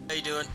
How you doing?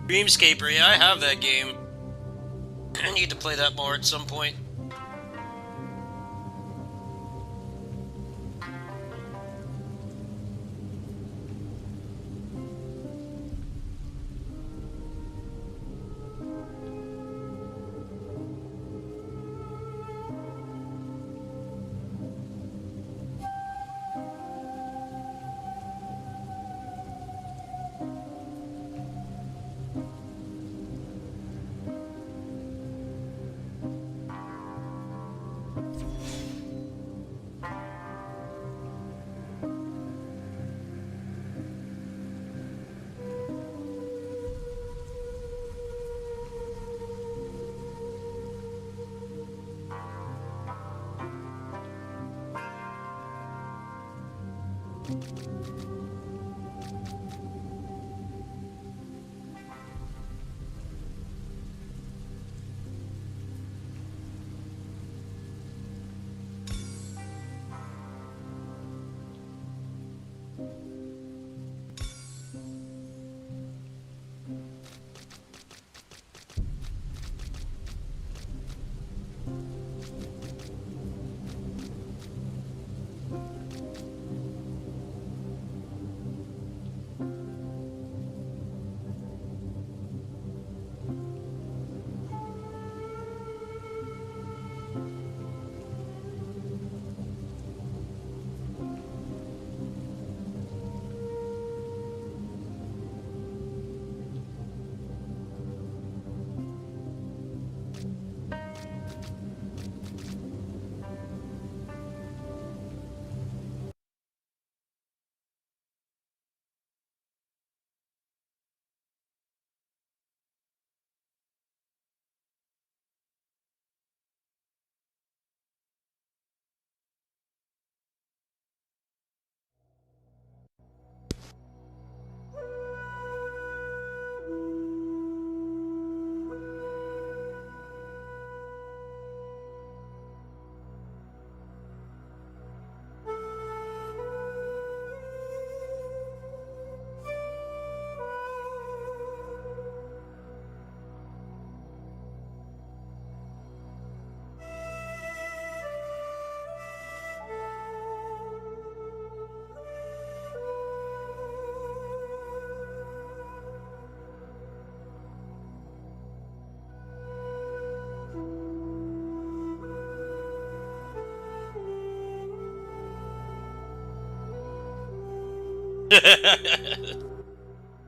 Dreamscaper, yeah, I have that game. I need to play that more at some point.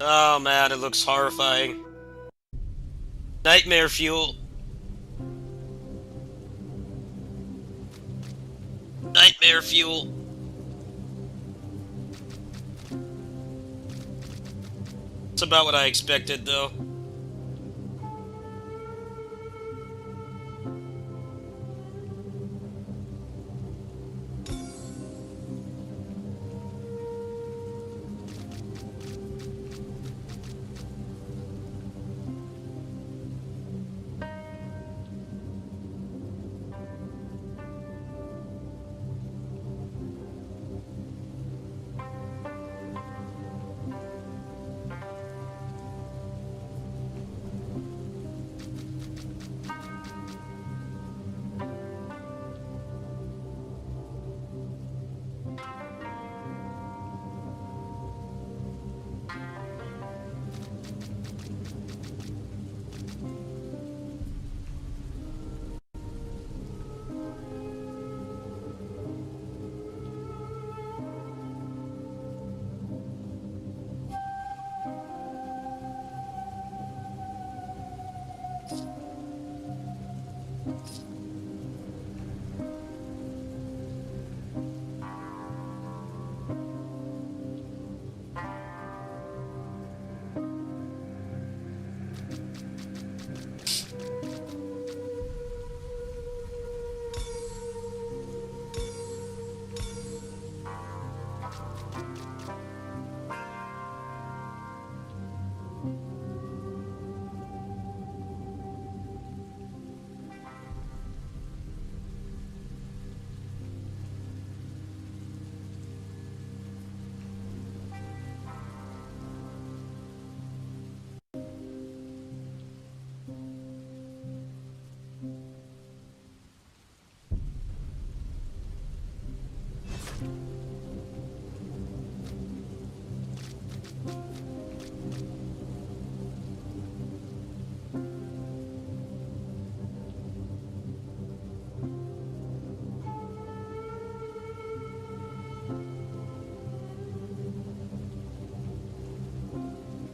Oh man, it looks horrifying. Nightmare fuel. Nightmare fuel. It's about what I expected, though.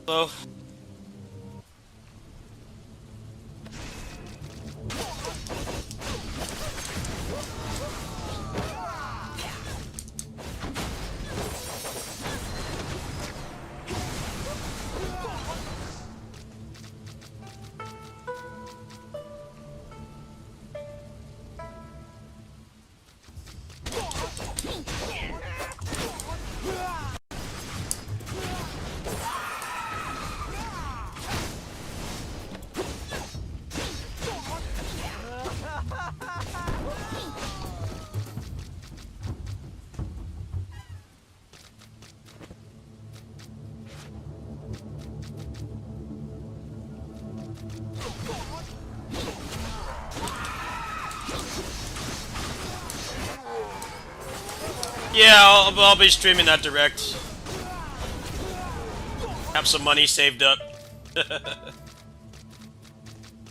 Hello? Yeah, I'll be streaming that direct. Have some money saved up.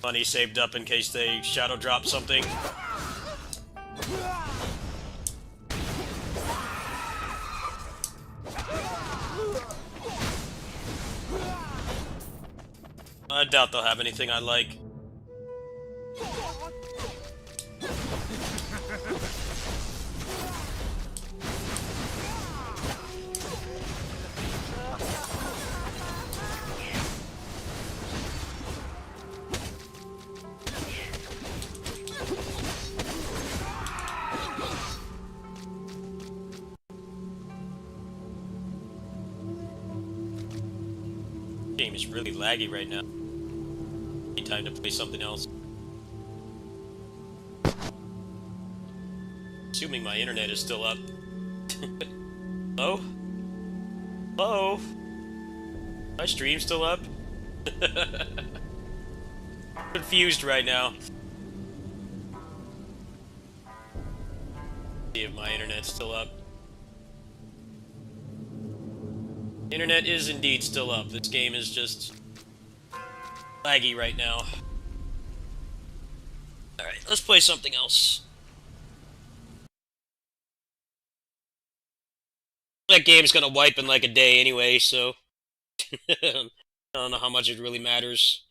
Money saved up in case they shadow drop something. I doubt they'll have anything I like. Game is really laggy right now. Need time to play something else. Assuming my internet is still up. Hello? Hello? My stream still up? Confused right now. See if my internet's still up. Internet is indeed still up. This game is just laggy right now. Alright, let's play something else. That game's gonna wipe in like a day anyway, so... I don't know how much it really matters.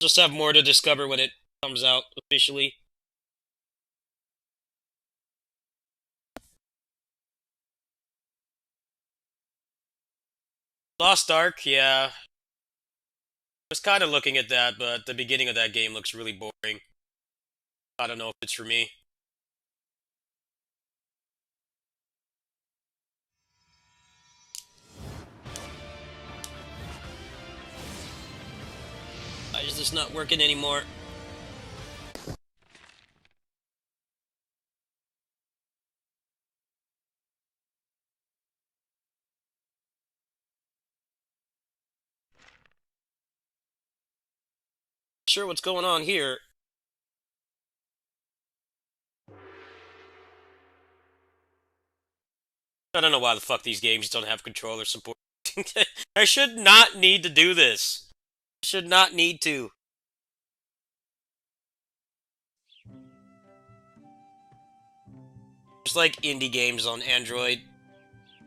Just have more to discover when it comes out officially. Lost Ark, yeah. I was kind of looking at that, but the beginning of that game looks really boring. I don't know if it's for me. Why is this not working anymore? Sure what's going on here. I don't know why the fuck these games don't have controller support. I should not need to do this. I should not need to. There's like indie games on Android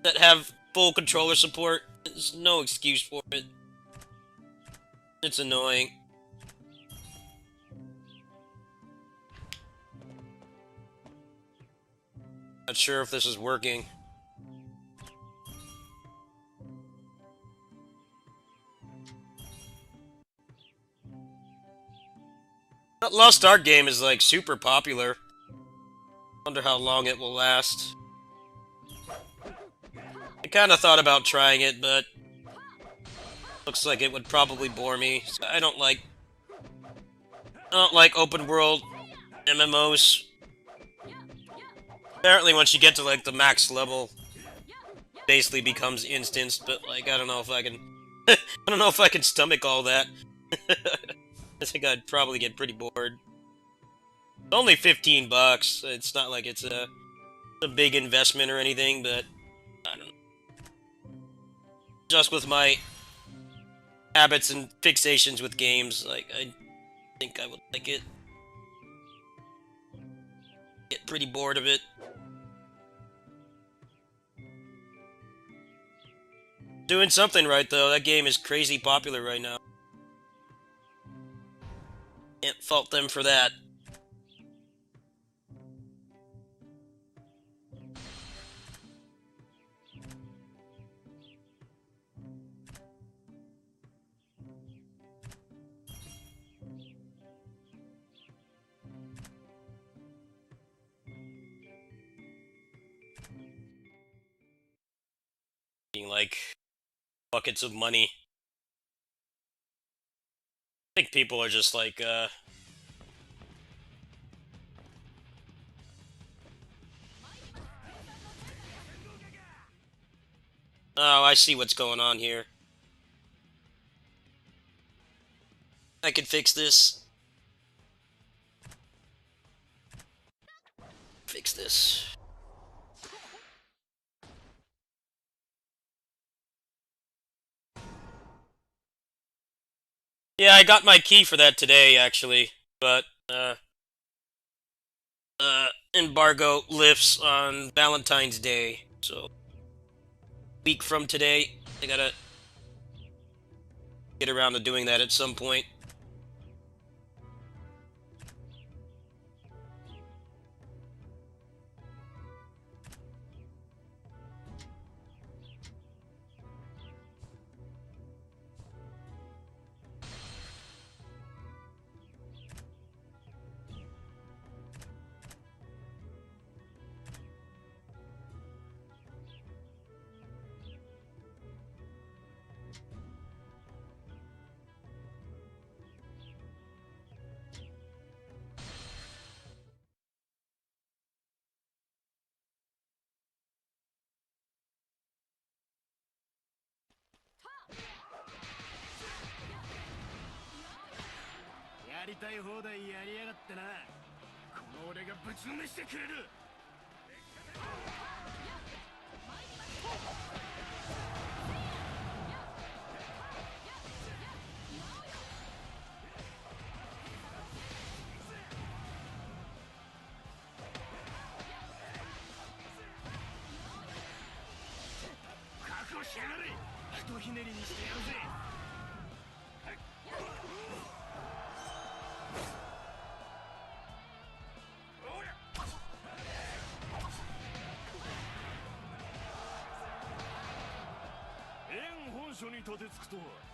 that have full controller support. There's no excuse for it. It's annoying. Not sure if this is working. That Lost Ark game is like super popular. Wonder how long it will last. I kinda thought about trying it, but looks like it would probably bore me. I don't like open world MMOs. Apparently once you get to like the max level, it basically becomes instanced, but like I don't know if I can I don't know if I can stomach all that. I think I'd probably get pretty bored. It's only $15. It's not like it's a big investment or anything, but I don't know. Just with my habits and fixations with games, like I think I would like it. Get pretty bored of it. Doing something right, though. That game is crazy popular right now. Can't fault them for that. Being like buckets of money. I think people are just like, oh, I see what's going on here. I can fix this. Fix this. Yeah, I got my key for that today, actually. But, embargo lifts on Valentine's Day. So, week from today, I gotta get around to doing that at some point.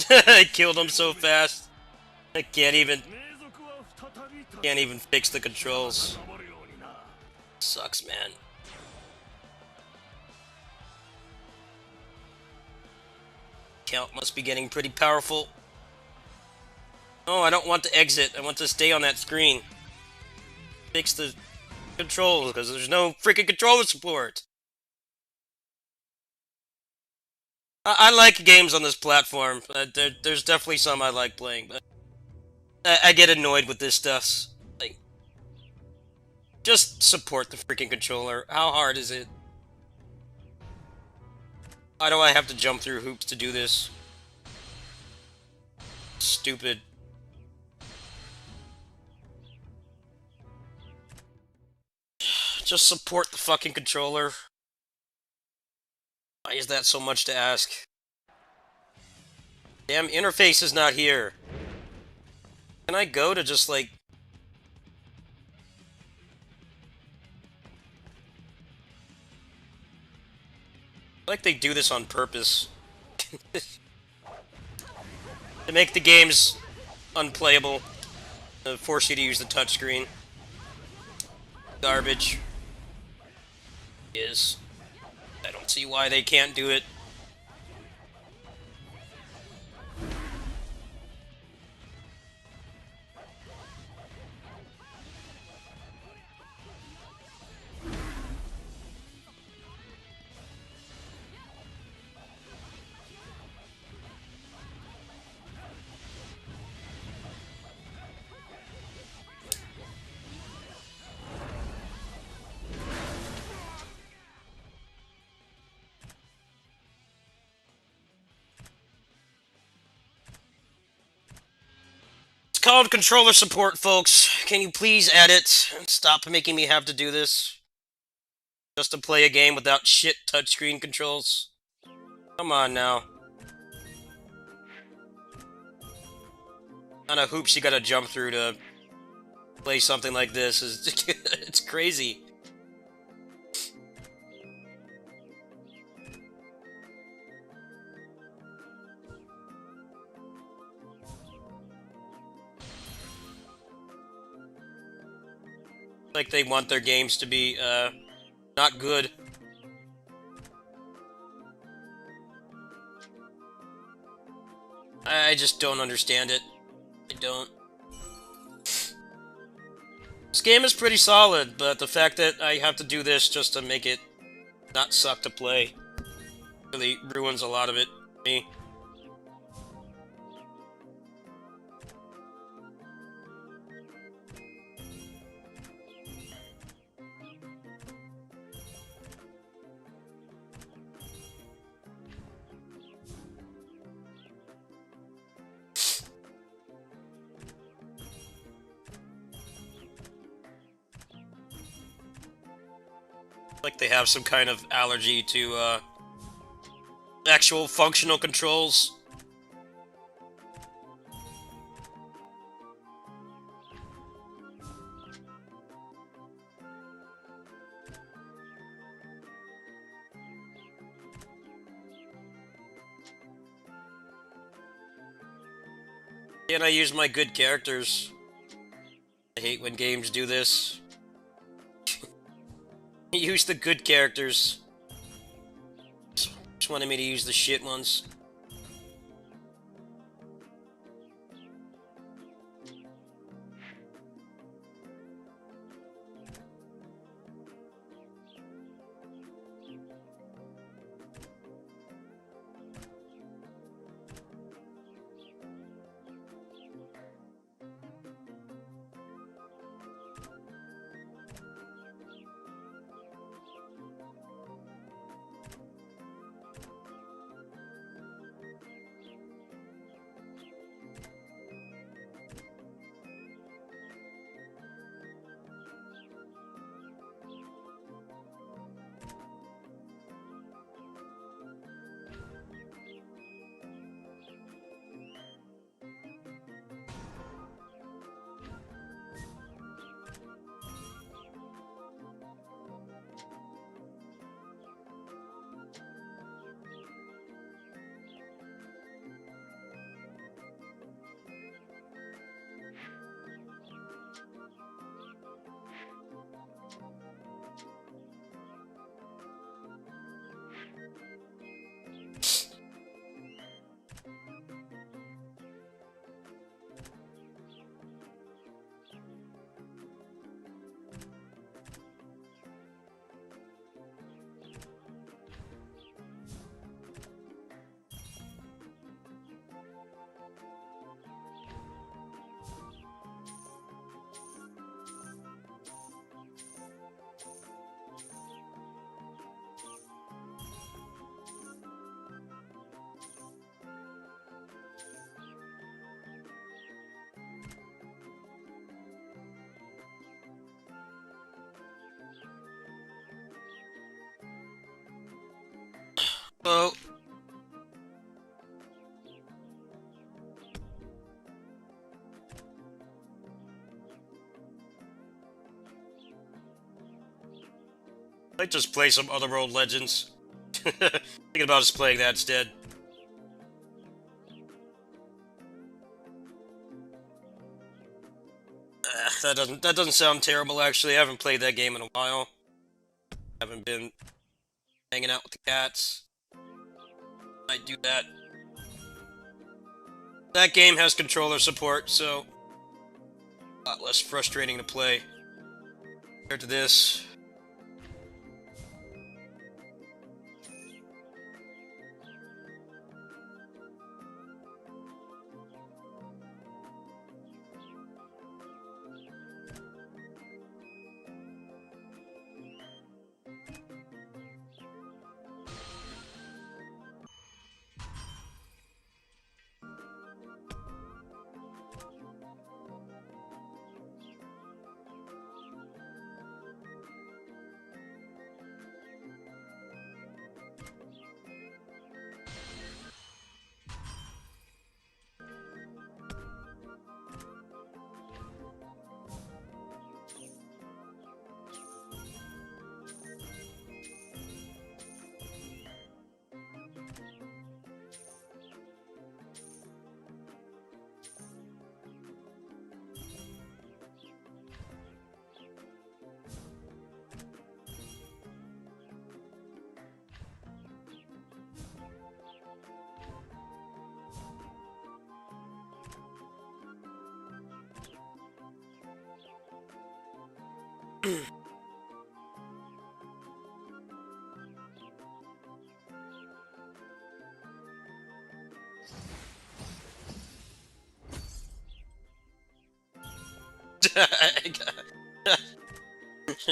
I killed him so fast. I can't even fix the controls. Sucks, man. Count must be getting pretty powerful. Oh, I don't want to exit. I want to stay on that screen. Fix the controls, because there's no freaking controller support. I like games on this platform. There's definitely some I like playing, but I get annoyed with this stuff. Like, just support the freaking controller. How hard is it? Why do I have to jump through hoops to do this? Stupid. Just support the fucking controller. Why is that so much to ask? Damn, interface is not here. Can I go to just, like... like they do this on purpose. To make the games unplayable. To force you to use the touchscreen. Garbage. Is. I don't see why they can't do it. Called controller support, folks. Can you please add it and stop making me have to do this? Just to play a game without shit touchscreen controls? Come on now. Kind of hoops you gotta jump through to play something like this is it's crazy. Like they want their games to be not good. I just don't understand it. I don't. This game is pretty solid, but the fact that I have to do this just to make it not suck to play really ruins a lot of it for me. Like they have some kind of allergy to actual functional controls. And I use my good characters. I hate when games do this. Use the good characters. Just wanted me to use the shit ones. Oh. I might just play some Otherworld Legends. Thinking about just playing that instead. That doesn't sound terrible actually. I haven't played that game in a while. Haven't been hanging out with the cats. Might do that. That game has controller support, so a lot less frustrating to play compared to this.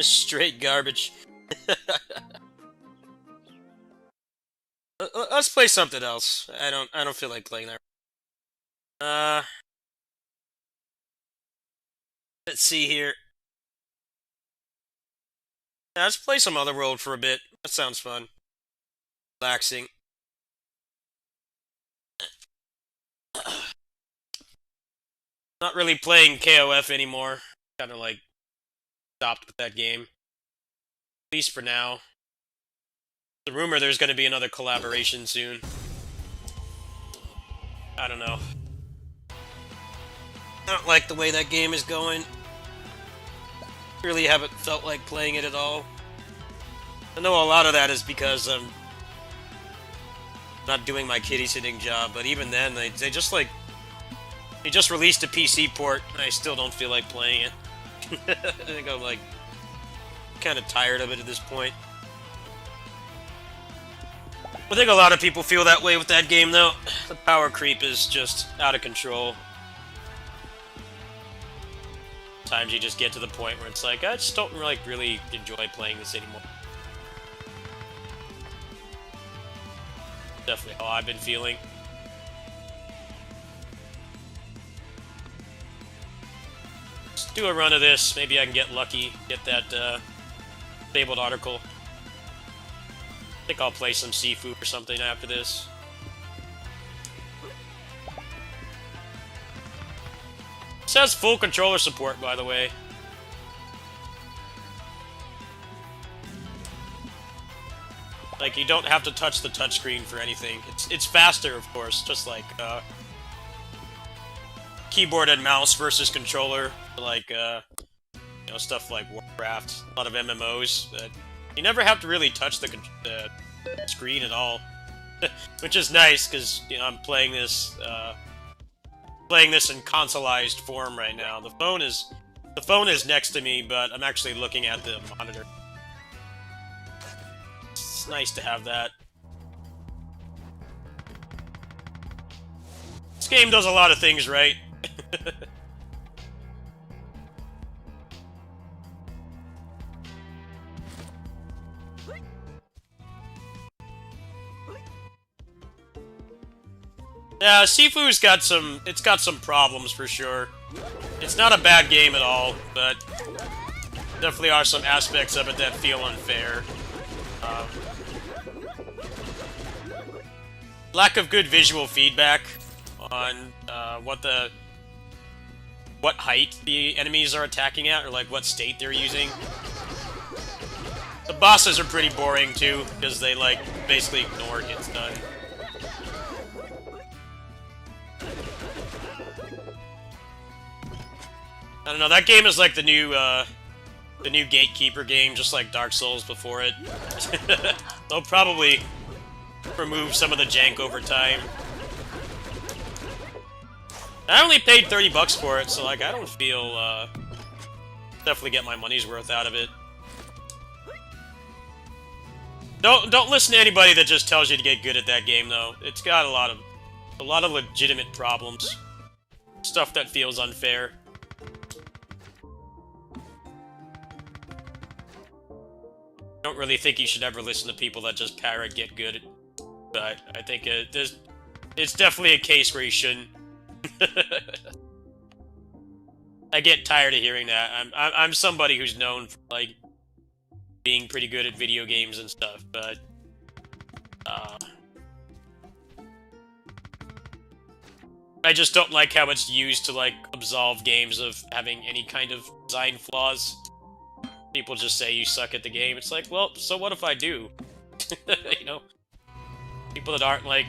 Straight garbage. Let's play something else. I don't feel like playing that. Let's see here. Yeah, let's play some Other World for a bit. That sounds fun. Relaxing. Not really playing KOF anymore. Kind of like stopped with that game. At least for now. The rumor there's going to be another collaboration soon. I don't know. I don't like the way that game is going. Really haven't felt like playing it at all. I know a lot of that is because I'm not doing my kitty sitting job, but even then, they just like... They just released a PC port, and I still don't feel like playing it. I think I'm like... kind of tired of it at this point. I think a lot of people feel that way with that game, though. The power creep is just out of control. Sometimes you just get to the point where it's like, I just don't like really enjoy playing this anymore. Definitely how I've been feeling. Let's do a run of this. Maybe I can get lucky, get that fabled article. I think I'll play some Sifu or something after this. It says full controller support, by the way. Like, you don't have to touch the touchscreen for anything. It's faster, of course, just like keyboard and mouse versus controller. Like, you know, stuff like Warcraft, a lot of MMOs. But you never have to really touch the screen at all, which is nice because you know I'm playing this in consoleized form right now. The phone is next to me, but I'm actually looking at the monitor. It's nice to have that. This game does a lot of things right. Yeah, Sifu's got some problems for sure. It's not a bad game at all, but definitely are some aspects of it that feel unfair. Lack of good visual feedback on what height the enemies are attacking at, or like what state they're using. The bosses are pretty boring too, because they like basically ignore hits done. I don't know, that game is like the new Gatekeeper game, just like Dark Souls before it. They'll probably remove some of the jank over time. I only paid 30 bucks for it, so like I don't feel definitely get my money's worth out of it. Don't listen to anybody that just tells you to get good at that game though. It's got a lot of legitimate problems. Stuff that feels unfair. I don't really think you should ever listen to people that just parrot get good, but I think it's definitely a case where you shouldn't. I get tired of hearing that. I'm somebody who's known for like being pretty good at video games and stuff, but I just don't like how it's used to like absolve games of having any kind of design flaws. People just say you suck at the game. It's like, well, so what if I do? You know? People that aren't, like,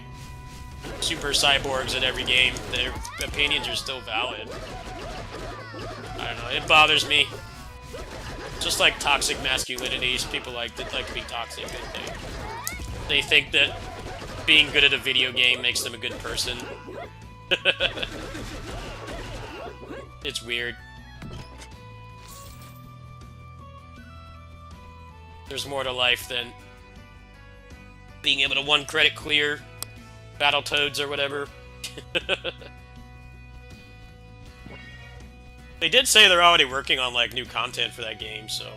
super cyborgs at every game, their opinions are still valid. I don't know, it bothers me. Just like toxic masculinities, people like to be toxic. They think that being good at a video game makes them a good person. It's weird. There's more to life than being able to one credit clear Battletoads or whatever. They did say they're already working on like new content for that game, so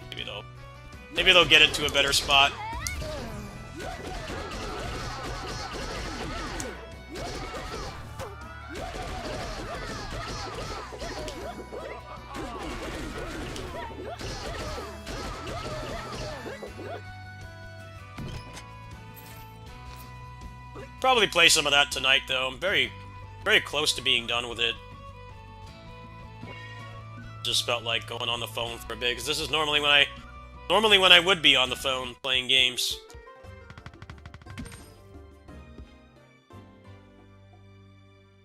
maybe they'll get it to a better spot. Probably play some of that tonight, though. I'm very, very close to being done with it. Just felt like going on the phone for a bit, because this is normally when I would be on the phone playing games.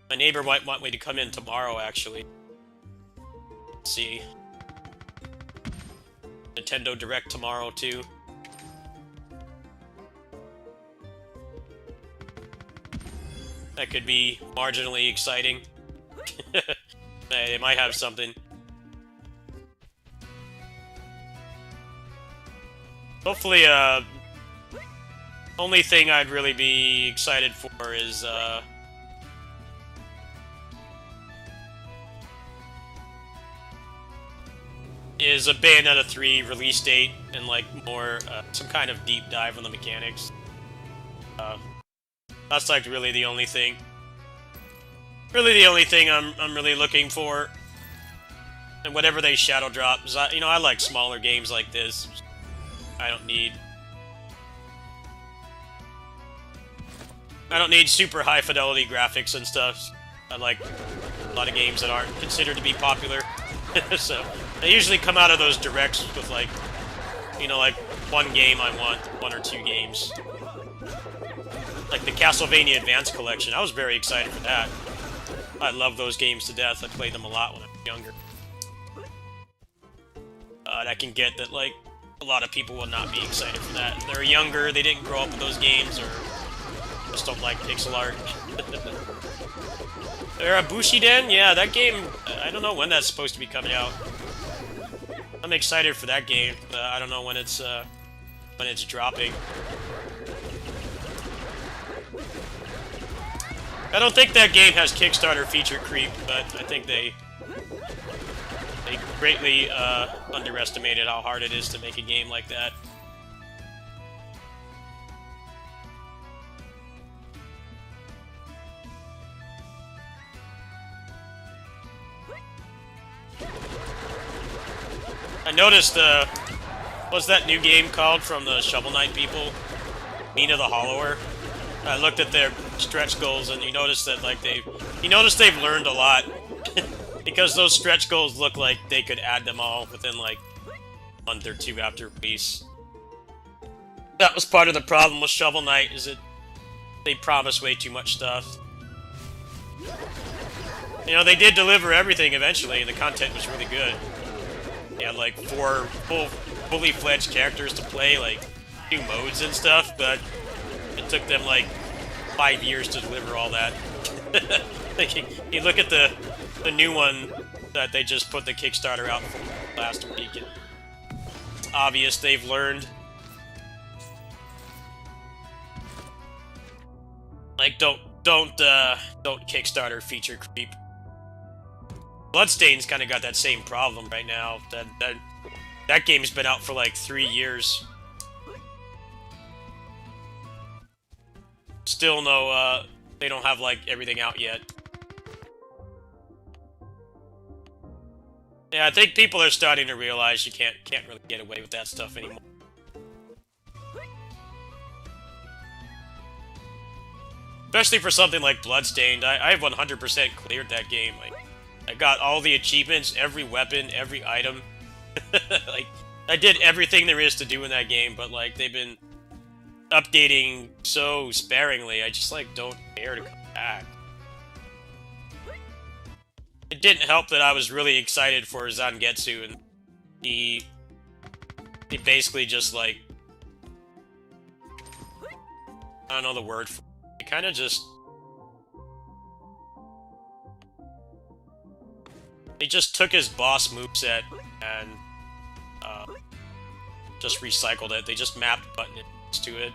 My neighbor might want me to come in tomorrow, actually. Let's see. Nintendo Direct tomorrow, too. That could be marginally exciting. They might have something. Hopefully, only thing I'd really be excited for is, a Bayonetta 3 release date and, like, more, some kind of deep dive on the mechanics. That's, like, really the only thing. Really the only thing I'm really looking for. And whatever they shadow drop, you know, I like smaller games like this. I don't need super high fidelity graphics and stuff. I like a lot of games that aren't considered to be popular. So, they usually come out of those directs with, like, you know, like, one game I want, one or two games. Like the Castlevania Advance Collection, I was very excited for that. I love those games to death. I played them a lot when I was younger. I can get that, like, a lot of people will not be excited for that. They're younger, they didn't grow up with those games, or just don't like pixel art. Bushiden? Yeah, that game, I don't know when that's supposed to be coming out. I'm excited for that game, but I don't know when it's dropping. I don't think that game has Kickstarter feature creep, but I think they greatly underestimated how hard it is to make a game like that. I noticed, what's that new game called from the Shovel Knight people? Mina the Hollower? I looked at their stretch goals, and you notice that, like, they've learned a lot. Because those stretch goals look like they could add them all within, like, a month or two after release. That was part of the problem with Shovel Knight, is that they promise way too much stuff. You know, they did deliver everything eventually, and the content was really good. They had, like, 4 fully fledged characters to play, like, new modes and stuff, but it took them, like, 5 years to deliver all that. Like, you look at the new one that they just put the Kickstarter out for last week, and it's obvious they've learned. Like, don't Kickstarter feature creep. Bloodstain's kind of got that same problem right now. That game's been out for like 3 years. Still no, they don't have like everything out yet. Yeah, I think people are starting to realize you can't really get away with that stuff anymore. Especially for something like Bloodstained. I've 100% cleared that game. Like, I got all the achievements, every weapon, every item. Like, I did everything there is to do in that game, but like, they've been updating so sparingly, I just like don't care to come back. It didn't help that I was really excited for Zangetsu, and he basically just like, I don't know the word for it. He kind of just, he just took his boss moveset and just recycled it. They just mapped buttons to it,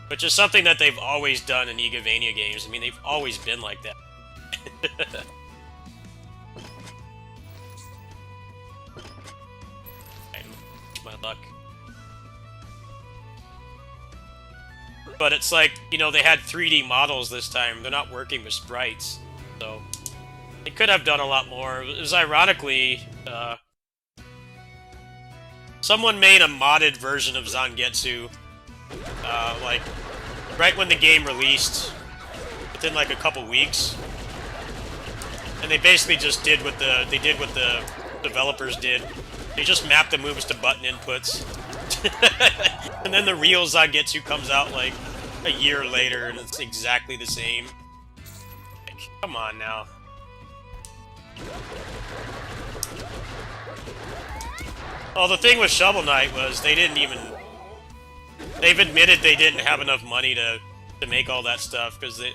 which is something that they've always done in Igavania games. I mean, they've always been like that. my luck. But it's like, you know, they had 3D models this time. They're not working with sprites. So, they could have done a lot more. It was ironically, someone made a modded version of Zangetsu, like, right when the game released, within like a couple weeks. And they basically just did what the developers did. They just mapped the moves to button inputs. And then the real Zangetsu comes out like a year later and it's exactly the same. Like, come on now. Well, the thing with Shovel Knight was they've admitted they didn't have enough money to make all that stuff, because the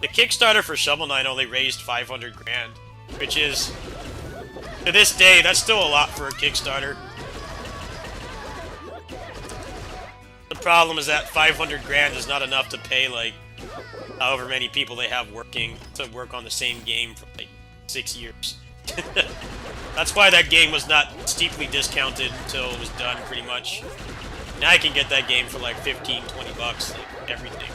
Kickstarter for Shovel Knight only raised 500 grand, which is, to this day, that's still a lot for a Kickstarter. The problem is that 500 grand is not enough to pay, like, however many people they have working to work on the same game for, like, 6 years. That's why that game was not steeply discounted until it was done, pretty much. Now I can get that game for, like, 15, 20 bucks, like, everything.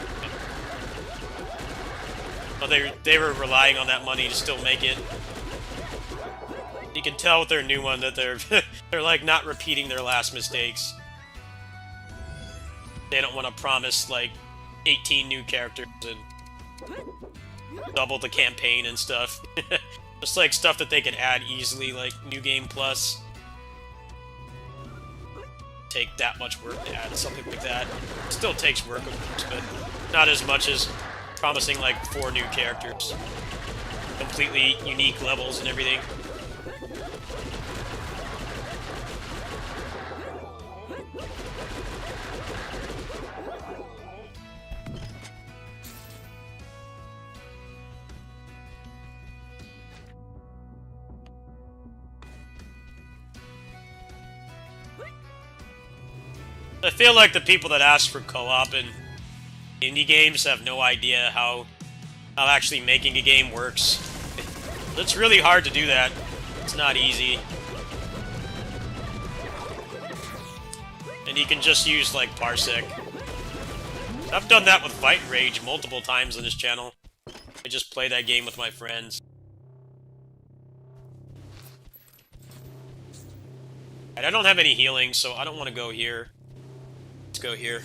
But they were relying on that money to still make it. You can tell with their new one that they're like not repeating their last mistakes. They don't want to promise like 18 new characters and double the campaign and stuff. Just like stuff that they could add easily, like New Game Plus. Take that much work to add something like that. Still takes work, of course, but not as much as promising like 4 new characters. Completely unique levels and everything. I feel like the people that ask for co-op in indie games have no idea how actually making a game works. It's really hard to do that. It's not easy. And you can just use, like, Parsec. I've done that with Fight Rage multiple times on this channel. I just play that game with my friends. And I don't have any healing, so I don't want to go here. Let's go here.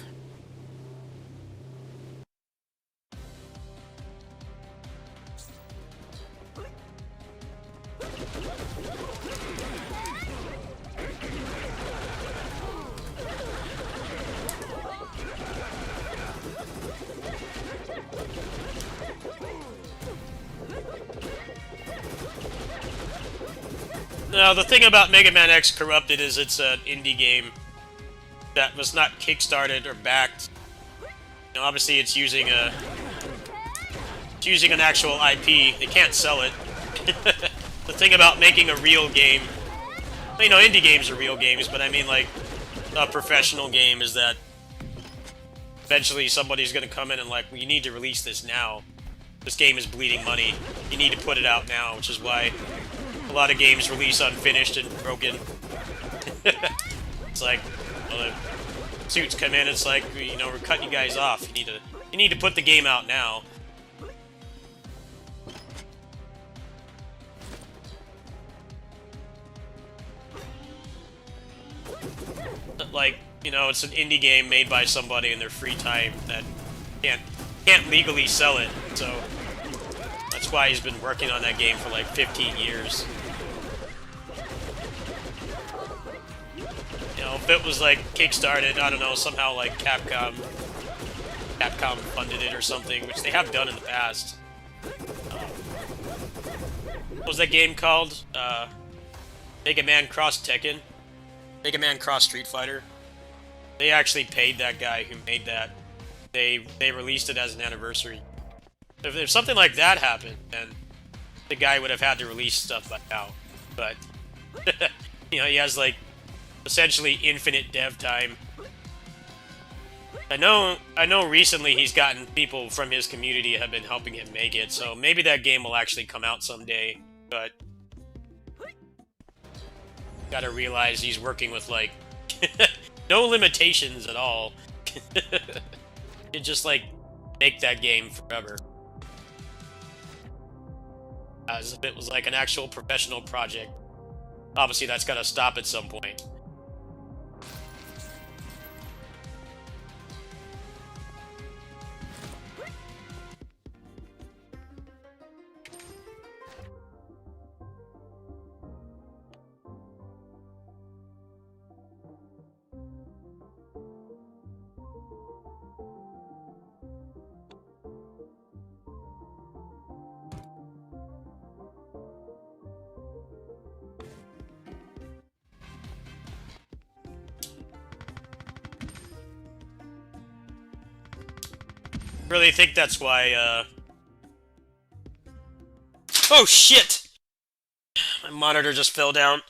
Now, the thing about Mega Man X Corrupted is it's an indie game that was not kickstarted or backed. You know, obviously, it's using an actual IP. They can't sell it. The thing about making a real game, you know, indie games are real games, but I mean, like, a professional game is that eventually somebody's going to come in and like, well, you need to release this now. This game is bleeding money. You need to put it out now, which is why a lot of games release unfinished and broken. It's like, well, the suits come in, it's like, you know, we're cutting you guys off. You need to put the game out now. Like, you know, it's an indie game made by somebody in their free time that can't legally sell it, so that's why he's been working on that game for like 15 years. You know, if it was like kickstarted, I don't know, somehow like Capcom funded it or something, which they have done in the past. What was that game called? Mega Man Cross Tekken? Mega Man Cross Street Fighter? They actually paid that guy who made that. They released it as an anniversary. If something like that happened, then the guy would have had to release stuff by now. But, you know, he has like essentially infinite dev time. I know recently he's gotten people from his community have been helping him make it, so maybe that game will actually come out someday, but gotta realize he's working with like No limitations at all. You just, like, make that game forever. As if it was, like, an actual professional project. Obviously, that's gotta stop at some point. Really think that's why, Oh, shit! My monitor just fell down.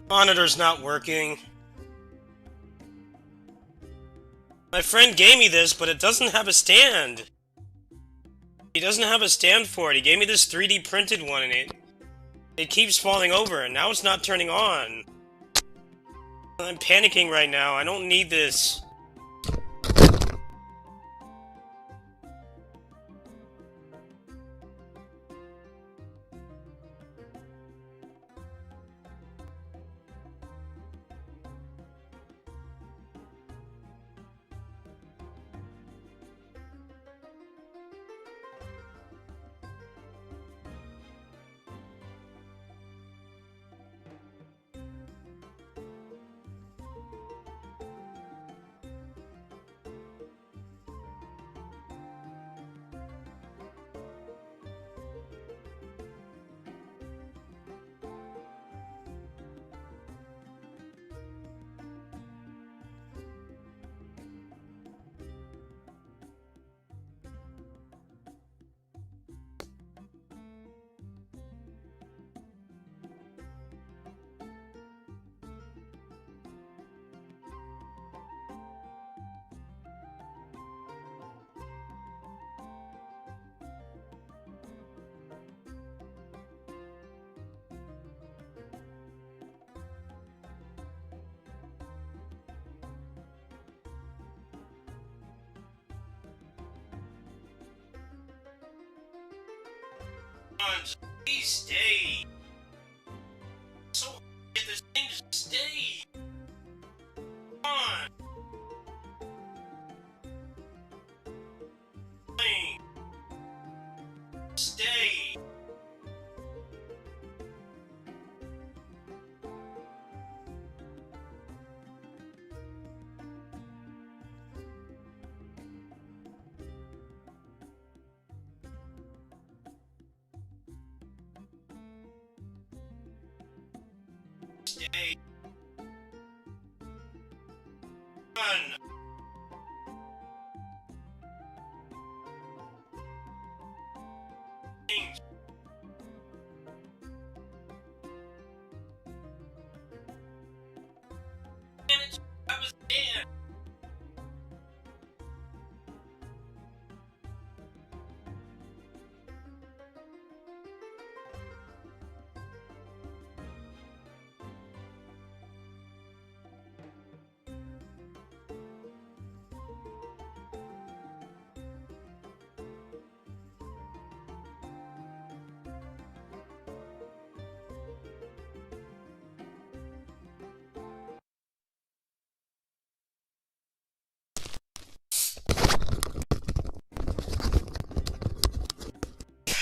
Monitor's not working. My friend gave me this, but it doesn't have a stand. He doesn't have a stand for it. He gave me this 3D printed one, and it keeps falling over, and now it's not turning on. I'm panicking right now. I don't need this. Come on, just please stay. So hard to get this thing to stay. Come on. Please. Stay. Stay. Run. Things. Manage. I was there.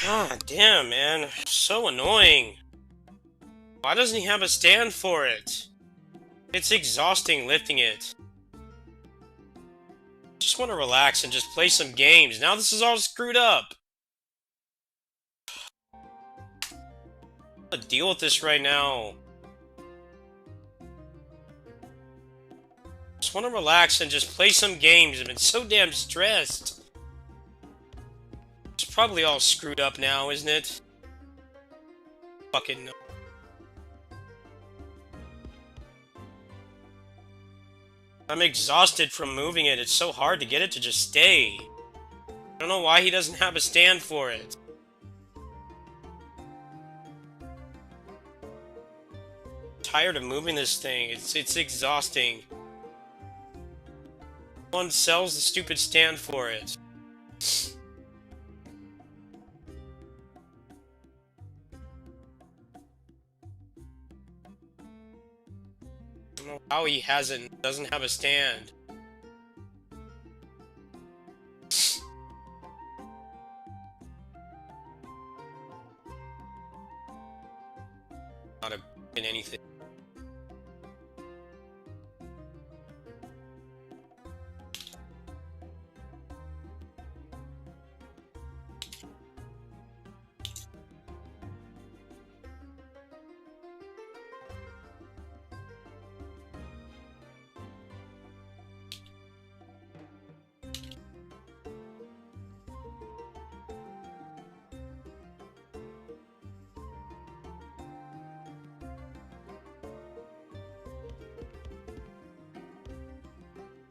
God damn, man. So annoying. Why doesn't he have a stand for it? It's exhausting lifting it. Just want to relax and just play some games. Now this is all screwed up. I'm gonna deal with this right now. Just want to relax and just play some games. I've been so damn stressed. It's probably all screwed up now, isn't it? Fucking no. I'm exhausted from moving it. It's so hard to get it to just stay. I don't know why he doesn't have a stand for it. I'm tired of moving this thing. It's exhausting. No one sells the stupid stand for it. I don't know how he doesn't have a stand. Not in anything.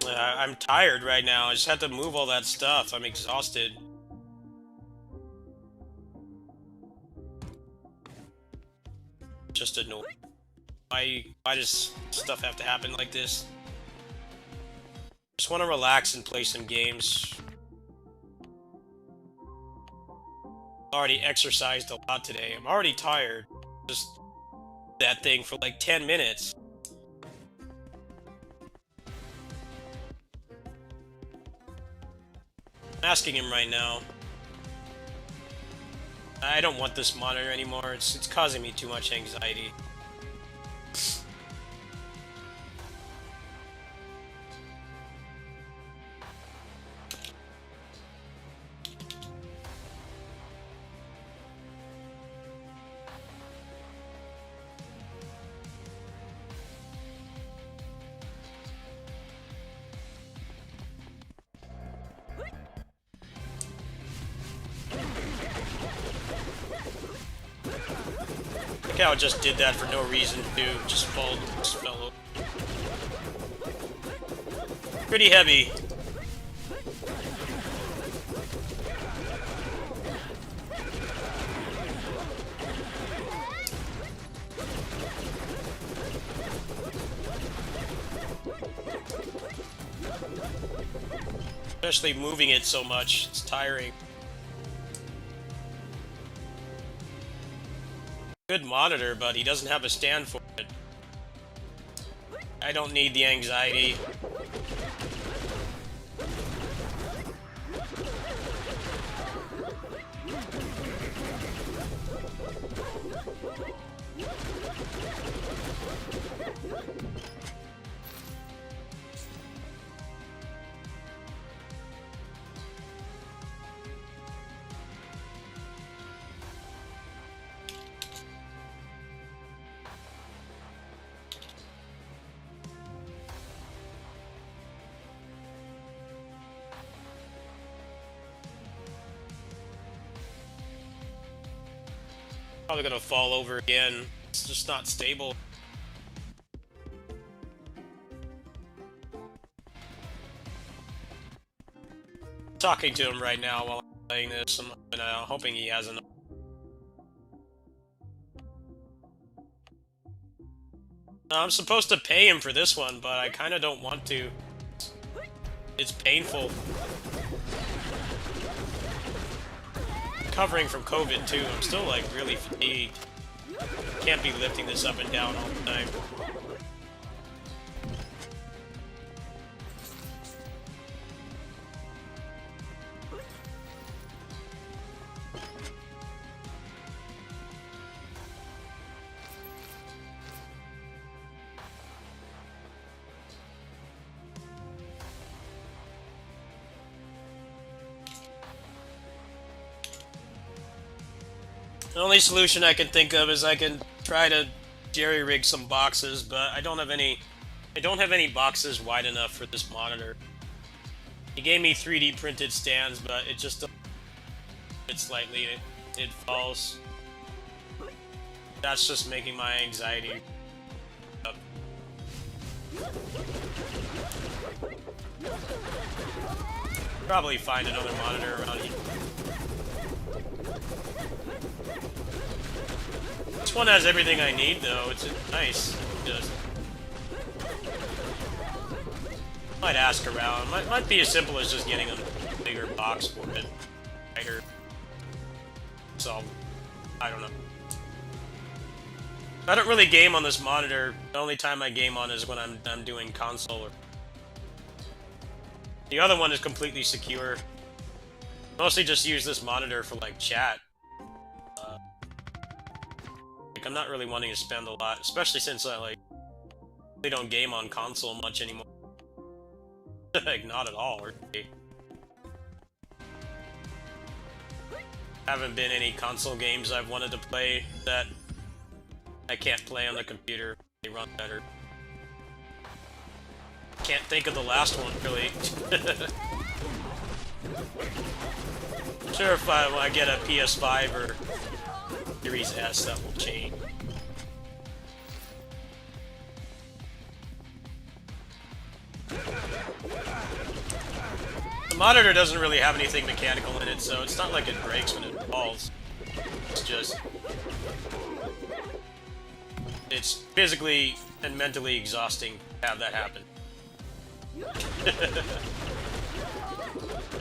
I'm tired right now. I just had to move all that stuff. I'm exhausted. just annoying. Why does stuff have to happen like this? Just want to relax and play some games. Already exercised a lot today. I'm already tired. Just that thing for like 10 minutes. I'm asking him right now. I don't want this monitor anymore. It's causing me too much anxiety. Look how it just did that for no reason, too. Just fell over. Pretty heavy. Especially moving it so much, it's tiring. Good monitor, but he doesn't have a stand for it. I don't need the anxiety. Probably gonna fall over again. It's just not stable. Talking to him right now while I'm playing this. I'm hoping he has enough. I'm supposed to pay him for this one, but I kind of don't want to. It's painful. Recovering from COVID too, I'm still like really fatigued. Can't be lifting this up and down all the time. The only solution I can think of is I can try to jerry-rig some boxes, but I don't have any boxes wide enough for this monitor. He gave me 3D printed stands, but it just it slightly it falls. That's just making my anxiety up. Probably find another monitor around here. This one has everything I need, though. It's nice. Just might ask around. Might be as simple as just getting a bigger box for it. Tighter. So, I don't know. I don't really game on this monitor. The only time I game on is when I'm doing console. The other one is completely secure. Mostly just use this monitor for like chat. I'm not really wanting to spend a lot, especially since I like they don't game on console much anymore. Like not at all. Really. Haven't been any console games I've wanted to play that I can't play on the computer. They run better. Can't think of the last one really. I'm sure if I get a PS5 or Series S, that will change. The monitor doesn't really have anything mechanical in it, so it's not like it breaks when it falls. It's just It's physically and mentally exhausting to have that happen.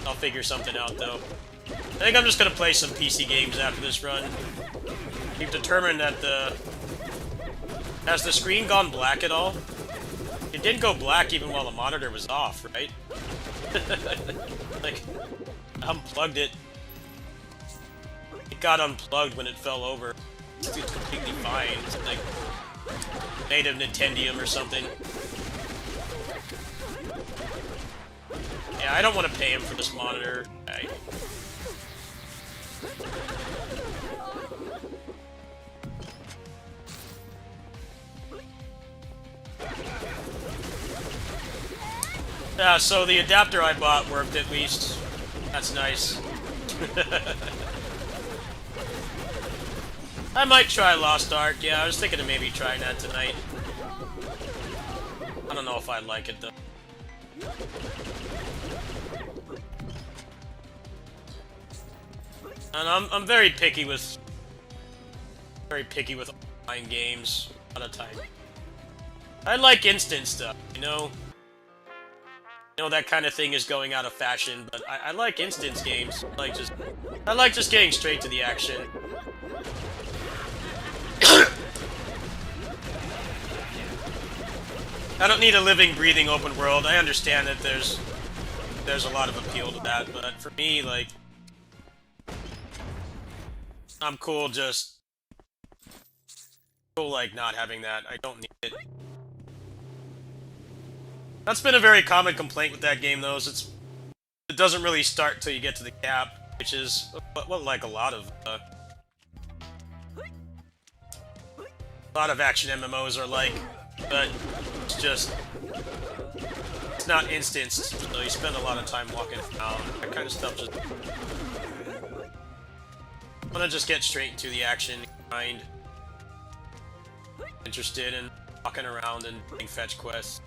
I'll figure something out, though. I think I'm just gonna play some PC games after this run. We've determined that Has the screen gone black at all? It didn't go black even while the monitor was off, right? Like, I unplugged it. It got unplugged when it fell over. It's completely fine. It's like made of Nintendium or something. Yeah, I don't want to pay him for this monitor. Yeah, so the adapter I bought worked at least. That's nice. I might try Lost Ark. Yeah, I was thinking of maybe trying that tonight. I don't know if I like it though. And I'm very picky with online games a lot of time. I like instant stuff, you know. You know, that kind of thing is going out of fashion, but I like instance games. I like just getting straight to the action. I don't need a living, breathing open world. I understand that there's a lot of appeal to that, but for me, like, I'm cool like not having that. I don't need it. That's been a very common complaint with that game, though. Is it doesn't really start till you get to the cap, which is what like a lot of action MMOs are like. But it's not instanced, so you spend a lot of time walking around. That kind of stuff just. I want to just get straight into the action. Kind interested in walking around and doing fetch quests.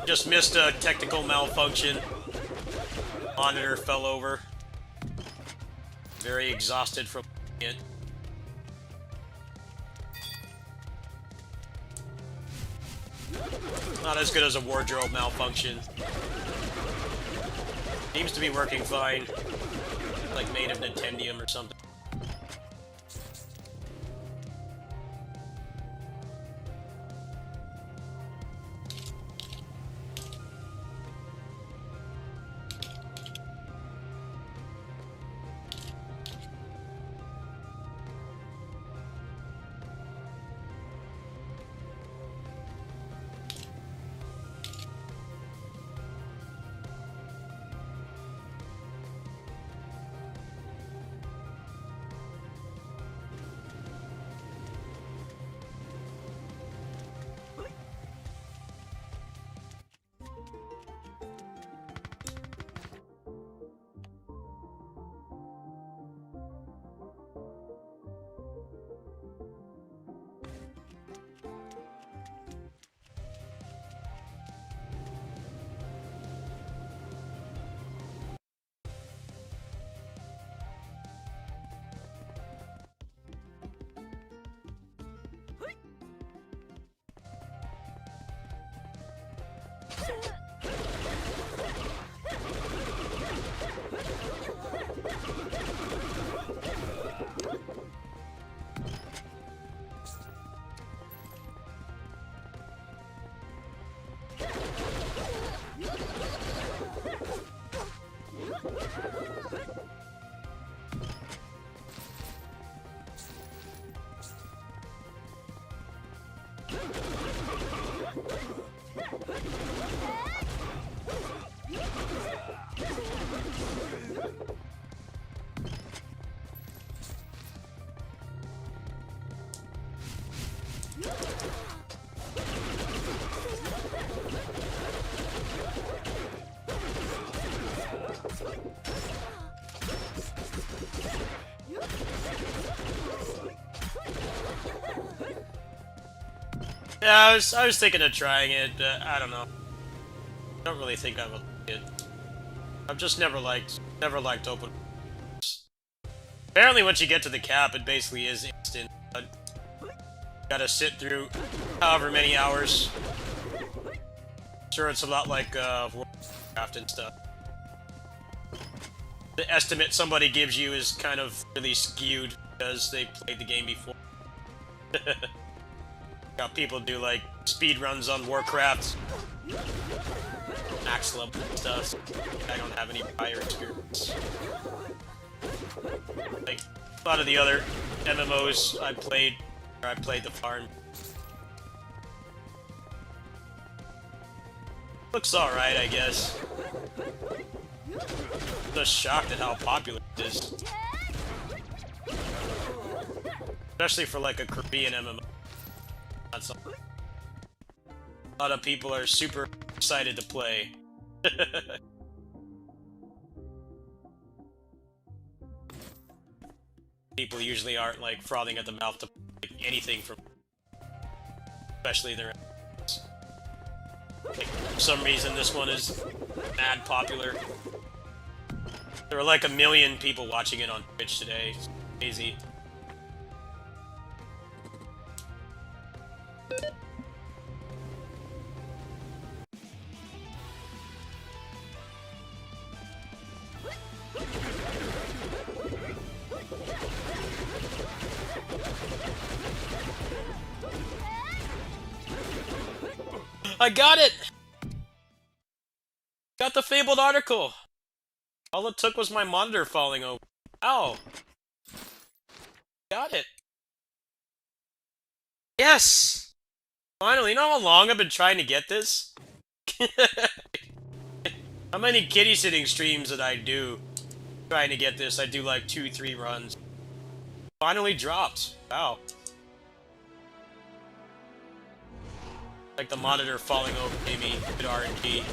Just missed a technical malfunction. Monitor fell over. Very exhausted from it. Not as good as a wardrobe malfunction. Seems to be working fine. Like made of Nintendium or something. Yeah, I was thinking of trying it, but I don't know. I don't really think I would like it. I've just never liked open worlds. Apparently, once you get to the cap, it basically is instant. But you gotta sit through however many hours. Sure, it's a lot like Warcraft and stuff. The estimate somebody gives you is kind of really skewed because they played the game before. Got people do like speed runs on Warcraft, max level stuff. I don't have any prior experience. Like a lot of the other MMOs I played the farm. Looks alright, I guess. Just shocked at how popular it is. Especially for like a Korean MMO. That's a lot of people are super excited to play. People usually aren't like frothing at the mouth to pick anything from, especially their MMOs. Like, for some reason this one is mad popular. There were like 1 million people watching it on Twitch today. It's crazy. I got it! Got the fabled article! All it took was my monitor falling over. Ow! Got it! Yes! Finally, you know how long I've been trying to get this? How many kitty sitting streams did I do trying to get this? I do like 2-3 runs. Finally dropped. Wow. Like the monitor falling over maybe good RNG.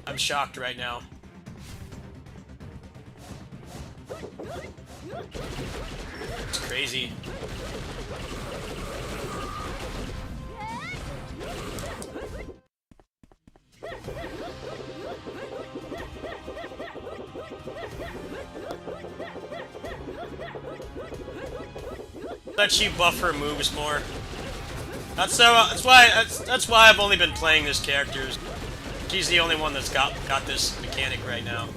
I'm shocked right now. It's crazy. Let you buff her moves more. That's why I've only been playing this character. She's the only one that's got this mechanic right now.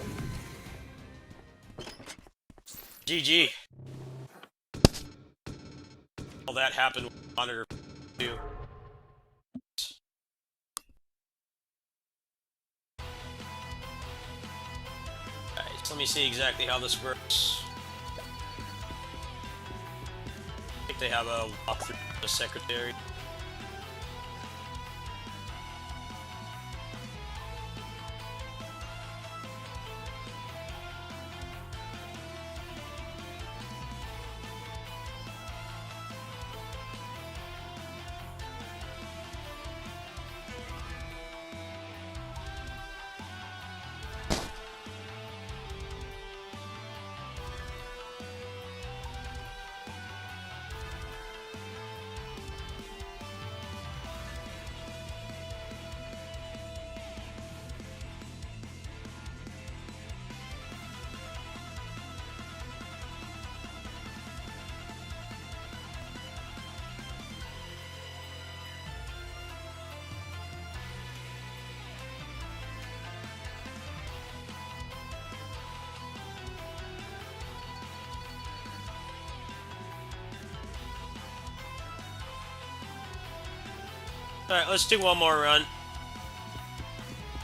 GG. All that happened with the monitor too. Alright, so let me see exactly how this works. I think they have a walkthrough of the secretary. Alright, let's do one more run.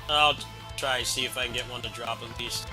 I'll try to see if I can get one to drop at least.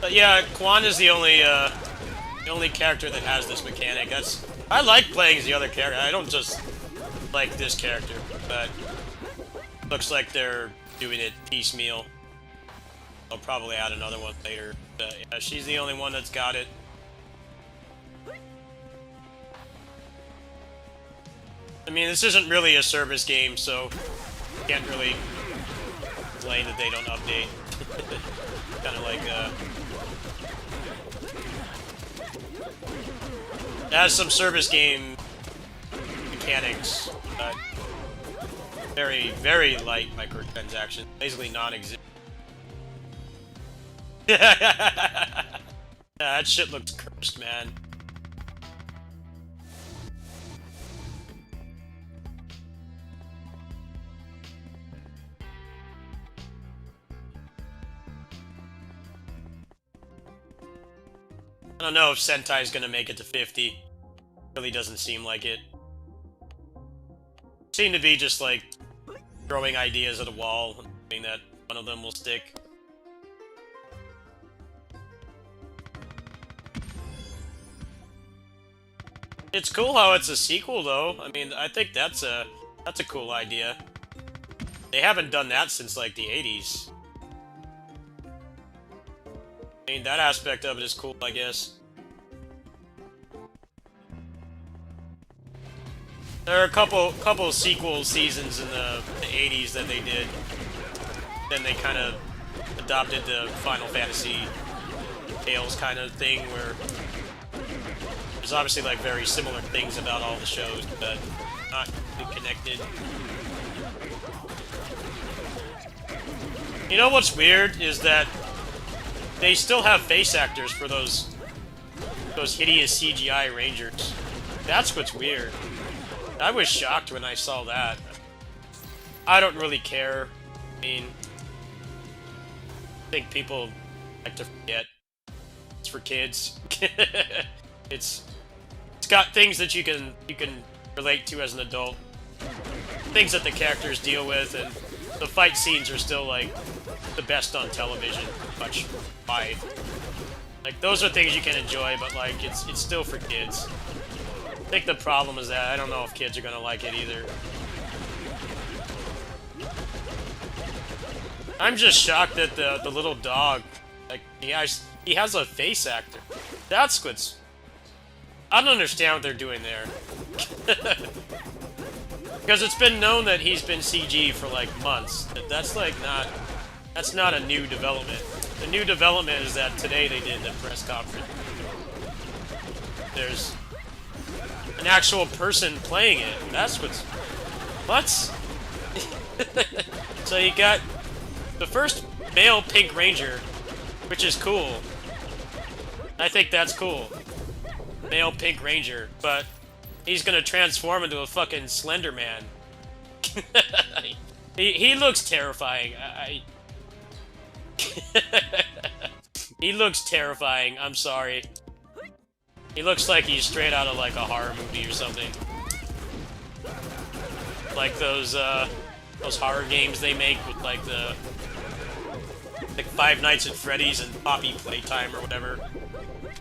But yeah, Quan is the only character that has this mechanic. I like playing as the other character. I don't just like this character, but looks like they're doing it piecemeal. I'll probably add another one later. But yeah, she's the only one that's got it. I mean, this isn't really a service game, so can't really complain that they don't update. Kind of like, it has some service game mechanics, but very, very light microtransactions, basically non-existent. That shit looks cursed, man. I don't know if Sentai's gonna make it to 50. Really doesn't seem like it. Seem to be just like throwing ideas at a wall, hoping that one of them will stick. It's cool how it's a sequel, though. I mean, I think that's a cool idea. They haven't done that since like the 80s. I mean, that aspect of it is cool, I guess. There are a couple sequel seasons in the 80s that they did. Then they kind of adopted the Final Fantasy Tales kind of thing, where there's obviously like very similar things about all the shows, but not really connected. You know what's weird is that they still have face actors for those hideous CGI Rangers. That's what's weird. I was shocked when I saw that. I don't really care. I mean, I think people like to forget. It's for kids. It's got things that you can relate to as an adult. Things that the characters deal with, and the fight scenes are still like the best on television. Much why. Like, those are things you can enjoy, but like it's still for kids. I think the problem is that I don't know if kids are gonna like it either. I'm just shocked that the little dog, like, he has a face actor. That's what's... I don't understand what they're doing there. Because it's been known that he's been CG for like months. That's not a new development. The new development is that today they did the press conference. There's an actual person playing it. That's what's... What? So you got the first male Pink Ranger, which is cool. I think that's cool. Male Pink Ranger, but he's gonna transform into a fucking Slender Man. he looks terrifying. He looks terrifying, I'm sorry. He looks like he's straight out of like a horror movie or something. Like those horror games they make with like Five Nights at Freddy's and Poppy Playtime or whatever.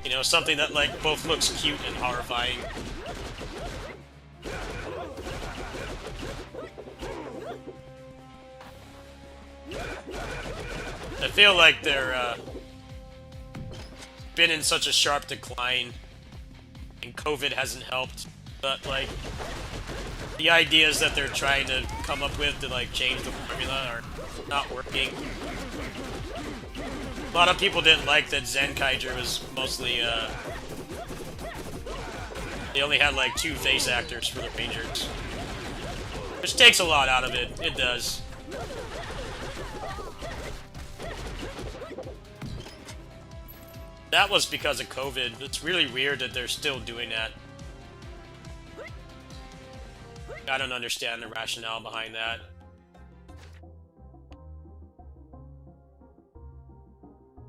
You know, something that like both looks cute and horrifying. I feel like they're been in such a sharp decline, and COVID hasn't helped. But like, the ideas that they're trying to come up with to like change the formula are not working. A lot of people didn't like that Zenkaiger was mostly they only had like 2 face actors for the Rangers, which takes a lot out of it. It does. That was because of COVID. It's really weird that they're still doing that. I don't understand the rationale behind that.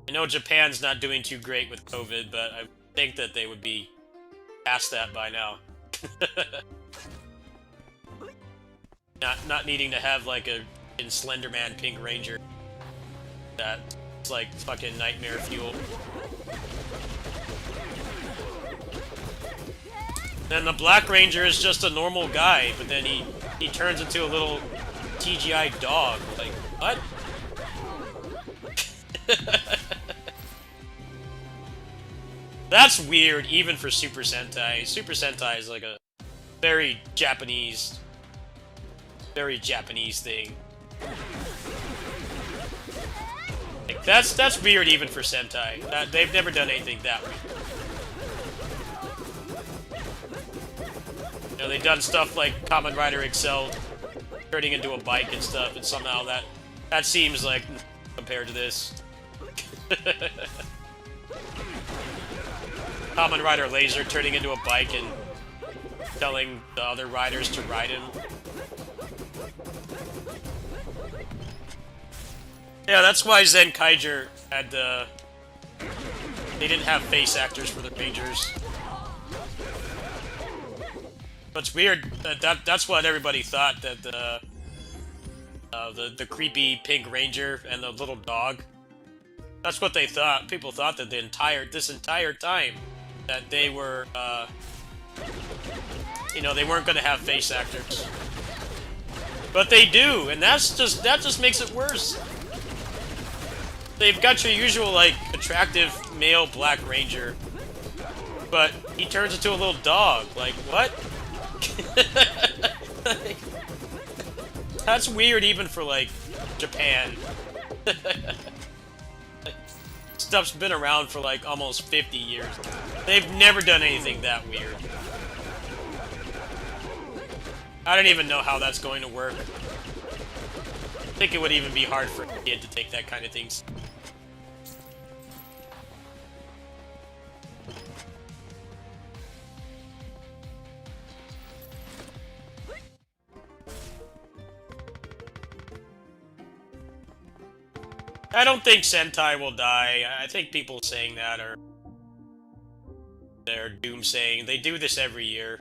I know Japan's not doing too great with COVID, but I think that they would be past that by now. Not needing to have like a in Slenderman Pink Ranger that's like fucking nightmare fuel. Then the Black Ranger is just a normal guy, but then he turns into a little TGI dog. Like, what? That's weird, even for Super Sentai. Super Sentai is like a very Japanese thing. Like, that's weird even for Sentai. They've never done anything that weird. You know, they've done stuff like Kamen Rider Excel turning into a bike and stuff, and somehow that seems like compared to this. Kamen Rider Laser turning into a bike and telling the other riders to ride him. Yeah, that's why Zenkaiger had they didn't have face actors for the Rangers. But it's weird that's what everybody thought, that the creepy Pink Ranger and the little dog. That's what they thought. People thought that this entire time that they were you know, they weren't going to have face actors. But they do, and that just makes it worse. They've got your usual, like, attractive male Black Ranger, but he turns into a little dog. Like, what? That's weird even for, like, Japan. Stuff's been around for, like, almost 50 years. They've never done anything that weird. I don't even know how that's going to work. I think it would even be hard for a kid to take that kind of things. I don't think Sentai will die. I think people saying that are... they're doomsaying. They do this every year.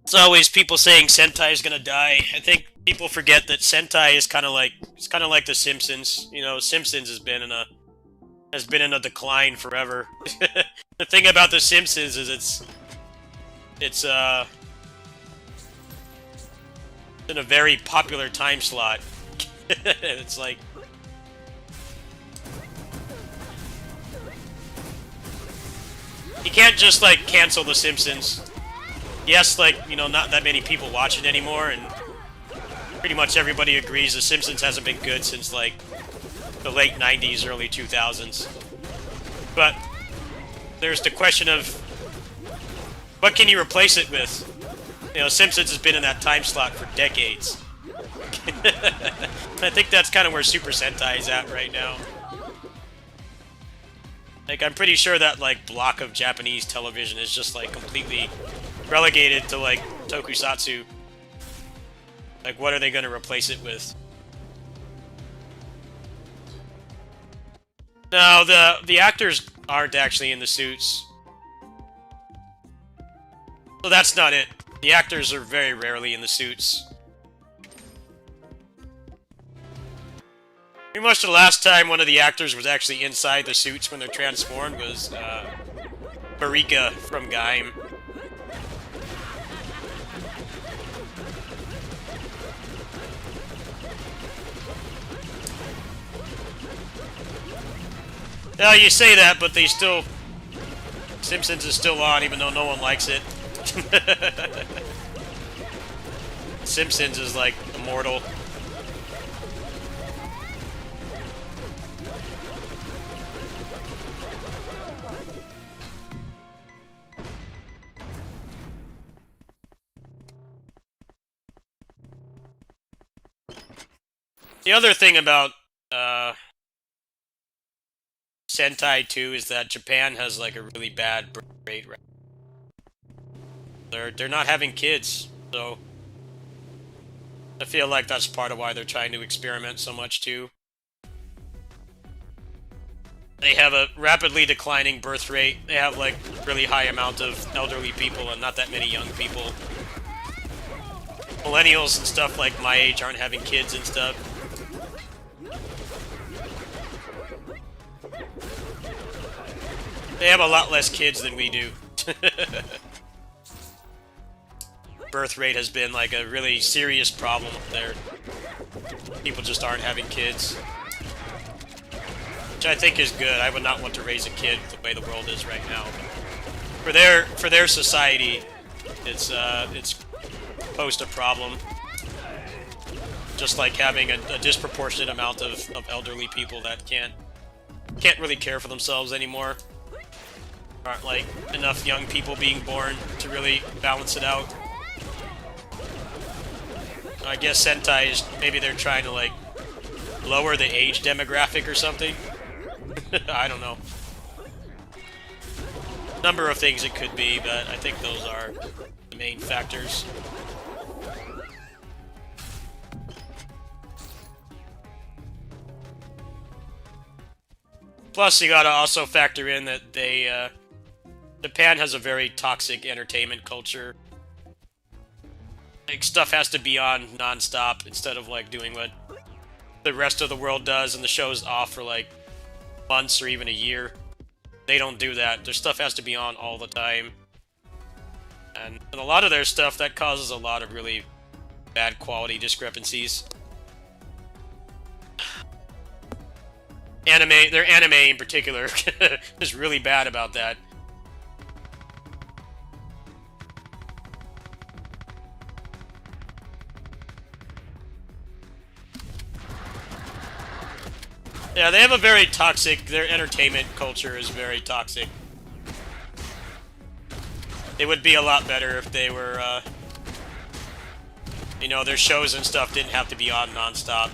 It's always people saying Sentai is gonna die. I think people forget that Sentai is kind of like... it's kind of like The Simpsons. You know, Simpsons has been in a decline forever. The thing about The Simpsons is it's in a very popular time slot. It's like... you can't just, like, cancel The Simpsons. Yes, like, you know, not that many people watch it anymore, and pretty much everybody agrees The Simpsons hasn't been good since, like, the late 90s, early 2000s. But there's the question of what can you replace it with? You know, Simpsons has been in that time slot for decades. I think that's kind of where Super Sentai is at right now. Like, I'm pretty sure that, like, block of Japanese television is just, like, completely relegated to, like, tokusatsu. Like, what are they going to replace it with? No, the actors aren't actually in the suits. So that's not it. The actors are very rarely in the suits. Pretty much the last time one of the actors was actually inside the suits when they're transformed was, Marika from Gaim. Yeah, you say that, but they still... Simpsons is still on, even though no one likes it. Simpsons is, like, immortal. The other thing about, Sentai 2 is that Japan has, like, a really bad birth rate right now. They're not having kids, so I feel like that's part of why they're trying to experiment so much, too. They have a rapidly declining birth rate. They have, like, really high amount of elderly people and not that many young people. Millennials and stuff like my age aren't having kids and stuff. They have a lot less kids than we do. Birth rate has been, like, a really serious problem there. People just aren't having kids. Which I think is good. I would not want to raise a kid the way the world is right now. But for their society, it's posed a problem. Just like having a disproportionate amount of elderly people that can't really care for themselves anymore. Aren't, like, enough young people being born to really balance it out. I guess Sentai is, maybe they're trying to, like, lower the age demographic or something. I don't know. Number of things it could be, but I think those are the main factors. Plus, you gotta also factor in that Japan has a very toxic entertainment culture. Like, stuff has to be on non-stop instead of, like, doing what the rest of the world does and the show's off for, like, months or even a year. They don't do that. Their stuff has to be on all the time. And a lot of their stuff, that causes a lot of really bad quality discrepancies. Their anime in particular is really bad about that. Yeah, they have a very toxic, their entertainment culture is very toxic. It would be a lot better if they were, you know, their shows and stuff didn't have to be on non-stop.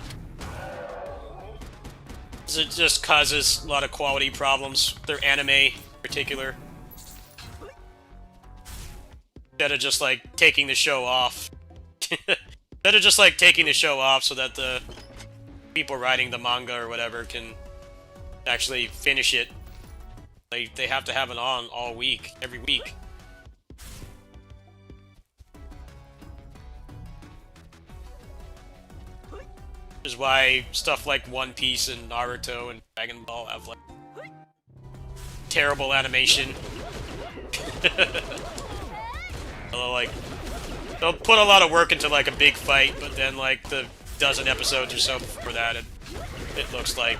It just causes a lot of quality problems, their anime in particular. Instead of just, like, taking the show off. Instead of just, like, taking the show off so that the people writing the manga or whatever can actually finish it. They have to have it on all week, every week. Which is why stuff like One Piece and Naruto and Dragon Ball have, like, terrible animation. Although, like, they'll put a lot of work into, like, a big fight, but then, like, the dozen episodes or so before that, it looks like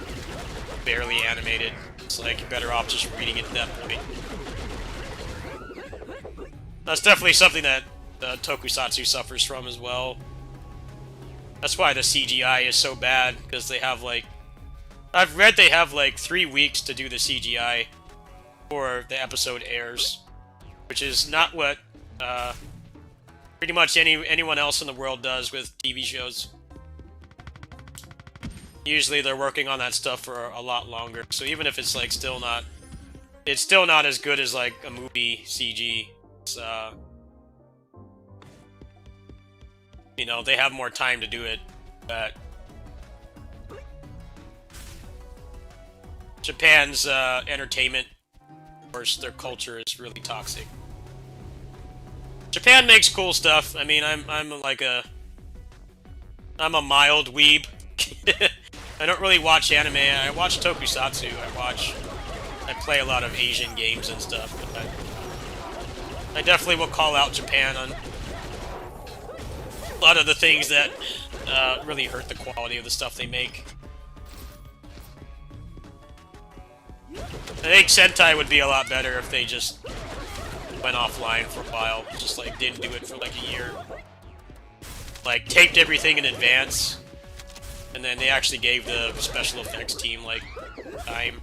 barely animated. It's like you're better off just reading it at that point. That's definitely something that Tokusatsu suffers from as well. That's why the CGI is so bad, because they have, like... I've read they have, like, 3 weeks to do the CGI before the episode airs. Which is not what, pretty much anyone else in the world does with TV shows. Usually they're working on that stuff for a lot longer, so even if it's, like, still not... It's still not as good as, like, a movie CG. It's, you know, they have more time to do it, but... Japan's, entertainment, of course, their culture is really toxic. Japan makes cool stuff. I mean, I'm a mild weeb. I don't really watch anime. I watch Tokusatsu. I play a lot of Asian games and stuff. But I definitely will call out Japan on a lot of the things that really hurt the quality of the stuff they make. I think Sentai would be a lot better if they just went offline for a while. Just, like, didn't do it for, like, a year. Like, taped everything in advance. And then they actually gave the special effects team, like, time.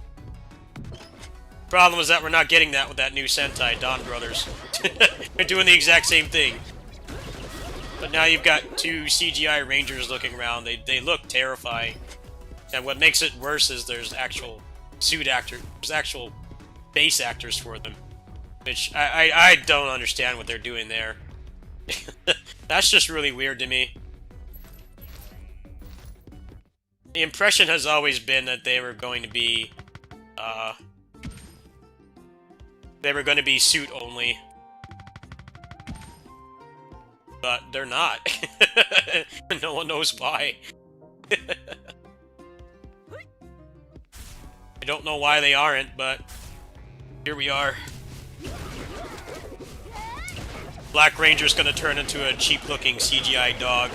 Problem is that we're not getting that with that new Sentai, Dawn Brothers. They're doing the exact same thing. But now you've got 2 CGI rangers looking around. They look terrifying. And what makes it worse is there's actual suit actors. There's actual base actors for them. Which, I don't understand what they're doing there. That's just really weird to me. The impression has always been that they were going to be they were going to be suit only. But they're not. No one knows why. I don't know why they aren't, but here we are. Black Ranger's gonna turn into a cheap-looking CGI dog.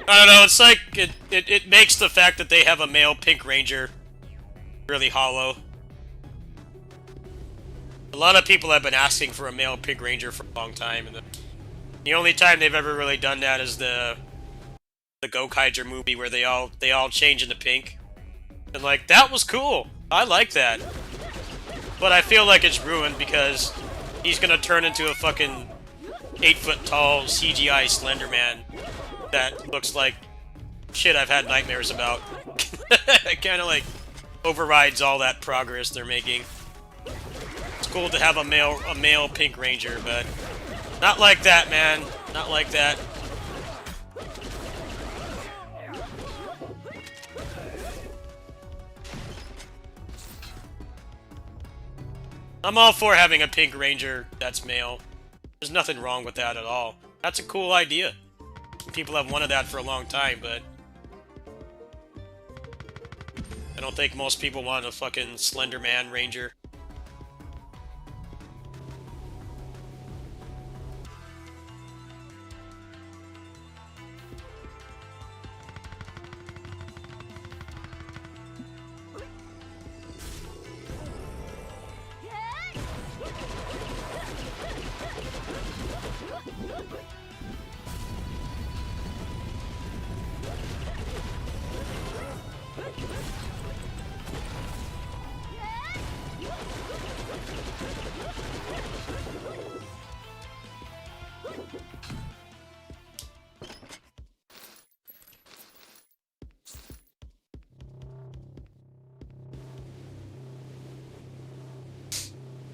I don't know, it's like, it makes the fact that they have a male Pink Ranger really hollow. A lot of people have been asking for a male Pink Ranger for a long time, and the only time they've ever really done that is the Gokaiger movie where they all change into pink. And like, that was cool. I like that. But I feel like it's ruined because he's gonna turn into a fucking 8-foot-tall CGI Slender Man that looks like shit I've had nightmares about. It kind of like overrides all that progress they're making. It's cool to have a male Pink Ranger, but not like that, man. Not like that. I'm all for having a Pink Ranger that's male. There's nothing wrong with that at all. That's a cool idea. People have wanted that for a long time, but I don't think most people want a fucking Slender Man Ranger.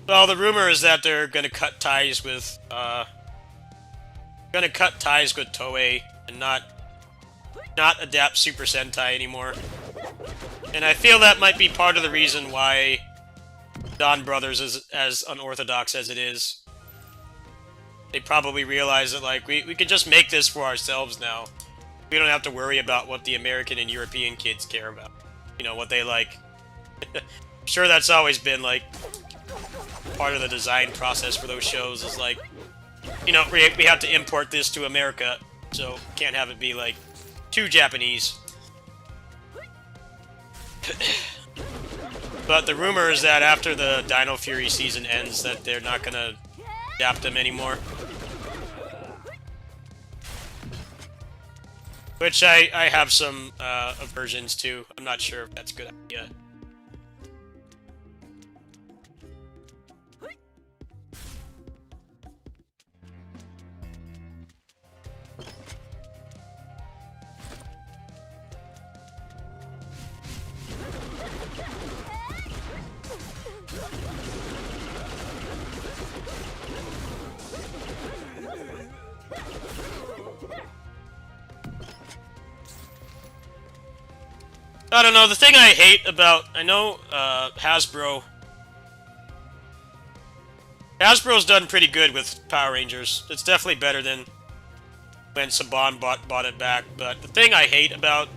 Well, the rumor is that they're gonna cut ties with Toei and not adapt Super Sentai anymore. And I feel that might be part of the reason why Don Brothers is as unorthodox as it is. They probably realize that, like, we can just make this for ourselves now. We don't have to worry about what the American and European kids care about. You know, what they like. I'm sure that's always been, like, part of the design process for those shows is like, you know, we have to import this to America, so can't have it be like too Japanese. But the rumor is that after the Dino Fury season ends that they're not gonna adapt them anymore. Which I have some aversions to. I'm not sure if that's a good idea. I don't know, the thing I hate about... I know, Hasbro's done pretty good with Power Rangers. It's definitely better than when Saban bought it back. But the thing I hate about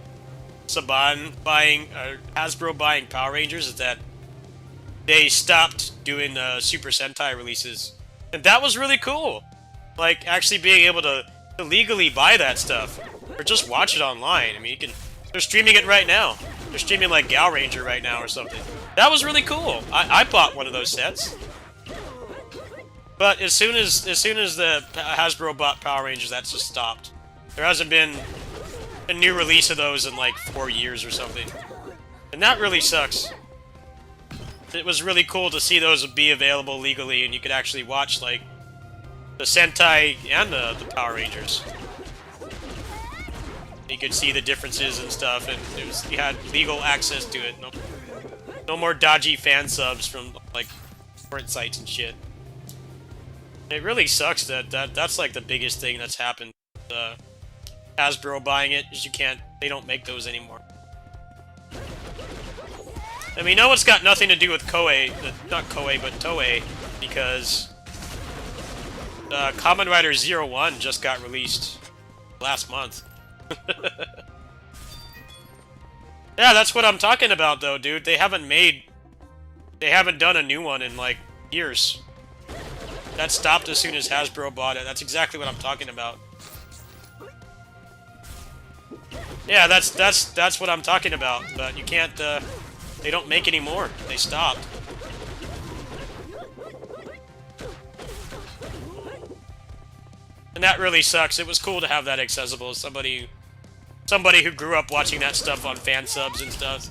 Saban buying... Hasbro buying Power Rangers is that they stopped doing Super Sentai releases. And that was really cool! Like, actually being able to legally buy that stuff. Or just watch it online. I mean, you can... They're streaming it right now. They're streaming like Gal Ranger right now or something. That was really cool. I bought one of those sets. But as soon as the Hasbro bought Power Rangers, that's just stopped. There hasn't been a new release of those in like 4 years or something. And that really sucks. It was really cool to see those be available legally and you could actually watch like the Sentai and the Power Rangers. You could see the differences and stuff, and you had legal access to it. No more dodgy fan subs from like torrent sites and shit. It really sucks that's like the biggest thing that's happened. Hasbro buying it is they don't make those anymore. And we know it's got nothing to do with Koei, not Koei, but Toei, because Kamen Rider 01 just got released last month. Yeah, that's what I'm talking about, though, dude. They haven't done a new one in, like, years. That stopped as soon as Hasbro bought it. That's exactly what I'm talking about. Yeah, that's what I'm talking about. But you can't, they don't make any more. They stopped. And that really sucks. It was cool to have that accessible as somebody who grew up watching that stuff on fan subs and stuff.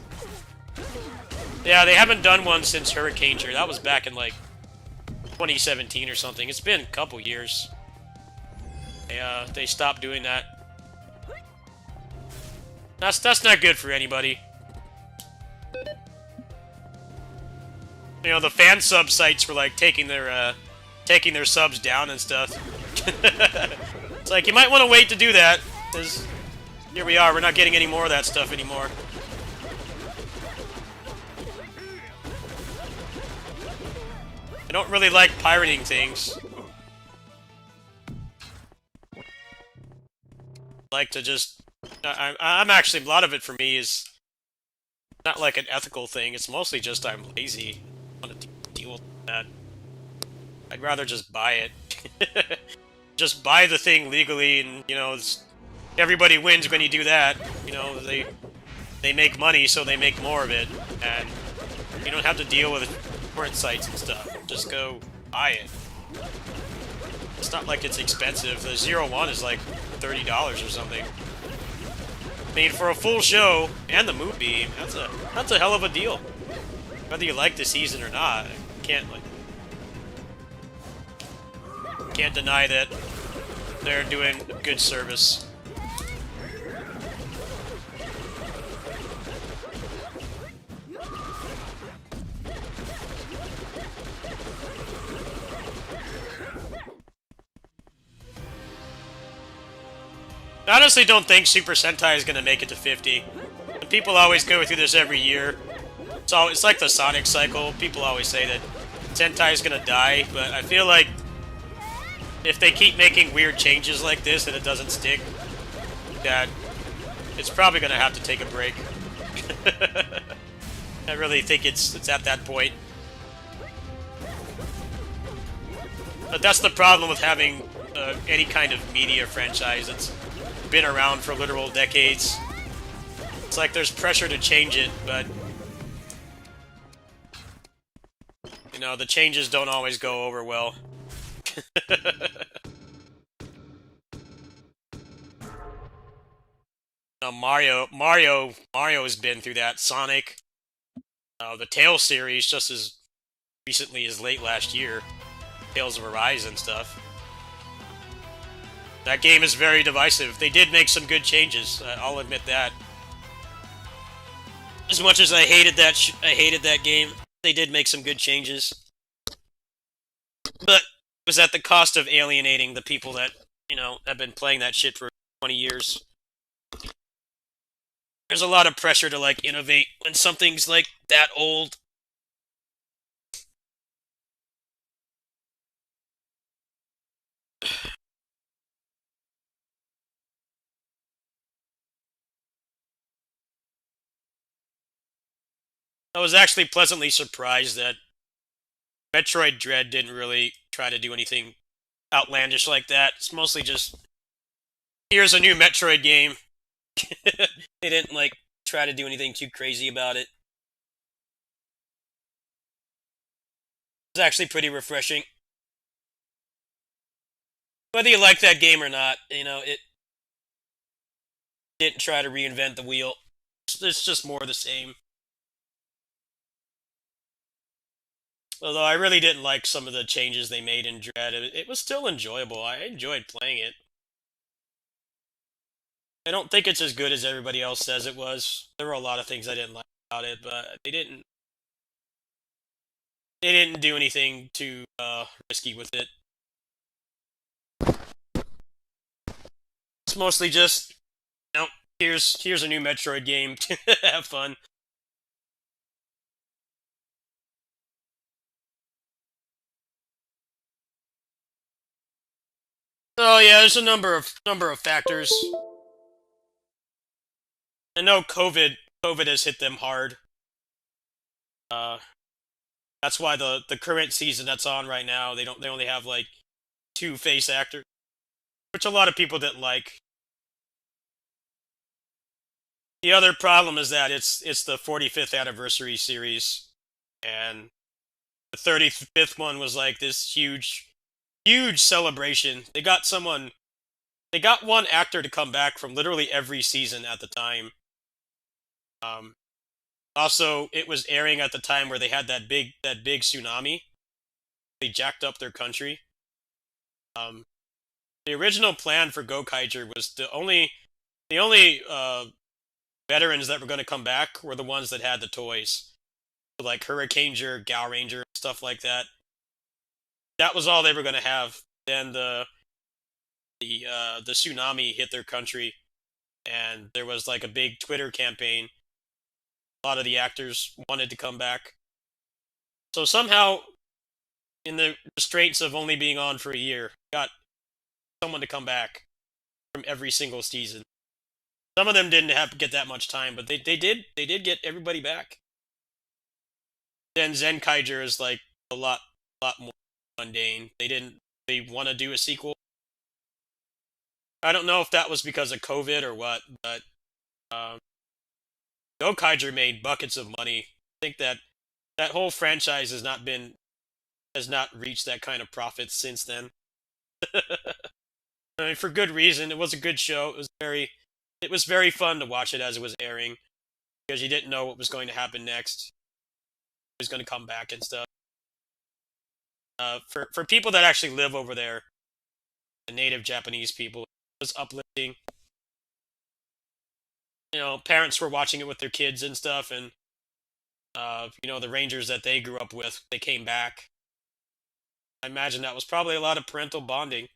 Yeah, they haven't done one since Hurricane. That was back in, like, 2017 or something. It's been a couple years. They stopped doing that. That's not good for anybody. You know, the fan sub sites were like taking their subs down and stuff. It's like, you might want to wait to do that, because here we are, we're not getting any more of that stuff anymore. I don't really like pirating things. I like to just... I'm actually, a lot of it for me is not like an ethical thing, it's mostly just I'm lazy. I don't want to deal with that. I'd rather just buy it. Just buy the thing legally, and, you know, everybody wins when you do that. You know, they make money, so they make more of it, and you don't have to deal with torrent sites and stuff. Just go buy it. It's not like it's expensive. The 01 is like $30 or something. I mean, for a full show and the movie, that's a hell of a deal. Whether you like the season or not, can't deny that they're doing good service. I honestly don't think Super Sentai is going to make it to 50. And people always go through this every year. It's like the Sonic cycle. People always say that Sentai is going to die, but I feel like if they keep making weird changes like this and it doesn't stick, that it's probably going to have to take a break. I really think it's at that point. But that's the problem with having any kind of media franchise that's been around for literal decades. It's like there's pressure to change it, but you know, the changes don't always go over well. Mario has been through that. Sonic, the Tales series, just as recently as late last year, Tales of Arise and stuff. That game is very divisive. They did make some good changes. I'll admit that. As much as I hated that game, they did make some good changes. But it was at the cost of alienating the people that, you know, have been playing that shit for 20 years. There's a lot of pressure to, like, innovate when something's, like, that old. I was actually pleasantly surprised that Metroid Dread didn't really try to do anything outlandish like that. It's mostly just, here's a new Metroid game. They didn't, like, try to do anything too crazy about it. It's actually pretty refreshing. Whether you like that game or not, you know, it didn't try to reinvent the wheel. It's just more of the same. Although I really didn't like some of the changes they made in Dread, it was still enjoyable. I enjoyed playing it. I don't think it's as good as everybody else says it was. There were a lot of things I didn't like about it, but they didn't do anything too risky with it. It's mostly just, here's a new Metroid game. Have fun. Oh yeah, there's a number of factors. I know COVID has hit them hard. Uh, that's why the current season that's on right now, they only have like two face actors, which a lot of people didn't like. The other problem is that it's the 45th anniversary series, and the 35th one was like this huge celebration. They got one actor to come back from literally every season at the time. Um, Also, it was airing at the time where they had that big tsunami. They jacked up their country. Um, the original plan for Gokaiger was the only veterans that were going to come back were the ones that had the toys, so like Hurricaneger, Gal Ranger, stuff like that. That was all they were going to have. Then the tsunami hit their country, and there was like a big Twitter campaign. A lot of the actors wanted to come back. So somehow, in the restraints of only being on for a year, got someone to come back from every single season. Some of them didn't have to get that much time, but they did get everybody back. Then Zenkaiger is like a lot more mundane. They want to do a sequel. I don't know if that was because of COVID or what, but um, Gokaiger made buckets of money. I think that whole franchise has not reached that kind of profit since then. I mean, for good reason. It was a good show. It was very fun to watch it as it was airing because you didn't know what was going to happen next. It was going to come back and stuff. For people that actually live over there, the native Japanese people, it was uplifting. Parents were watching it with their kids and stuff, and the Rangers that they grew up with, they came back. I imagine that was probably a lot of parental bonding.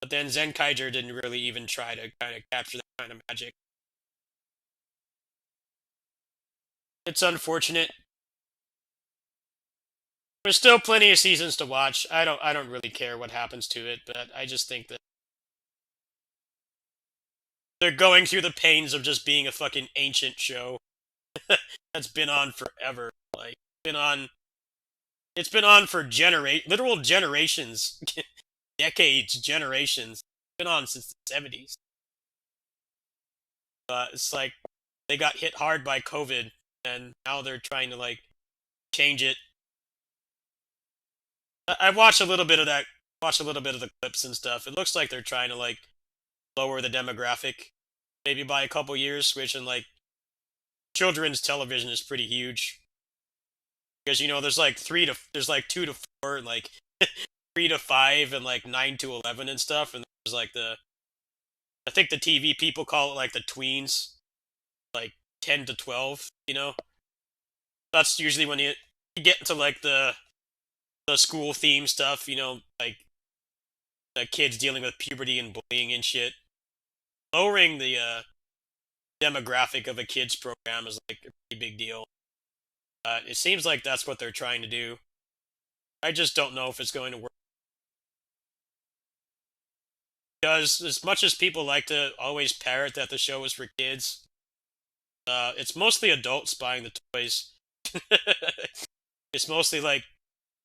But then Zenkaiger didn't really even try to kind of capture that kind of magic. It's unfortunate. There's still plenty of seasons to watch. I don't really care what happens to it, but I just think that they're going through the pains of just being a fucking ancient show that's been on forever. Like been on it's been on for literal generations, decades, generations. It's been on since the 70s. But it's like they got hit hard by COVID, and now they're trying to like change it. I watched a little bit of that. Watched a little bit of the clips and stuff. It looks like they're trying to like lower the demographic, maybe by a couple years, which in like children's television is pretty huge because there's like 2 to 4, and like 3 to 5, and like 9 to 11 and stuff, and there's like I think the TV people call it like the tweens, like 10 to 12. That's usually when you get into like the school theme stuff. Like the kids dealing with puberty and bullying and shit. Lowering the demographic of a kids program is like a pretty big deal. It seems like that's what they're trying to do. I just don't know if it's going to work. Because as much as people like to always parrot that the show is for kids, it's mostly adults buying the toys. It's mostly like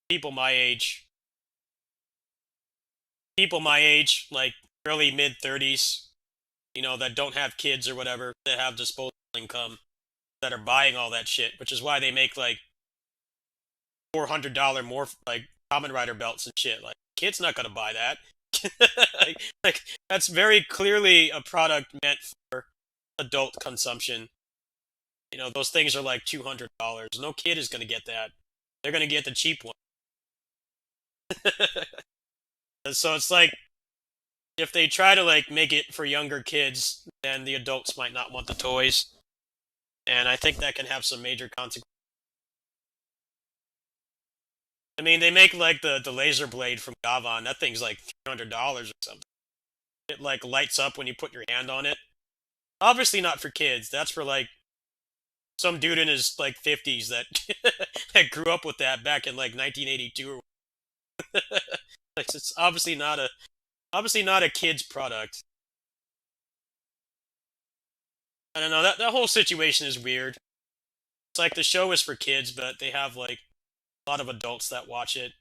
people my age. People my age, like early mid 30s, that don't have kids or whatever, that have disposable income, that are buying all that shit, which is why they make like $400 more like Kamen Rider belts and shit. Like, kid's not gonna buy that. like that's very clearly a product meant for adult consumption. Those things are like $200. No kid is gonna get that. They're gonna get the cheap one. So it's like if they try to like make it for younger kids, then the adults might not want the toys, and I think that can have some major consequences. I mean, they make like the laser blade from Gavan. That thing's like $300 or something. It like lights up when you put your hand on it. Obviously not for kids. That's for like some dude in his like 50s that that grew up with that back in like 1982. It's obviously not a kid's product. I don't know. That whole situation is weird. It's like the show is for kids, but they have like a lot of adults that watch it.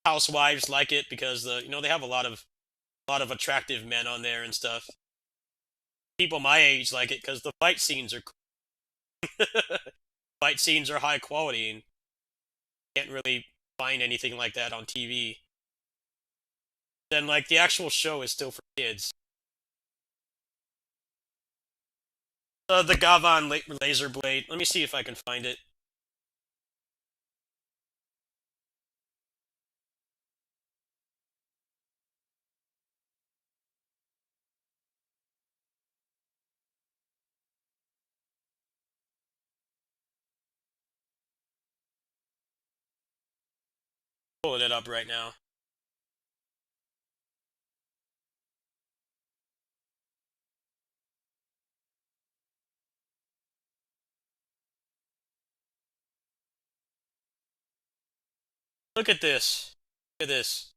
Housewives like it because they have a lot of attractive men on there and stuff. People my age like it because the fight scenes are fight scenes are high quality and can't really find anything like that on TV. Then like the actual show is still for kids. The Gavan laser blade. Let me see if I can find it. Pulling it up right now. Look at this. Look at this.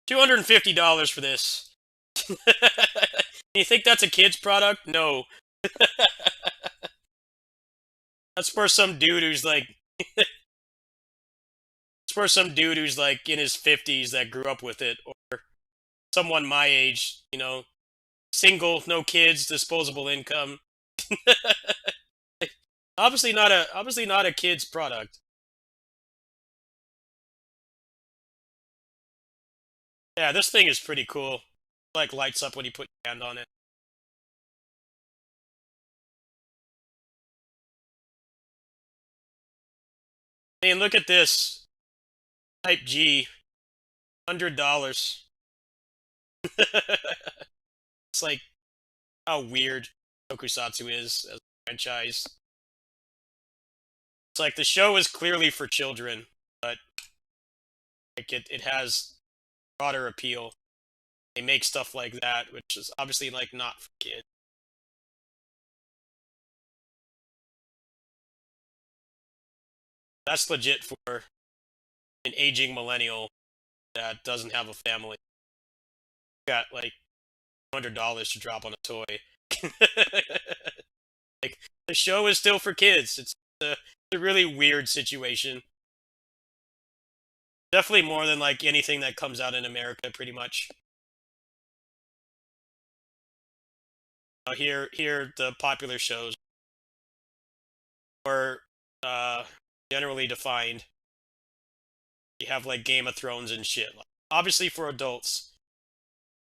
$250 for this. You think that's a kid's product? No. That's for some dude who's like it's for some dude who's like in his 50s that grew up with it, or someone my age, single, no kids, disposable income. Obviously not a kid's product. Yeah, this thing is pretty cool. Like lights up when you put your hand on it. I mean, look at this. Type G, $100. It's like how weird Tokusatsu is as a franchise. It's like the show is clearly for children, but like it has broader appeal. They make stuff like that, which is obviously like not for kids. That's legit for an aging millennial that doesn't have a family. Got like $100 to drop on a toy. Like the show is still for kids. It's a really weird situation. Definitely more than like anything that comes out in America, pretty much. Here the popular shows are generally defined. You have like Game of Thrones and shit. Like, obviously for adults,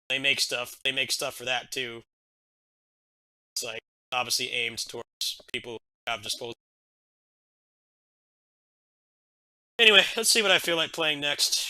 they make stuff. They make stuff for that too. It's like obviously aimed towards people who have disposable. Anyway, let's see what I feel like playing next.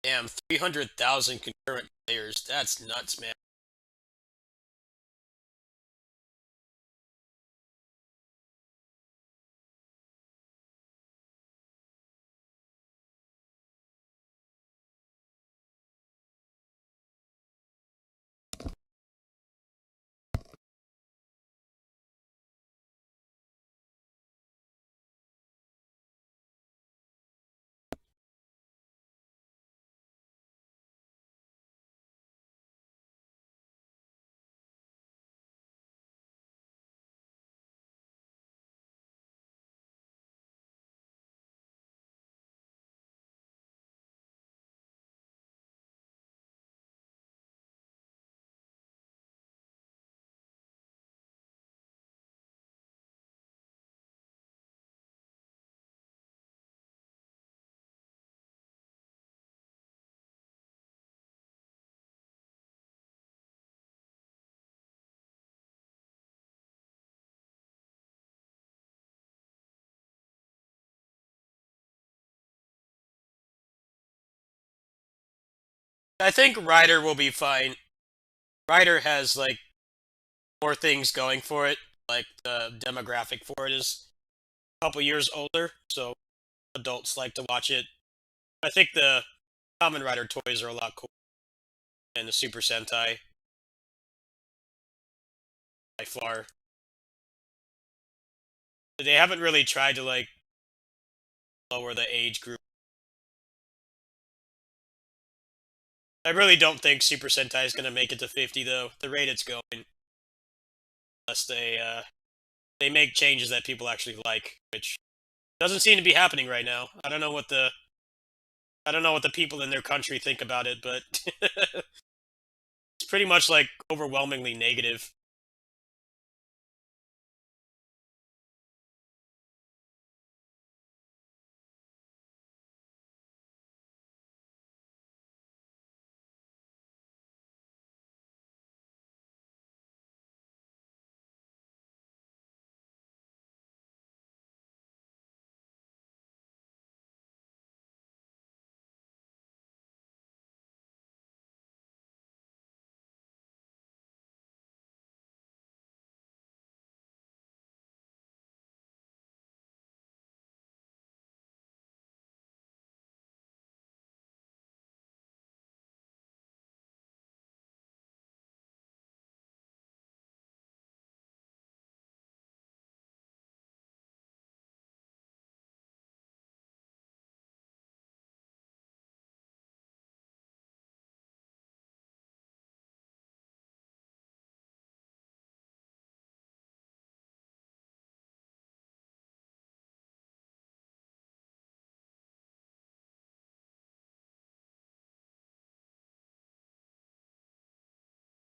Damn, 300,000 concurrent players. That's nuts, man. I think Rider will be fine. Rider has like more things going for it. Like the demographic for it is a couple years older, so adults like to watch it. I think the Kamen Rider toys are a lot cooler than the Super Sentai by far. They haven't really tried to like lower the age group. I really don't think Super Sentai is gonna make it to 50 though. The rate it's going, unless they make changes that people actually like, which doesn't seem to be happening right now. I don't know what the people in their country think about it, but it's pretty much like overwhelmingly negative.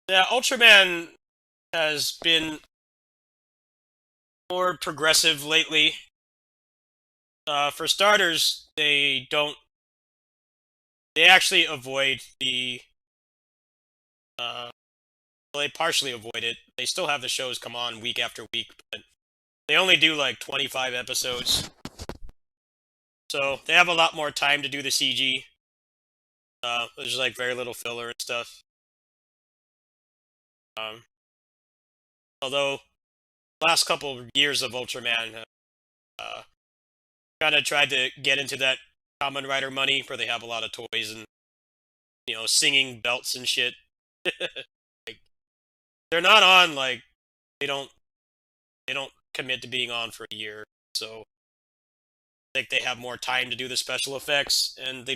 Yeah, Ultraman has been more progressive lately. For starters, they actually avoid the well, they partially avoid it. They still have the shows come on week after week, but they only do like 25 episodes. So they have a lot more time to do the CG. There's like very little filler and stuff. Um, although last couple of years of Ultraman uh, kind of tried to get into that Kamen Rider money, where they have a lot of toys and singing belts and shit. Like they're not on like they don't they don't commit to being on for a year, so I think they have more time to do the special effects, and they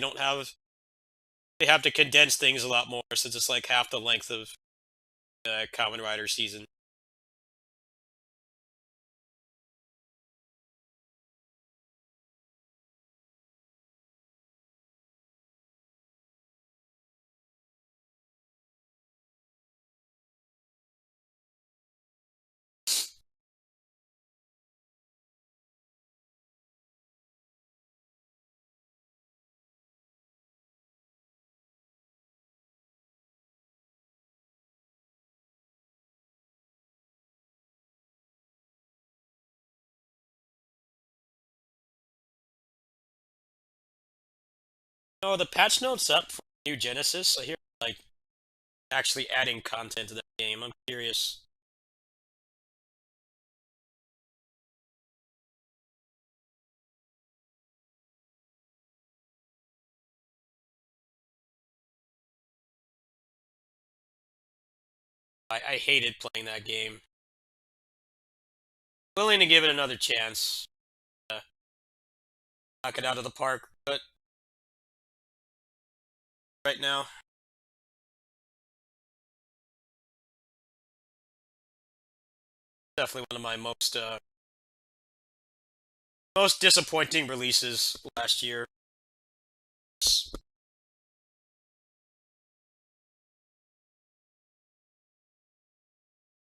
have to condense things a lot more since it's like half the length of Kamen Rider season. Oh, the patch notes up for New Genesis. I hear like actually adding content to that game. I'm curious. I hated playing that game. Willing to give it another chance. Uh, Knock it out of the park, but right now, definitely one of my most disappointing releases last year.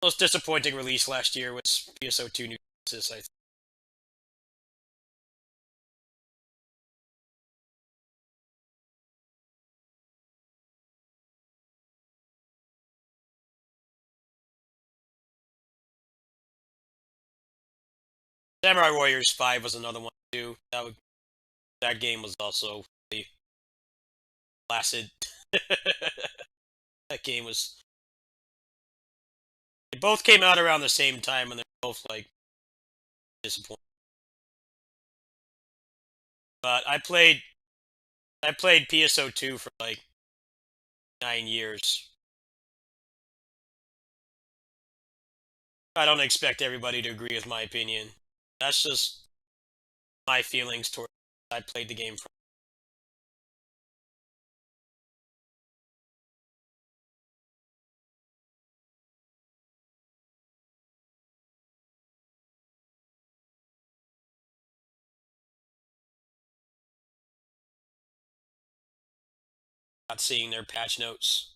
Most disappointing release last year was PSO2 New Genesis. I think. Samurai Warriors 5 was another one too. That game was also really placid. That game was. They both came out around the same time, and they're both like disappointing. But I played PSO2 for like 9 years. I don't expect everybody to agree with my opinion. That's just my feelings toward. I played the game for. Not seeing their patch notes.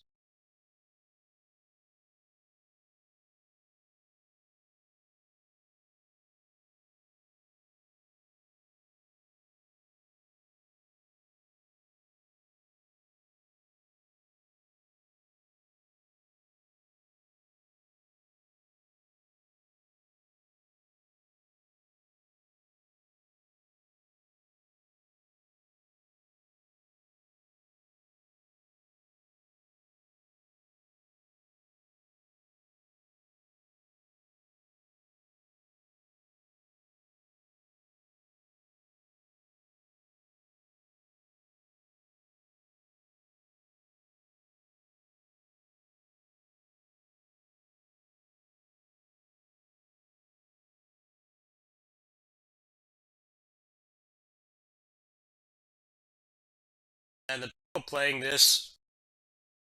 And the people playing this,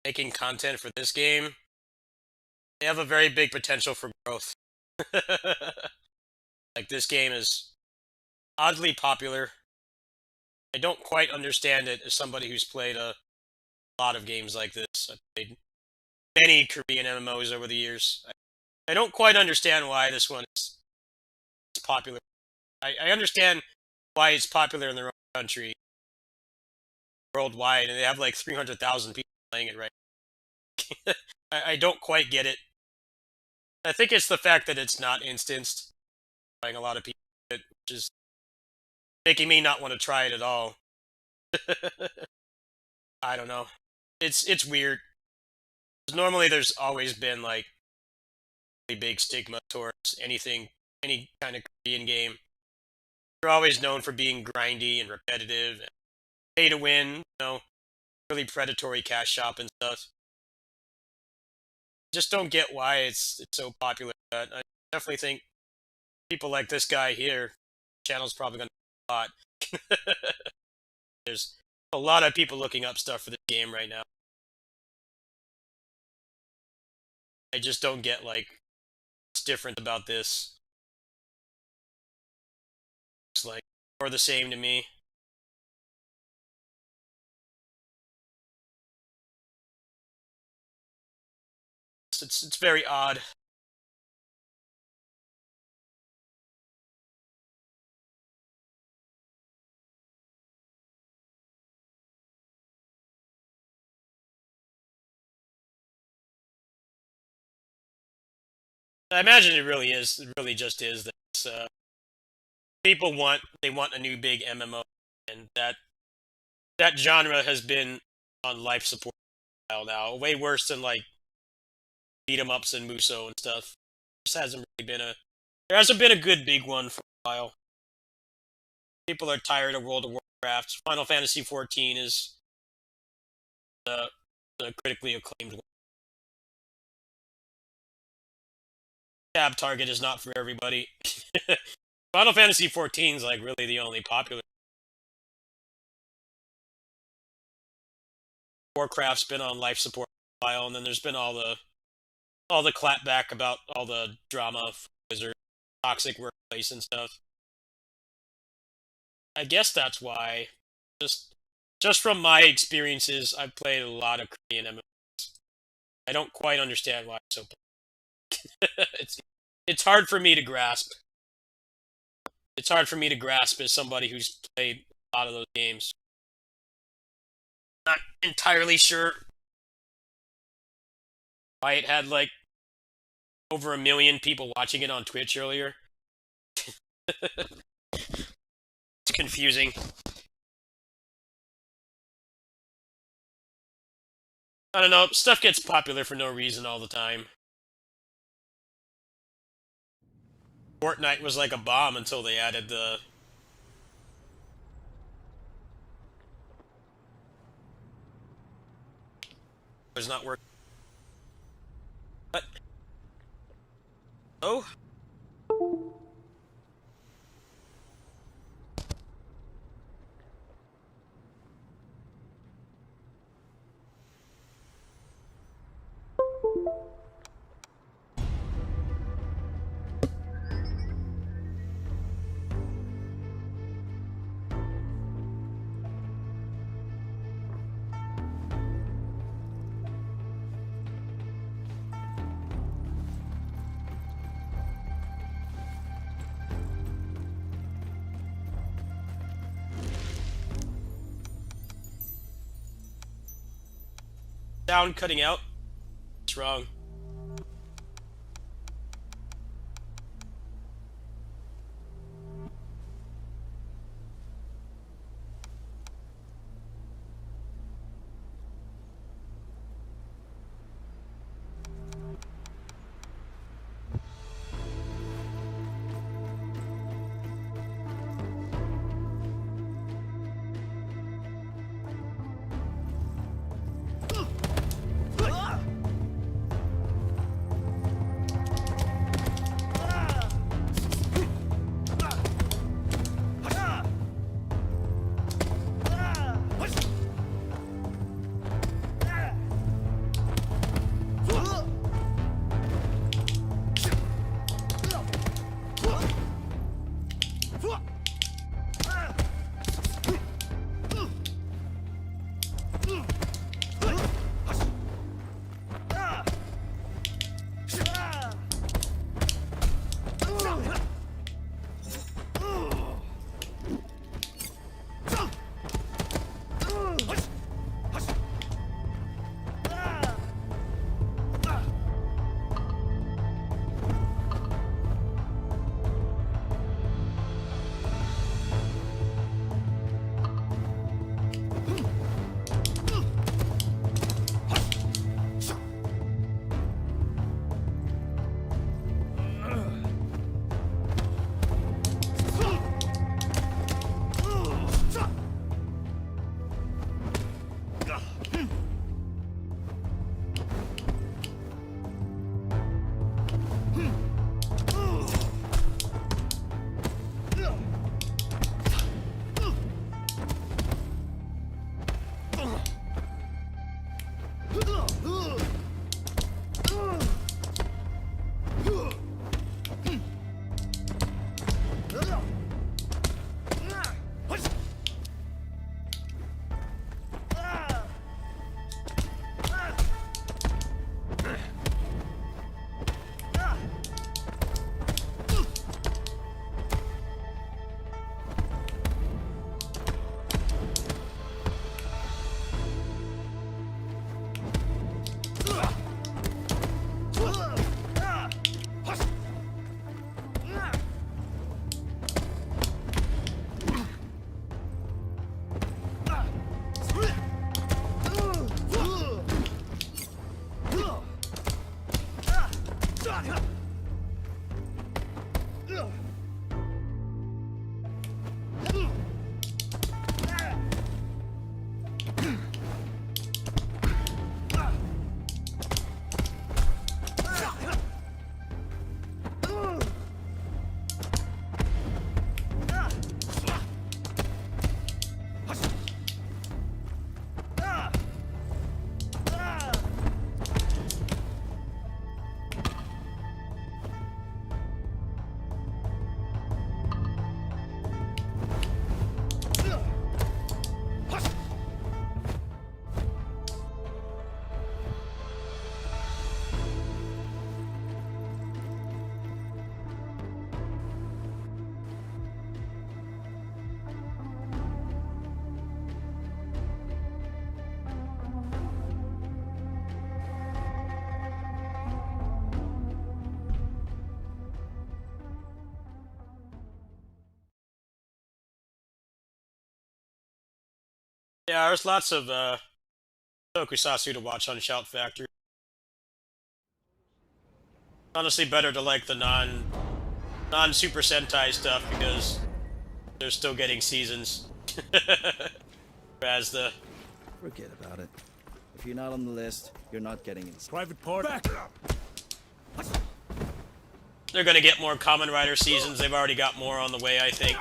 making content for this game, they have a very big potential for growth. Like this game is oddly popular. I don't quite understand it as somebody who's played a lot of games like this. I've played many Korean MMOs over the years. I don't quite understand why this one is popular. I understand why it's popular in their own country, worldwide, and they have like 300,000 people playing it right now. I don't quite get it. I think it's the fact that it's not instanced, playing a lot of people, which is making me not want to try it at all. I don't know. It's weird. 'Cause normally, there's always been like a big stigma towards anything, any kind of Korean game. They're always known for being grindy and repetitive and pay to win. Really predatory cash shop and stuff. Just don't get why it's so popular. But I definitely think people like this guy here, channel's probably going to be a lot. There's a lot of people looking up stuff for this game right now. I just don't get like what's different about this. It's like more the same to me. It's very odd. I imagine it really is. It really just is that people want a new big MMO, and that genre has been on life support for a while now. Way worse than like beat 'em ups and Muso and stuff. Just hasn't really been a there hasn't been a good big one for a while. People are tired of World of Warcraft. Final Fantasy 14 is the the critically acclaimed one. Tab Target is not for everybody. Final Fantasy 14 is like really the only popular. Warcraft's been on life support for a while, and then there's been all the clapback about all the drama for Blizzard, toxic workplace and stuff. I guess that's why. Just just from my experiences, I've played a lot of Korean MMOs. I don't quite understand why it's so. it's it's hard for me to grasp. It's hard for me to grasp as somebody who's played a lot of those games. Not entirely sure why it had like over 1 million people watching it on Twitch earlier. It's confusing. I don't know, stuff gets popular for no reason all the time. Fortnite was like a bomb until they added the... It's not working. What? Oh? Sound cutting out? What's wrong? Yeah, there's lots of Tokusatsu to watch on Shout Factory. Honestly, better to like the non-Super Sentai stuff because they're still getting seasons. Whereas the... Forget about it. If you're not on the list, you're not getting in. Private Party. Back up. They're gonna get more Kamen Rider seasons. They've already got more on the way, I think.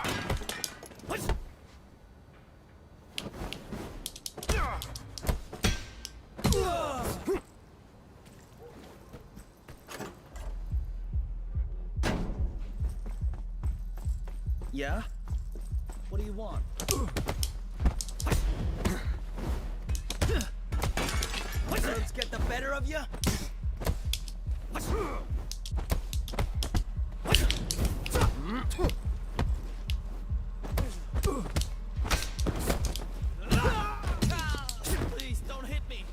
Yeah? What do you want? Let's get the better of you? Please don't hit me.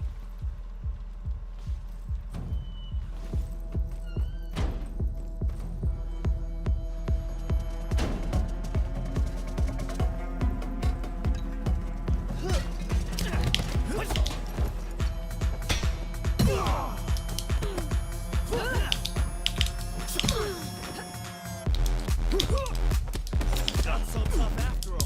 Not so tough after all.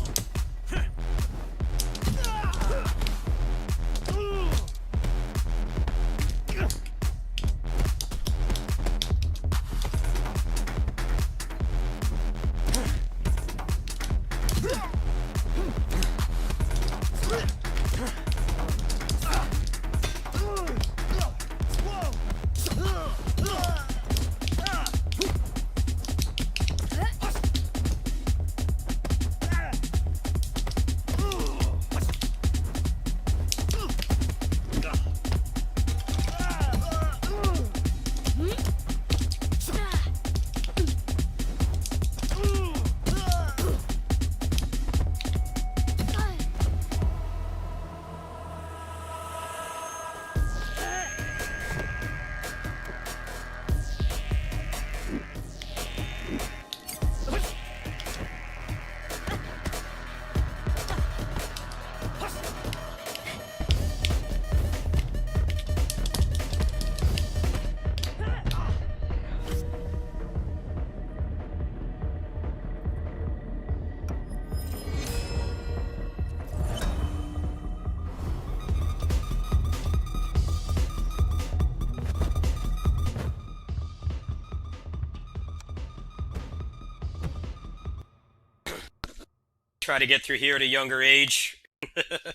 Try to get through here at a younger age. I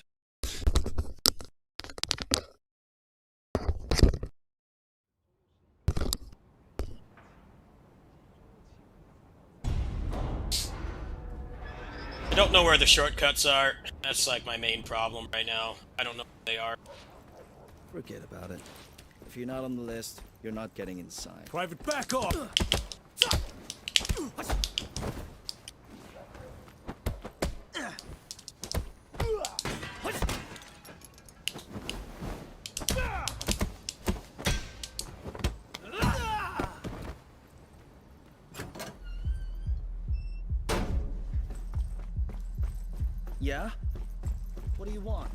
don't know where the shortcuts are. That's like my main problem right now. I don't know where they are. Forget about it. If you're not on the list, you're not getting inside. Private, back off. Yeah? What do you want?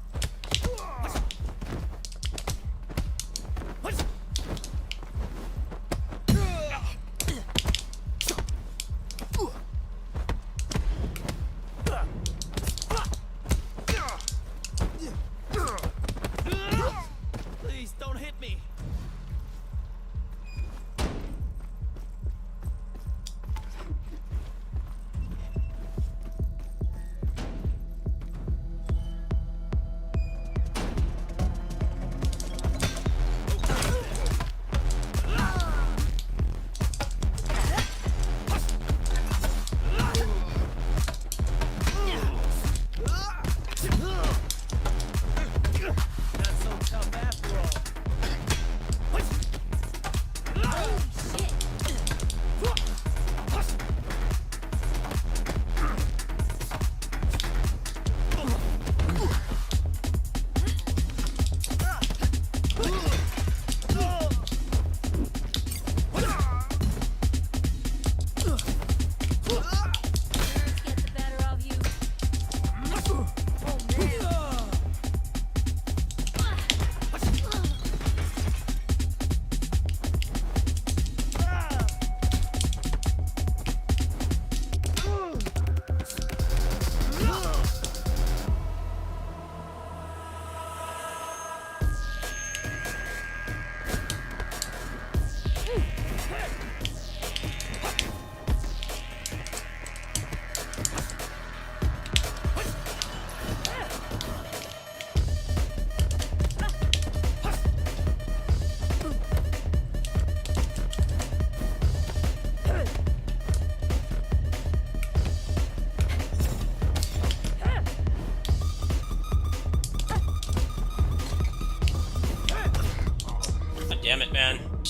Please don't hit me.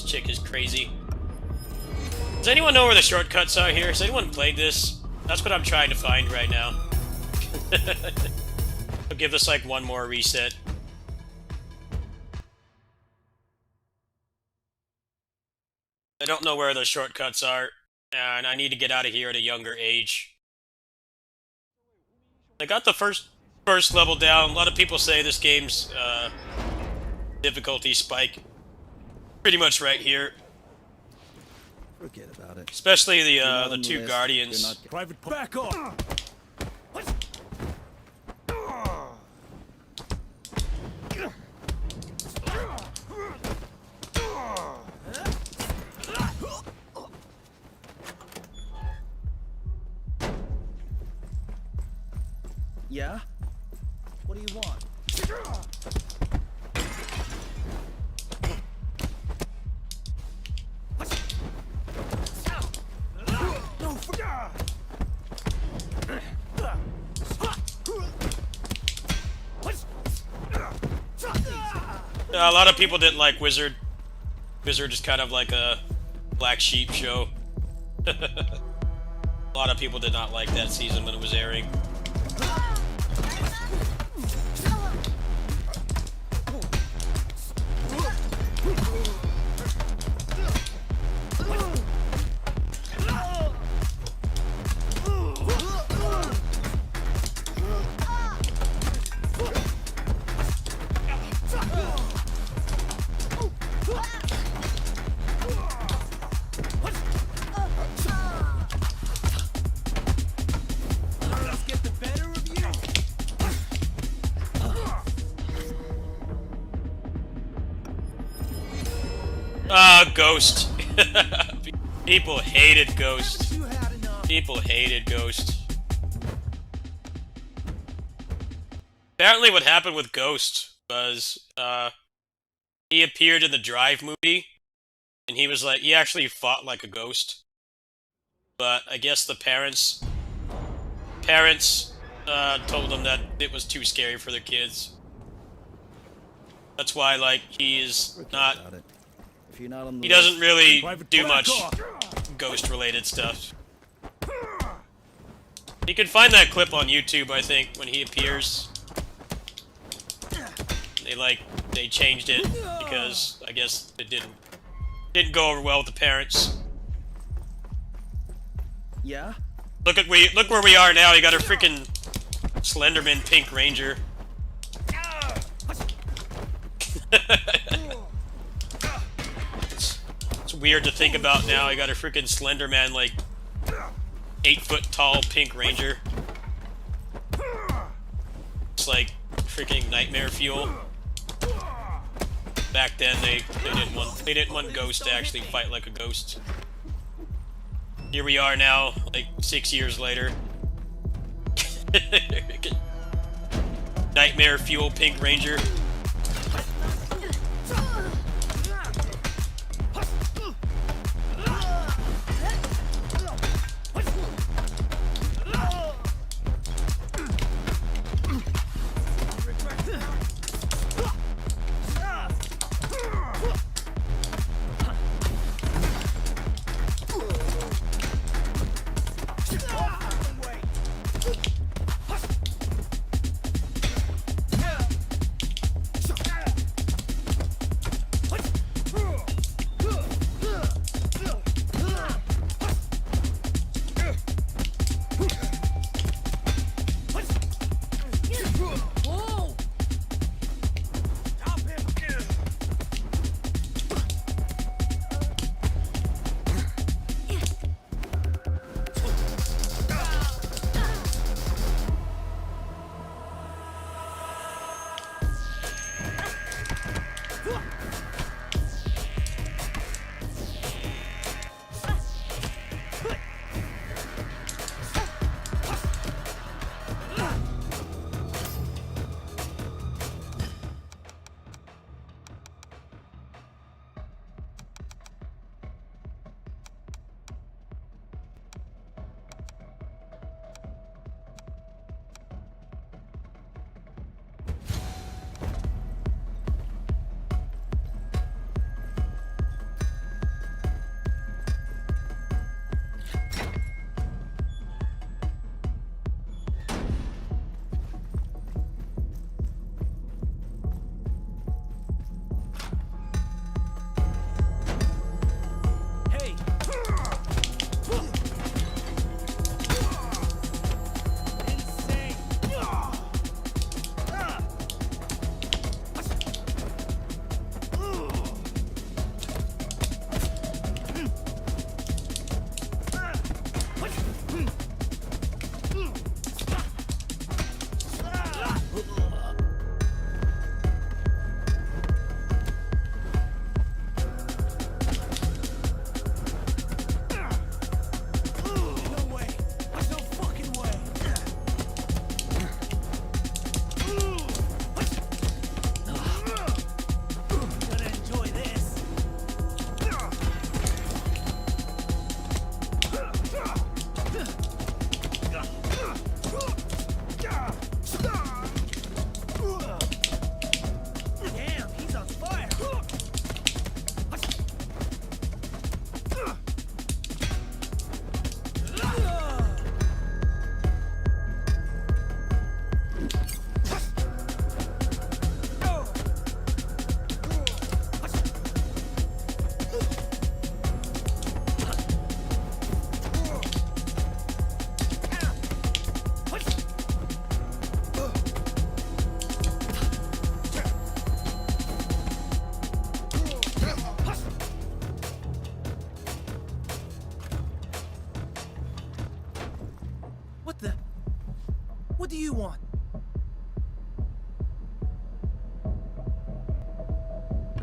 chick is crazy. Does anyone know where the shortcuts are here? Has anyone played this? That's what I'm trying to find right now. I'll give this like one more reset. I don't know where the shortcuts are, and I need to get out of here at a younger age. I got the first level down. A lot of people say this game's difficulty spike pretty much right here. Forget about it. Especially If you're not the on two list, guardians. you're not Private, back off! Yeah? What do you want? A lot of people didn't like Wizard. Wizard is kind of like a black sheep show. A lot of people did not like that season when it was airing. Ghost. People hated Ghost. People hated Ghost. Apparently what happened with Ghost was, he appeared in the Drive movie, and he was like, he actually fought like a ghost. But I guess the parents told him that it was too scary for their kids. That's why, like, he is not... If you're not on the He doesn't list, really Private, do back much off! ghost-related stuff. You can find that clip on YouTube, I think, when he appears. They changed it because I guess it didn't go over well with the parents. Yeah? Look where we are now. You got a freaking Slenderman Pink Ranger. It's weird to think about now. You got a freaking Slenderman, like 8-foot tall Pink Ranger. It's like freaking nightmare fuel. Back then, they didn't want Ghost to actually fight like a ghost. Here we are now, like 6 years later. Nightmare fuel Pink Ranger.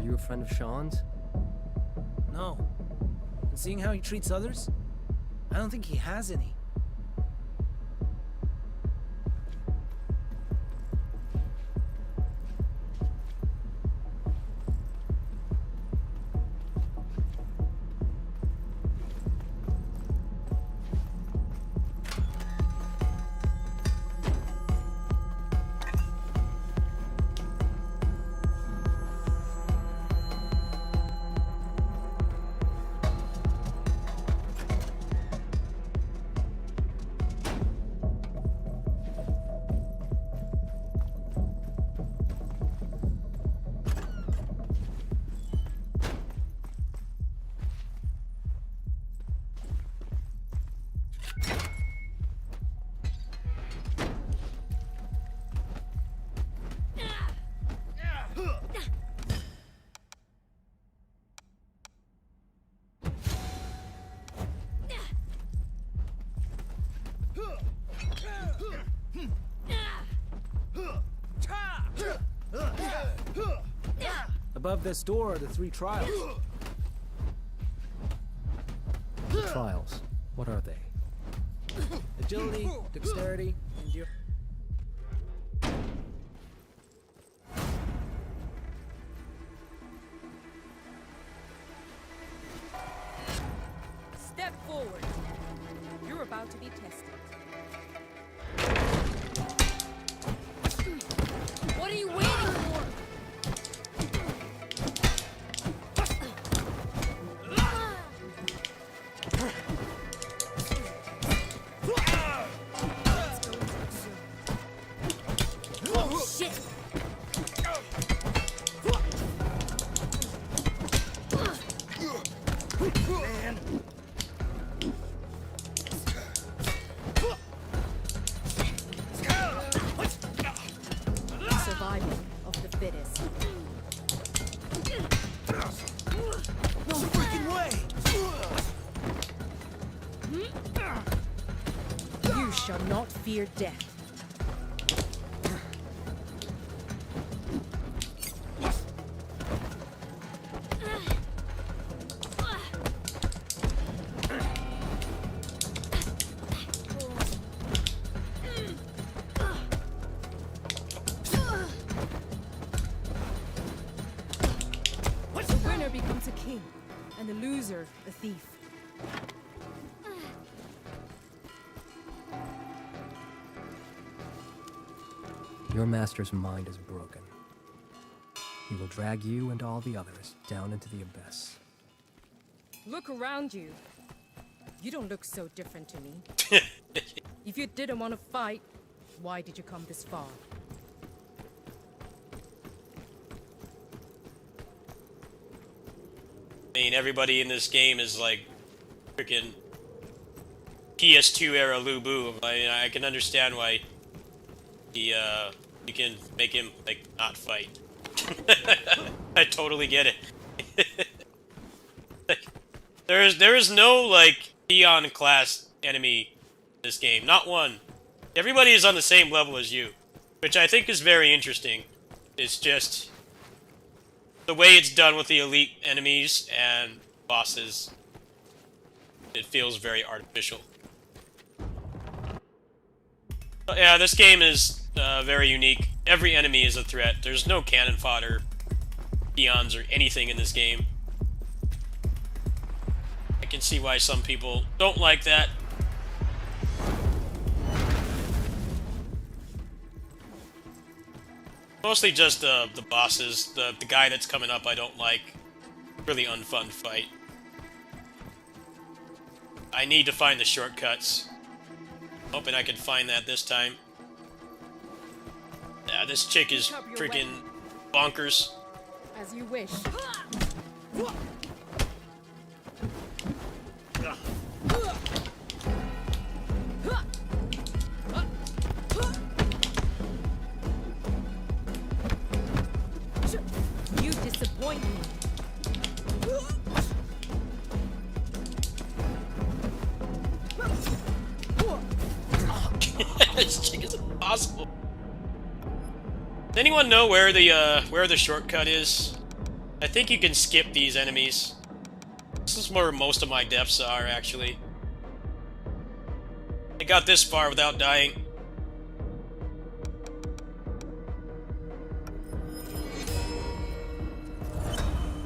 you a friend of Sean's? No. And seeing how he treats others, I don't think he has any. Above this door are the 3 trials. Trials. What are they? Agility, dexterity, endurance. Step forward. You're about to be tested. What are you waiting for? Oh, shit! Survival of the fittest. No freaking way! You shall not fear death. The winner becomes a king, and the loser a thief. Your master's mind is broken. He will drag you and all the others down into the abyss. Look around you. You don't look so different to me. If you didn't want to fight, why did you come this far? I mean, everybody in this game is like freaking PS2 era Lu Bu. I mean, I can understand why you can make him like not fight. I totally get it. Like, there is no like peon class enemy in this game, not one. Everybody is on the same level as you, which I think is very interesting. It's just the way it's done with the elite enemies and bosses. It feels very artificial. But yeah, this game is very unique. Every enemy is a threat. There's no cannon fodder, peons, or anything in this game. I can see why some people don't like that. Mostly just the bosses. The guy that's coming up I don't like. Really unfun fight. I need to find the shortcuts. Hoping I can find that this time. Yeah, this chick is freaking bonkers. As you wish. You disappoint me. This chick is impossible. Does anyone know where the shortcut is? I think you can skip these enemies. This is where most of my deaths are, actually. I got this far without dying.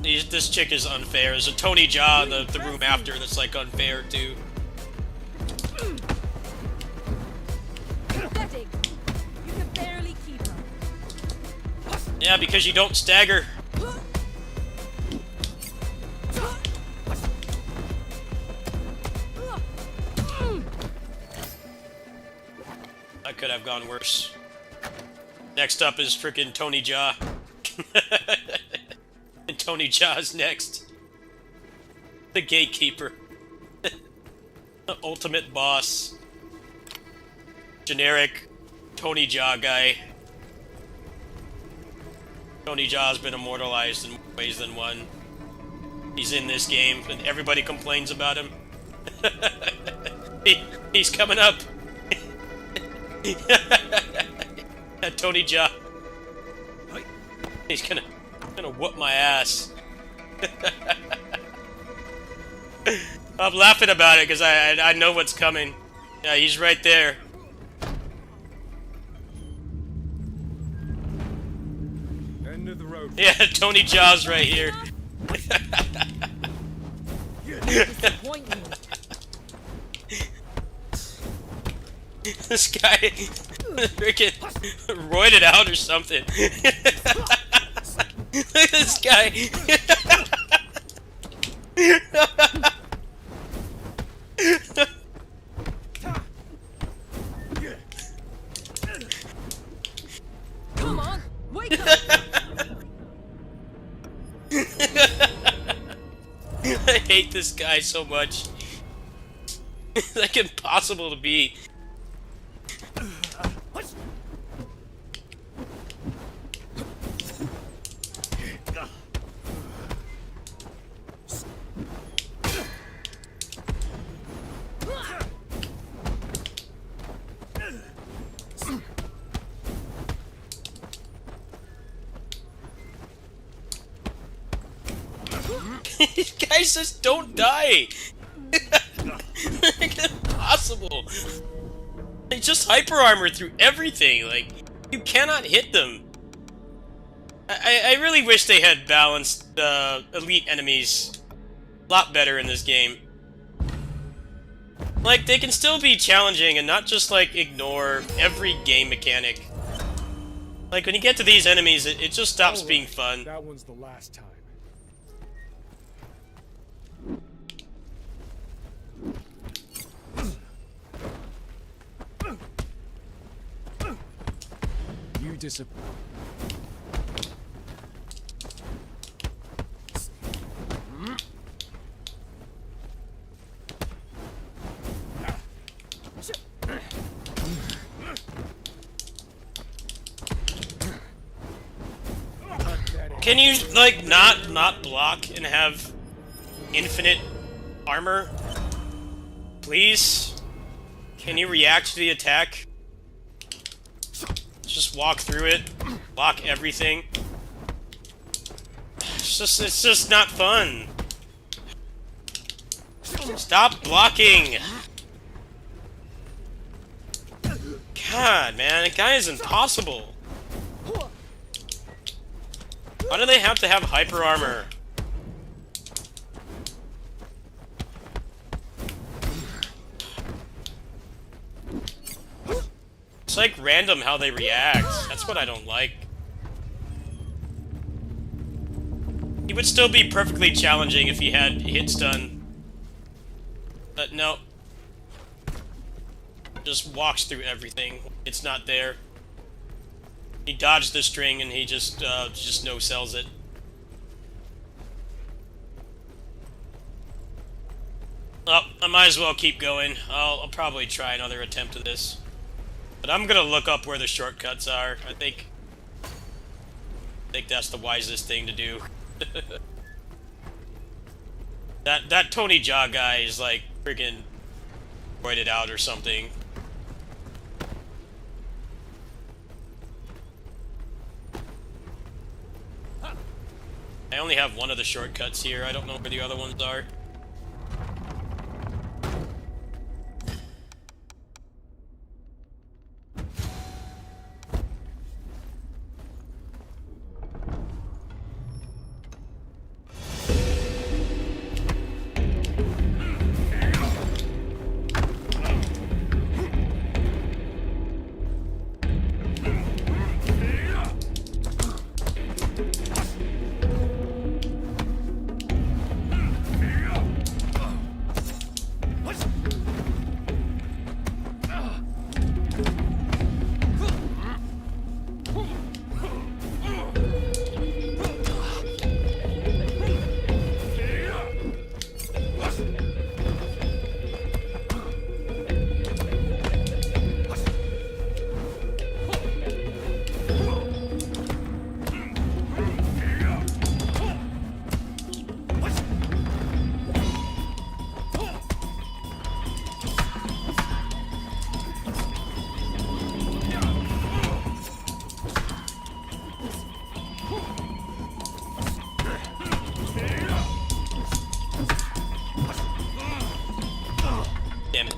This chick is unfair. There's a Tony Jaa in the room after that's like unfair too. Pathetic. You can barely keep her. Yeah, because you don't stagger. I could have gone worse. Next up is frickin' Tony Jaa. And Tony Jaa's next. The gatekeeper. The ultimate boss. Generic Tony Jaa guy. Tony Jaa's been immortalized in more ways than one. He's in this game, and everybody complains about him. He's coming up. Tony Jaa. He's gonna whoop my ass. I'm laughing about it because I know what's coming. Yeah, he's right there. End of the road. Yeah, Tony Jaa's right here. Disappoint me. This guy freaking roided out or something. Look at this guy. Come on, wake up. I hate this guy so much. It's like impossible to beat. These guys just don't die. Like, impossible. They just hyper armor through everything. Like, you cannot hit them. I really wish they had balanced elite enemies a lot better in this game. Like, they can still be challenging and not just, like, ignore every game mechanic. Like, when you get to these enemies, it just stops being fun. That one's the last time. You disappoint. Can you, like, not block and have infinite armor? Please? Can you react to the attack? Just walk through it, block everything. It's just not fun. Stop blocking! God, man, that guy is impossible. Why do they have to have hyper armor? It's like random how they react. That's what I don't like. He would still be perfectly challenging if he had hit stun. But no. Just walks through everything. It's not there. He dodged the string and he just no-sells it. Well, I might as well keep going. I'll probably try another attempt at this. But I'm gonna look up where the shortcuts are. I think that's the wisest thing to do. That Tony Jaa guy is like friggin' roided out or something. I only have one of the shortcuts here. I don't know where the other ones are. Damn it.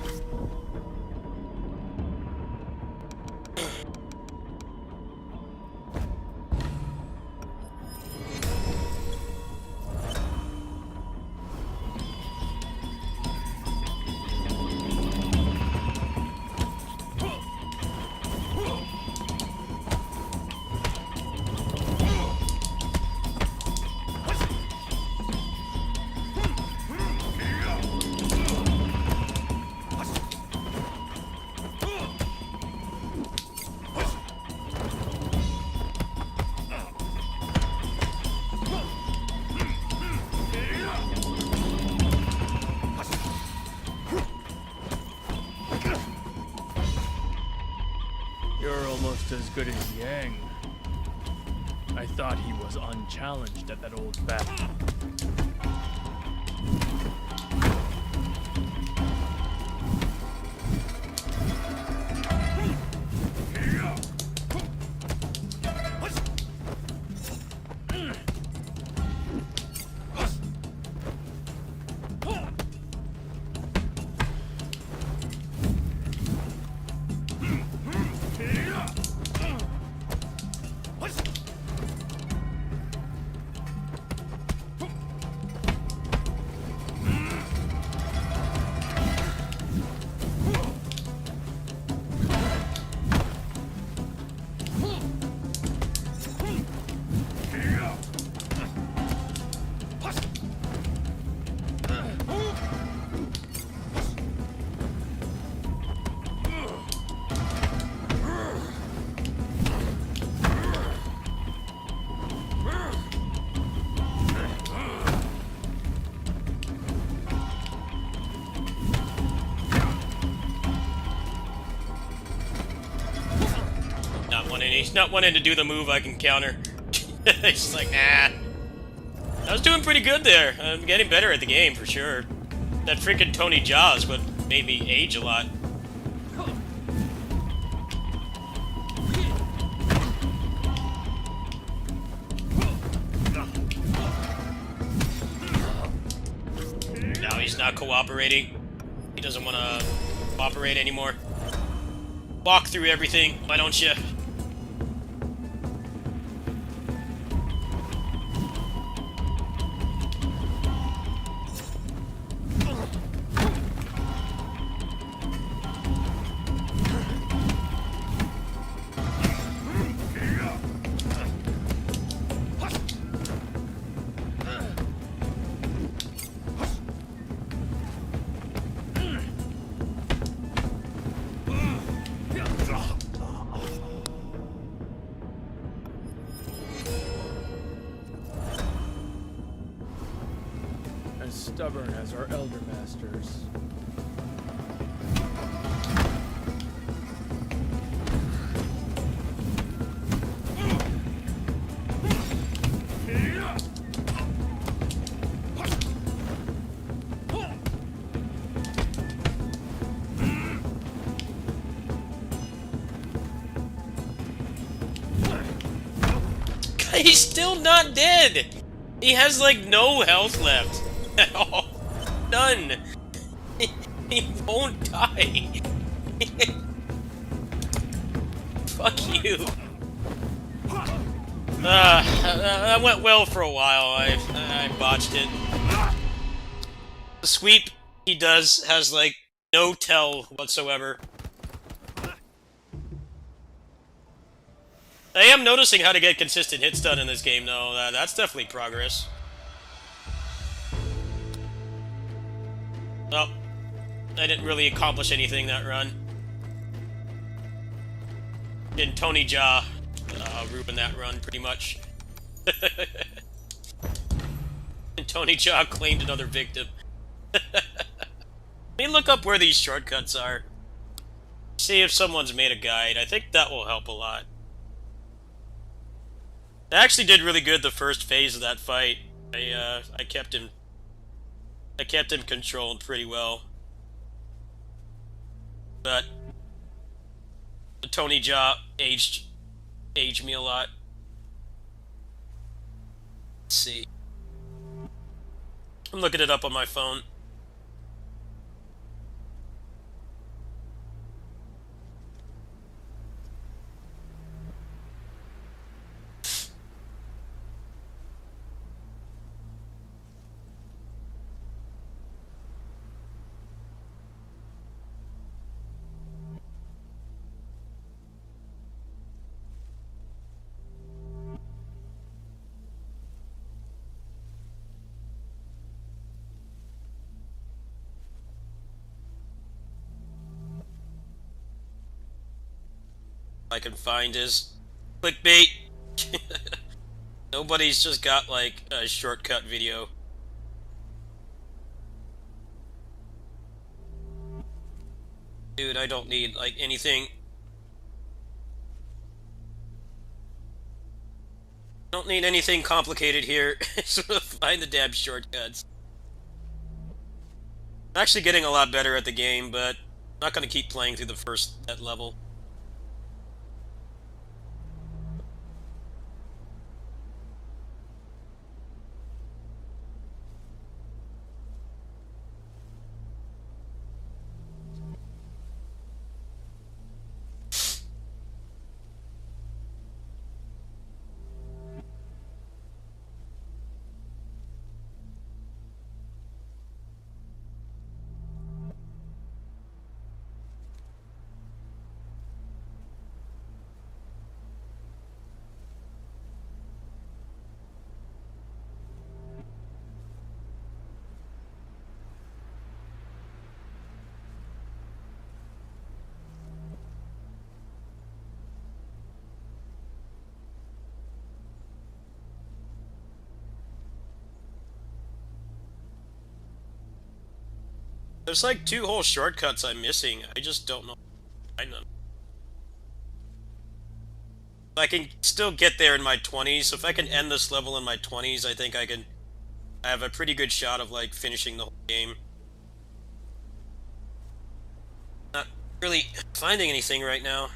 You're almost as good as Yang. I thought he was unchallenged at that old battle. He's not wanting to do the move I can counter. He's just like, nah. I was doing pretty good there. I'm getting better at the game, for sure. That freaking Tony Jaa is what made me age a lot. Now he's not cooperating. He doesn't want to cooperate anymore. Walk through everything, why don't you? Stubborn as our elder masters. He's still not dead! He has like no health left at all. None. He won't die. Fuck you. That went well for a while. I botched it. The sweep he does has like no tell whatsoever. I am noticing how to get consistent hits done in this game, though. That's definitely progress. Well, I didn't really accomplish anything that run. And Tony Jaa ruined that run, pretty much. And Tony Jaa claimed another victim. Let me look up where these shortcuts are. See if someone's made a guide. I think that will help a lot. I actually did really good the first phase of that fight. I kept him controlled pretty well. But the Tony Jaa aged me a lot. Let's see. I'm looking it up on my phone. I can find is clickbait. Nobody's just got like a shortcut video. Dude, I don't need like anything. Don't need anything complicated here. Just find the damn shortcuts. I'm actually getting a lot better at the game, but I'm not gonna keep playing through that level. There's like 2 whole shortcuts I'm missing. I just don't know how to find them. I can still get there in my 20s. So if I can end this level in my 20s, I think I have a pretty good shot of like finishing the whole game. Not really finding anything right now.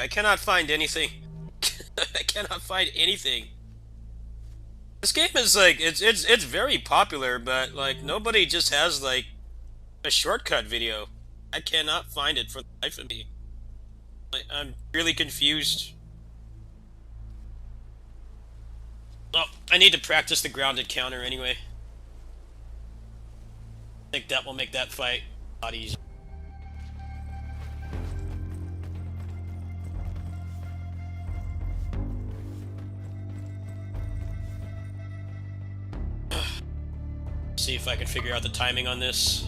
I cannot find anything. I cannot find anything. This game is like it's very popular, but like nobody just has like a shortcut video. I cannot find it for the life of me. Like, I'm really confused. Oh, I need to practice the grounded counter anyway. I think that will make that fight a lot easier. See if I can figure out the timing on this.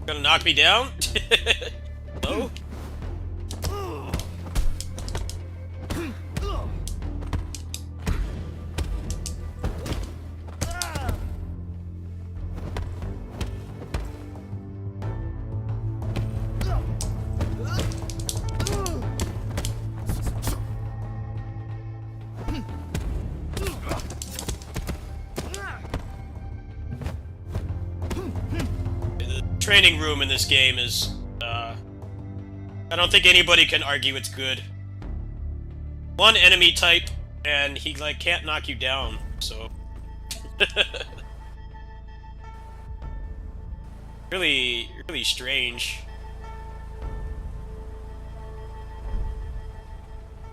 Gonna knock me down? No? Training room in this game is, I don't think anybody can argue it's good. One enemy type, and he, like, can't knock you down, so... really strange.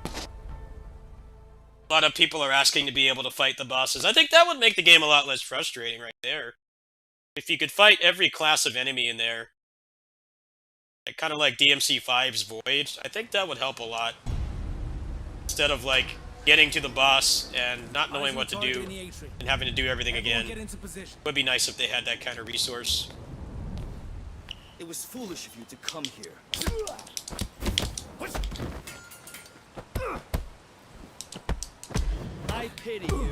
A lot of people are asking to be able to fight the bosses. I think that would make the game a lot less frustrating right there. If you could fight every class of enemy in there, like, kind of like DMC5's Void, I think that would help a lot. Instead of, like, getting to the boss and not knowing what to do and having to do everything again. It would be nice if they had that kind of resource. It was foolish of you to come here. I pity you.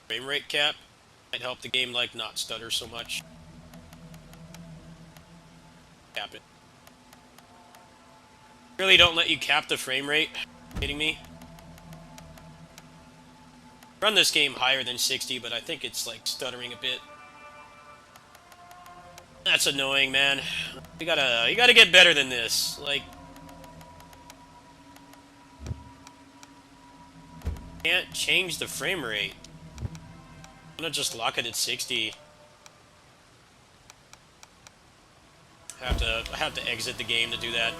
Frame rate cap might help the game, like, not stutter so much. Cap it. Really don't let you cap the frame rate. Kidding me? Run this game higher than 60, but I think it's, like, stuttering a bit. That's annoying, man. You gotta get better than this. Like, can't change the frame rate. I'm gonna just lock it at 60. I have to exit the game to do that.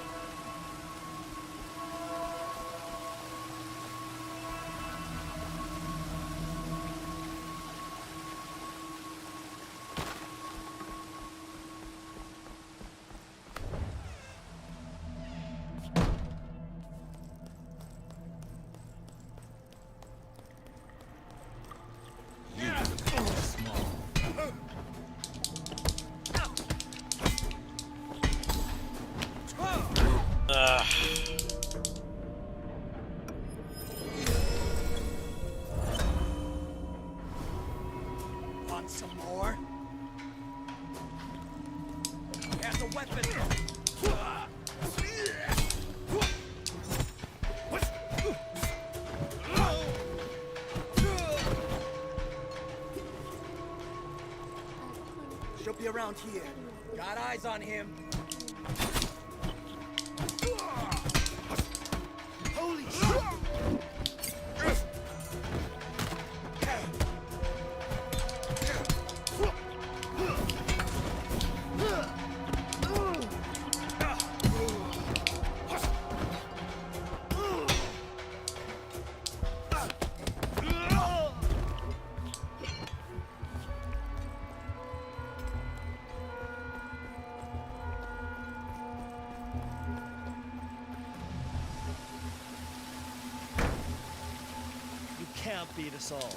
Want some more? There's a weapon. She'll be around here. Got eyes on him. Holy shit! outbeat us all.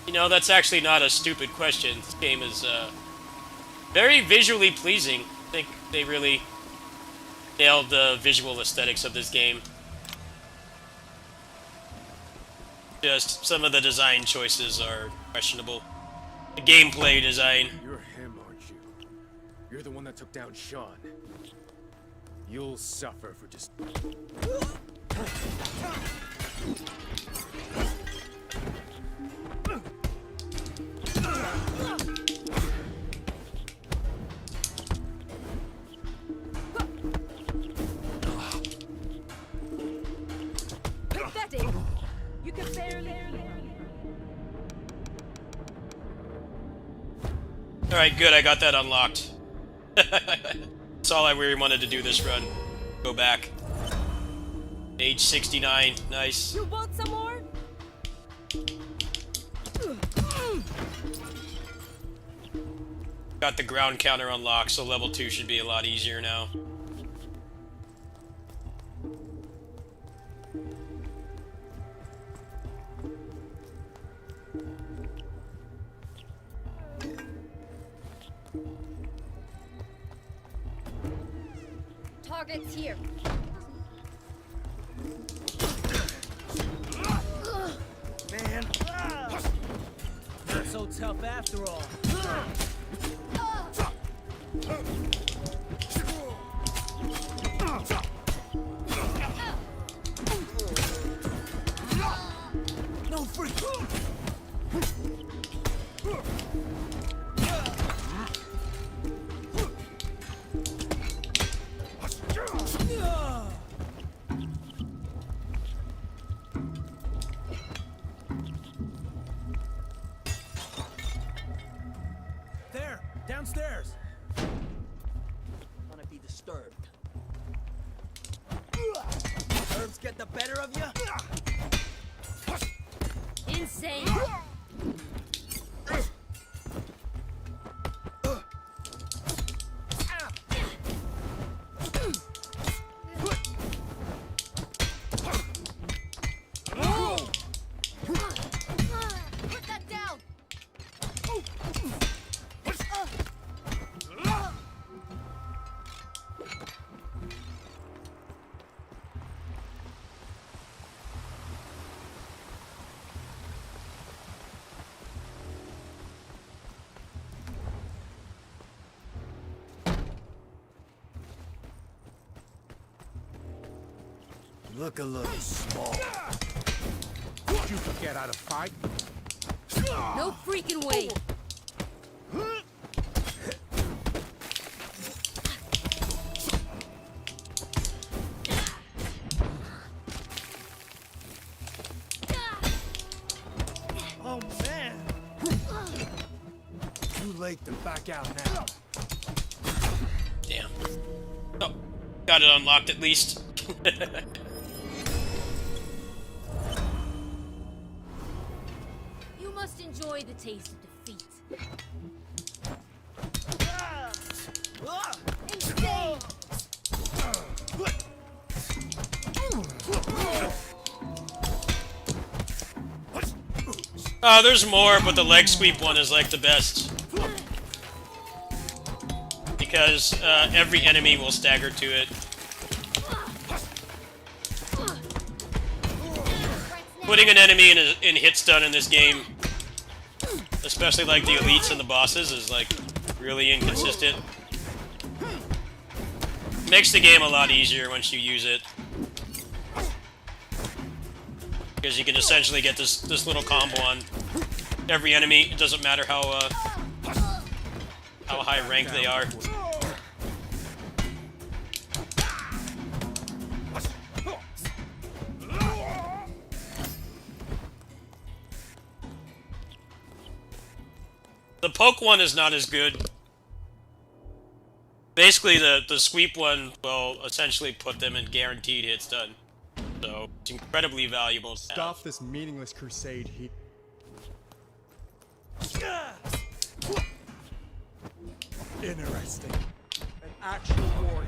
You know, that's actually not a stupid question. This game is, very visually pleasing. I think they really nailed the visual aesthetics of this game. Just some of the design choices are questionable. The gameplay design. You're him, aren't you? You're the one that took down Sean. You'll suffer for just... Pathetic. You can barely. Alright, good, I got that unlocked. That's all I really wanted to do this run. Go back. Age 69, nice. You want some more? Got the ground counter unlocked, so level 2 should be a lot easier now. Target's here. Man. Not so tough after all. No freak. There, downstairs. Want to be disturbed. Herbs get the better of you? Insane. Put that down. Look a little small. Did you forget how to fight? No freaking way. Oh man. Too late to back out now. Damn. Oh, got it unlocked at least. You must enjoy the taste of defeat. Insane. There's more, but the leg sweep one is like the best. Because every enemy will stagger to it. Putting an enemy in hit stun in this game, especially like the elites and the bosses, is like really inconsistent. Makes the game a lot easier once you use it. Because you can essentially get this little combo on every enemy. It doesn't matter how high ranked they are. The poke one is not as good. Basically, the sweep one will essentially put them in guaranteed hits done. So, it's incredibly valuable to Stop have. this meaningless crusade here. Interesting. An actual warrior.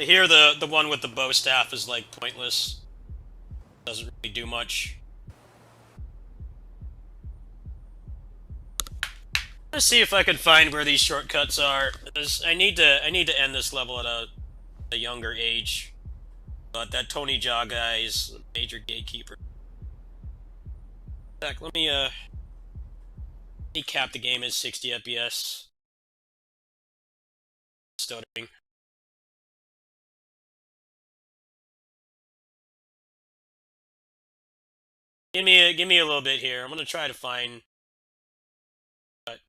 Here, the one with the bow staff is, like, pointless. Doesn't really do much. Let's see if I can find where these shortcuts are. I need to end this level at a younger age. But that Tony Jaa guy is a major gatekeeper. In fact, let me cap the game at 60 FPS. Stuttering. Give me a little bit here. I'm gonna try to find. But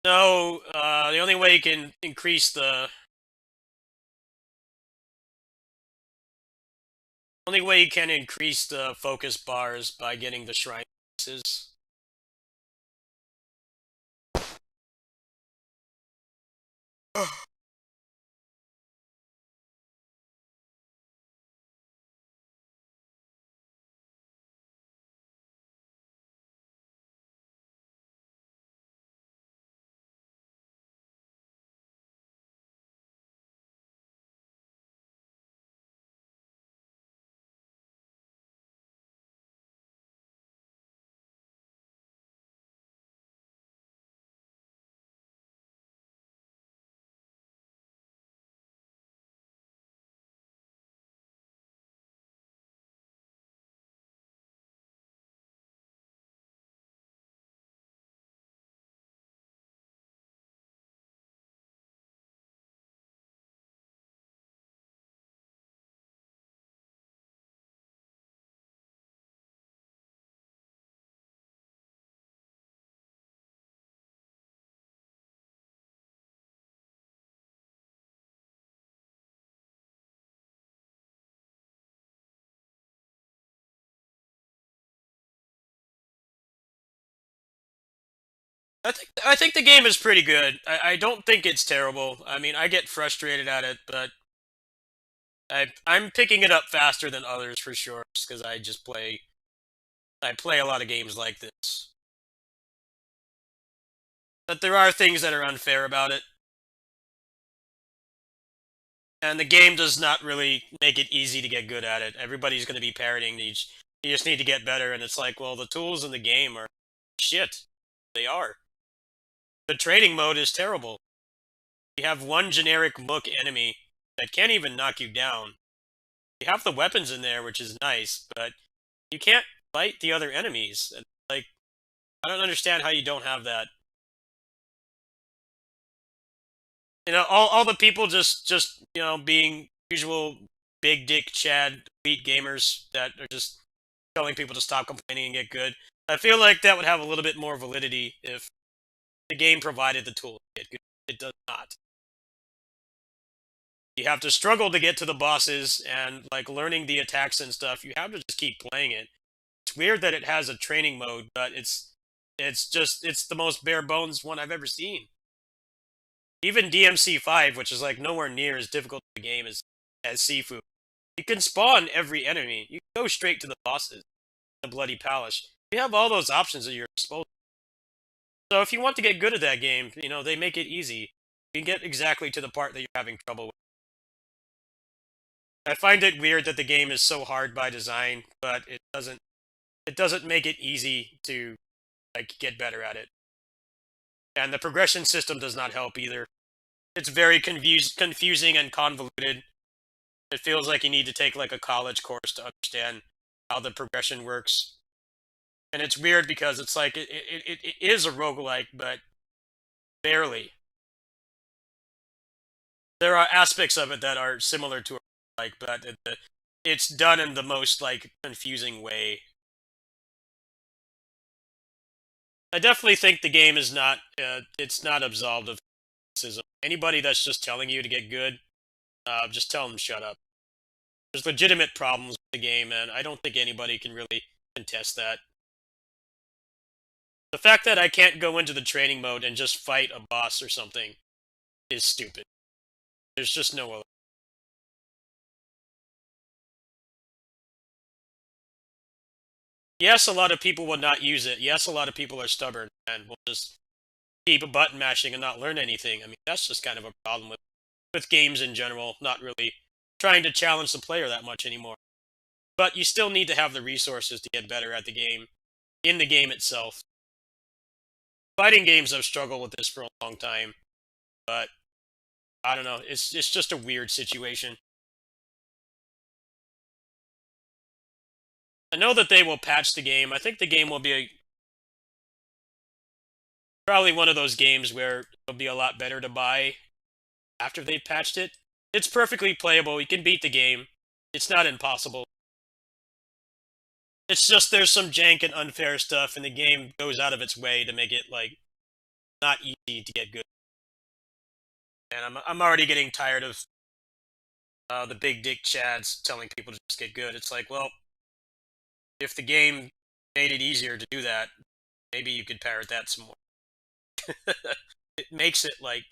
no, the only way you can increase the focus bar is by getting the shrine pieces. I think the game is pretty good. I don't think it's terrible. I mean, I get frustrated at it, but I'm picking it up faster than others for sure, because I play a lot of games like this. But there are things that are unfair about it. And the game does not really make it easy to get good at it. Everybody's going to be parroting these. You just need to get better, and it's like, well, the tools in the game are shit. They are. The training mode is terrible. You have one generic mook enemy that can't even knock you down. You have the weapons in there, which is nice, but you can't fight the other enemies. And, like, I don't understand how you don't have that. You know, all the people just you know, being usual big dick Chad beat gamers that are just telling people to stop complaining and get good. I feel like that would have a little bit more validity if the game provided the tool to get good. It does not. You have to struggle to get to the bosses, and like learning the attacks and stuff, you have to just keep playing it. It's weird that it has a training mode, but it's the most bare bones one I've ever seen. Even DMC5, which is like nowhere near as difficult a game as Sifu, you can spawn every enemy. You can go straight to the bosses, the Bloody Palace. You have all those options at your disposal. So if you want to get good at that game, you know, they make it easy. You can get exactly to the part that you're having trouble with. I find it weird that the game is so hard by design, but it doesn't make it easy to like get better at it. And the progression system does not help either. It's very confusing and convoluted. It feels like you need to take like a college course to understand how the progression works. And it's weird because it's like it is a roguelike, but barely. There are aspects of it that are similar to a roguelike, but it's done in the most like confusing way. I definitely think the game is not, it's not absolved of criticism. Anybody that's just telling you to get good, just tell them to shut up. There's legitimate problems with the game, and I don't think anybody can really contest that. The fact that I can't go into the training mode and just fight a boss or something is stupid. There's just no other. Yes, a lot of people will not use it. Yes, a lot of people are stubborn and will just keep button mashing and not learn anything. I mean, that's just kind of a problem with games in general, not really trying to challenge the player that much anymore. But you still need to have the resources to get better at the game, in the game itself. Fighting games have struggled with this for a long time, but I don't know, it's just a weird situation. I know that they will patch the game. I think the game will be probably one of those games where it'll be a lot better to buy after they've patched it. It's perfectly playable. You can beat the game. It's not impossible. It's just there's some jank and unfair stuff, and the game goes out of its way to make it like not easy to get good. And I'm already getting tired of the big dick chads telling people to just get good. It's like, well, if the game made it easier to do that, maybe you could parrot that some more. It makes it like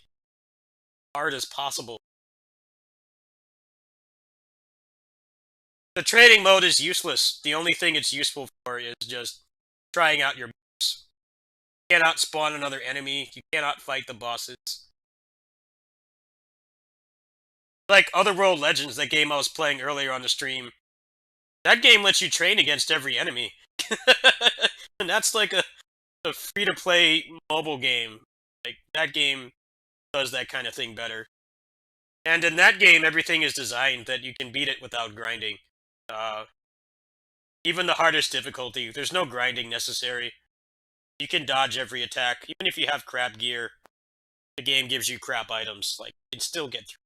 hard as possible. The training mode is useless. The only thing it's useful for is just trying out your moves. You cannot spawn another enemy. You cannot fight the bosses. Like Otherworld Legends, that game I was playing earlier on the stream. That game lets you train against every enemy. And that's like a free-to-play mobile game. Like, that game does that kind of thing better. And in that game, everything is designed that you can beat it without grinding. Even the hardest difficulty, there's no grinding necessary. You can dodge every attack. Even if you have crap gear, the game gives you crap items. Like, you can still get through.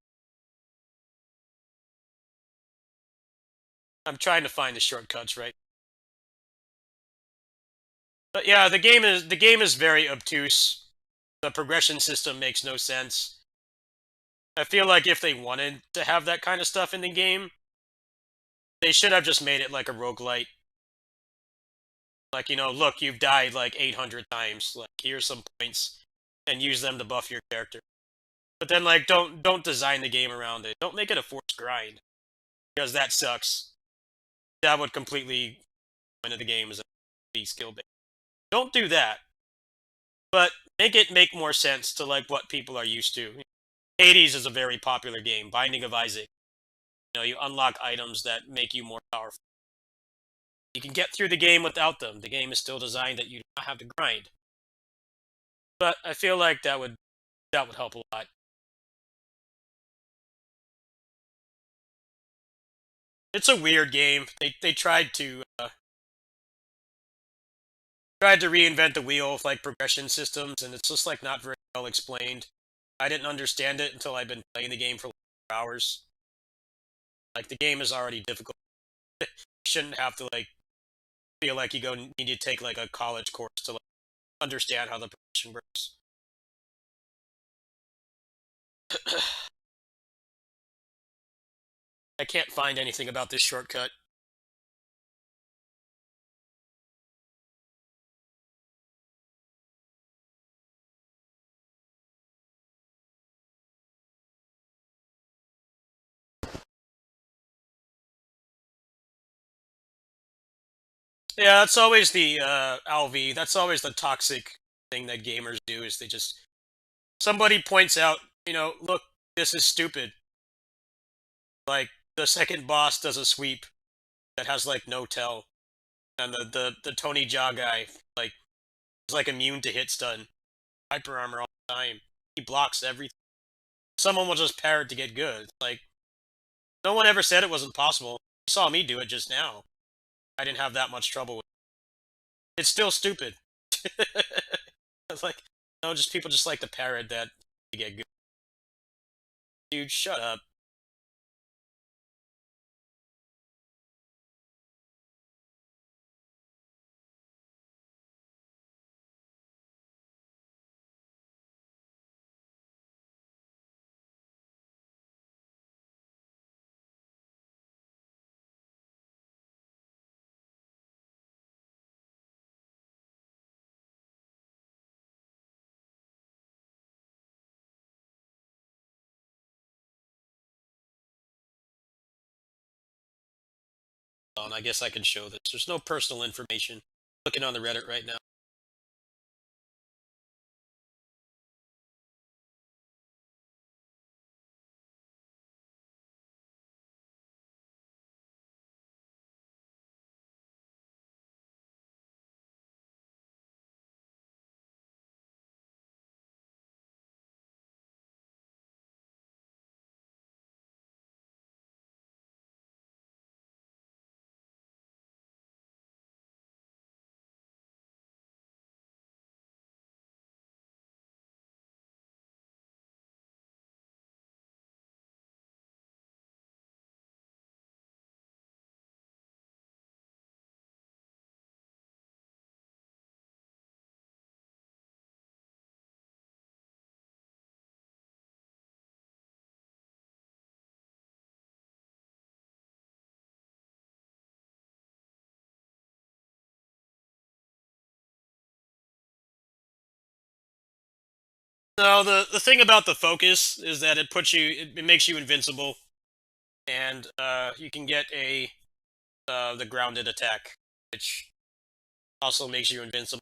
I'm trying to find the shortcuts, right? But yeah, the game is very obtuse. The progression system makes no sense. I feel like if they wanted to have that kind of stuff in the game, they should have just made it like a roguelite. Like, you know, look, you've died like 800 times. Like, here's some points, and use them to buff your character. But then, like, don't design the game around it. Don't make it a forced grind, because that sucks. That would completely into the game as a skill based. Don't do that. But make it make more sense to like what people are used to. Hades is a very popular game. Binding of Isaac. You know, you unlock items that make you more powerful. You can get through the game without them. The game is still designed that you do not have to grind. But I feel like that would help a lot. It's a weird game. They tried to reinvent the wheel with like progression systems, and it's just like not very well explained. I didn't understand it until I've been playing the game for like 4 hours. Like, the game is already difficult. You shouldn't have to like feel like you need to take like a college course to like understand how the progression works. I can't find anything about this shortcut. Yeah, that's always the LV. That's always the toxic thing that gamers do. Is they just somebody points out, you know, look, this is stupid. Like, the second boss does a sweep that has like no tell, and the Tony Jaa guy like is like immune to hit stun, hyper armor all the time. He blocks everything. Someone will just parrot to get good. It's like, no one ever said it wasn't possible. You saw me do it just now. I didn't have that much trouble with it. It's still stupid. It's like, no, just people just like to parrot that to get good. Dude, shut up. And I guess I can show this. There's no personal information. Looking on the Reddit right now. No, the thing about the focus is that it puts you, it makes you invincible, and you can get the grounded attack, which also makes you invincible.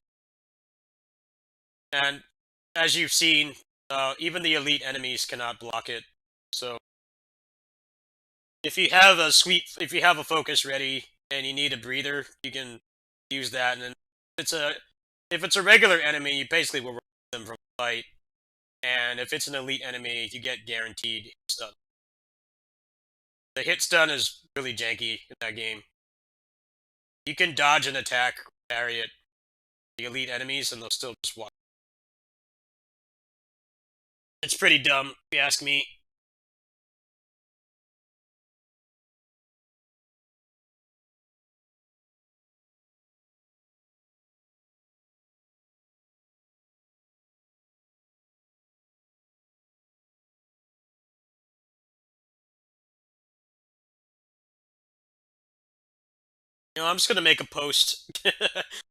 And as you've seen, even the elite enemies cannot block it. So if you have if you have a focus ready and you need a breather, you can use that. And then if it's a regular enemy, you basically will remove them from the fight. And if it's an elite enemy, you get guaranteed stun. The hit stun is really janky in that game. You can dodge an attack, parry it, the elite enemies, and they'll still just walk. It's pretty dumb, if you ask me. You know, I'm just gonna make a post.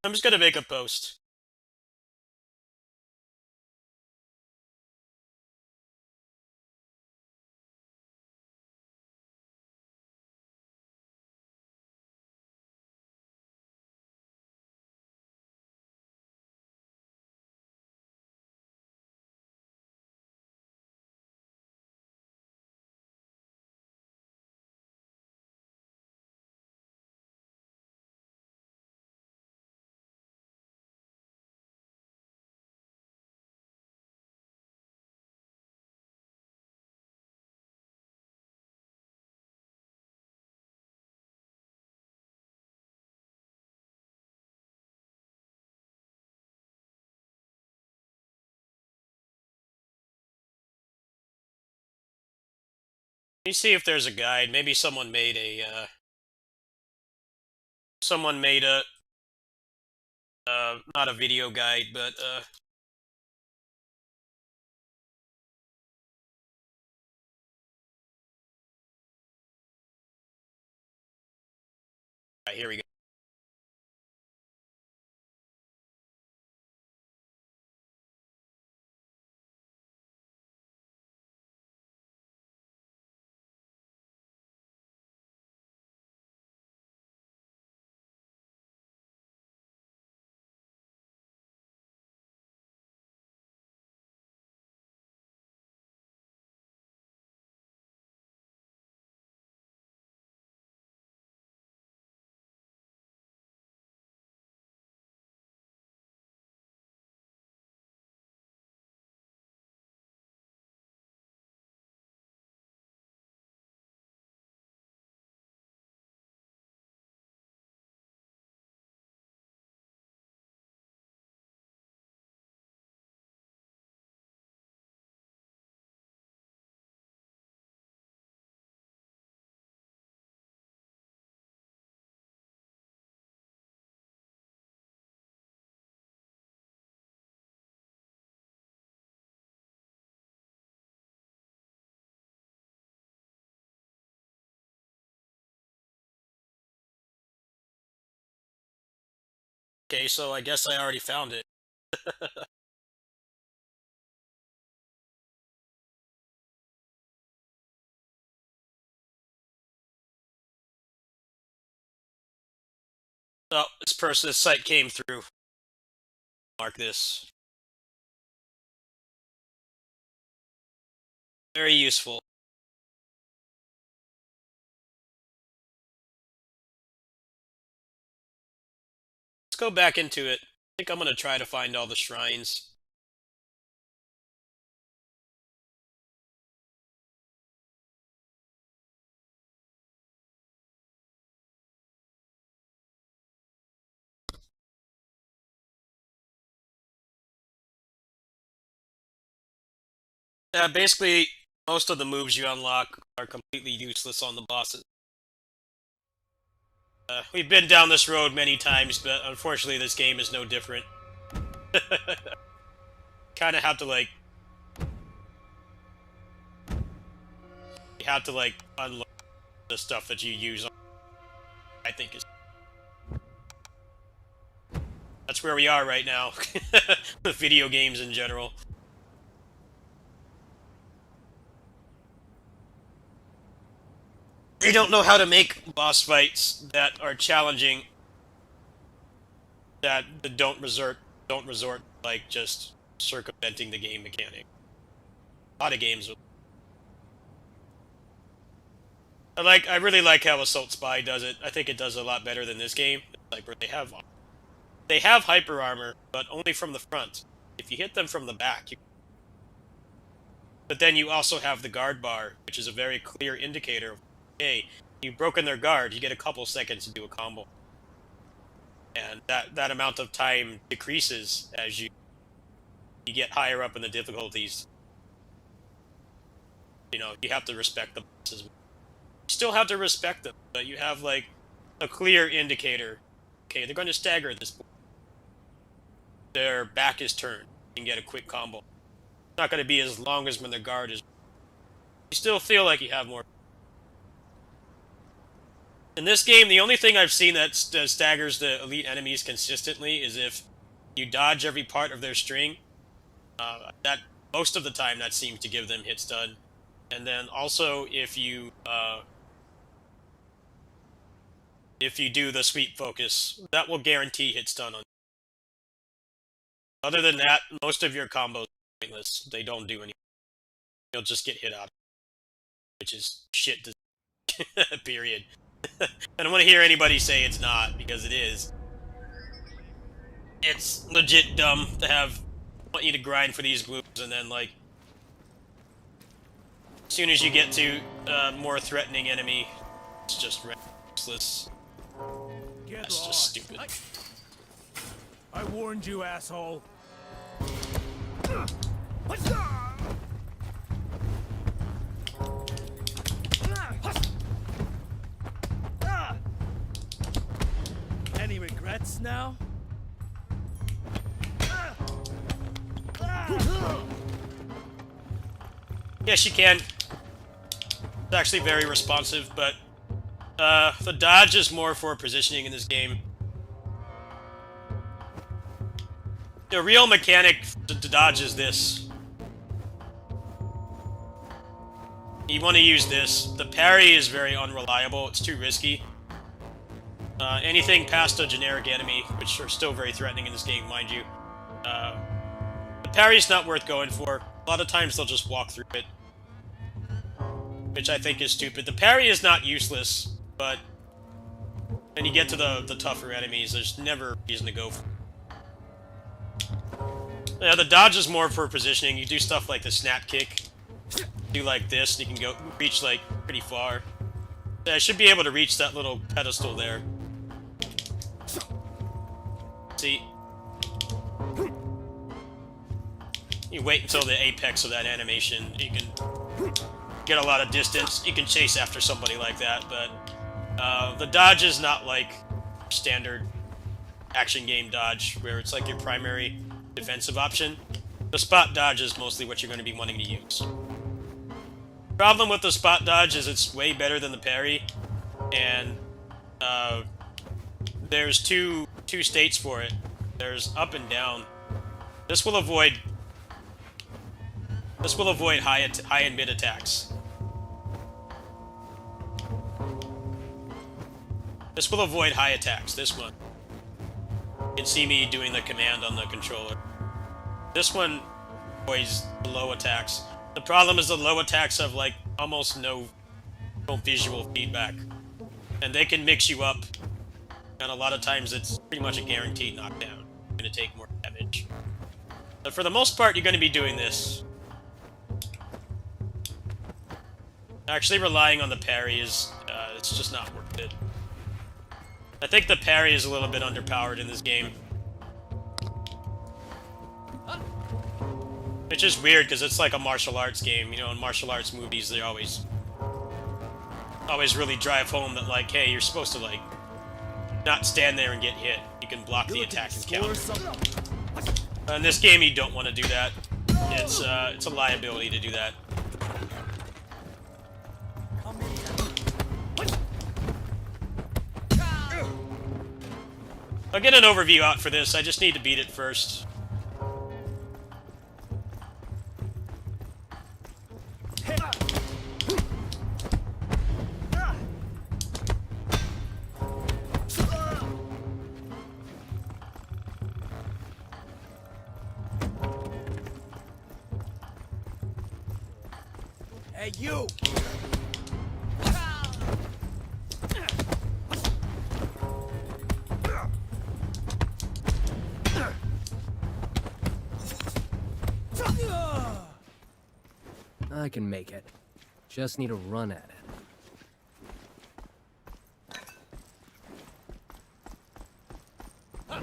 I'm just gonna make a post. Let me see if there's a guide. Maybe someone made a not a video guide, but right, here we go. Okay, so I guess I already found it. Oh, this site came through. Mark this. Very useful. Let's go back into it. I think I'm gonna try to find all the shrines. Basically, most of the moves you unlock are completely useless on the bosses. We've been down this road many times, but unfortunately this game is no different. Kinda have to, like... You have to, like, unlock the stuff that you use on... I think is... That's where we are right now. The video games in general. They don't know how to make boss fights that are challenging, that don't resort like just circumventing the game mechanic. A lot of games. I really like how Assault Spy does it. I think it does a lot better than this game. Like where they have hyper armor, but only from the front. If you hit them from the back, but then you also have the guard bar, which is a very clear indicator of, hey, you've broken their guard, you get a couple seconds to do a combo. And that amount of time decreases as you get higher up in the difficulties. You know, you have to respect the bosses. You still have to respect them, but you have, like, a clear indicator. Okay, they're going to stagger at this point. Their back is turned. You can get a quick combo. It's not going to be as long as when their guard is... You still feel like you have more. In this game, the only thing I've seen that staggers the elite enemies consistently is if you dodge every part of their string. That most of the time, that seems to give them hit stun. And then also, if you do the sweep focus, that will guarantee hit stun on. Other than that, most of your combos are pointless. They don't do anything. You'll just get hit out, which is shit. Period. I don't want to hear anybody say it's not, because it is. It's legit dumb to want you to grind for these moves, and then, like, as soon as you get to a more threatening enemy, it's just useless. That's just stupid. I warned you, asshole. Any regrets now? Yes, you can. It's actually very responsive, but the dodge is more for positioning in this game. The real mechanic to dodge is this. You want to use this. The parry is very unreliable. It's too risky. Anything past a generic enemy, which are still very threatening in this game, mind you. The parry's not worth going for. A lot of times they'll just walk through it, which I think is stupid. The parry is not useless, but when you get to the tougher enemies, there's never a reason to go for it. Yeah, the dodge is more for positioning. You do stuff like the snap kick. Do like this, and you can reach like pretty far. Yeah, I should be able to reach that little pedestal there. See? You wait until the apex of that animation. You can get a lot of distance. You can chase after somebody like that, but the dodge is not like standard action game dodge, where it's like your primary defensive option. The spot dodge is mostly what you're going to be wanting to use. Problem with the spot dodge is it's way better than the parry, and there's two states for it. There's up and down. This will avoid high and mid attacks. This will avoid high attacks. This one. You can see me doing the command on the controller. This one always low attacks. The problem is the low attacks have like almost no visual feedback. And they can mix you up. And a lot of times it's pretty much a guaranteed knockdown. You're going to take more damage. But for the most part, you're going to be doing this. Actually relying on the parry is, it's just not worth it. I think the parry is a little bit underpowered in this game. Which is weird, because it's like a martial arts game. You know, in martial arts movies, they always really drive home that, like, hey, you're supposed to, like, not stand there and get hit. You can block the attack and counter. In this game, you don't want to do that. It's a liability to do that. I'll get an overview out for this. I just need to beat it first. Hey, you! I can make it. Just need a run at it.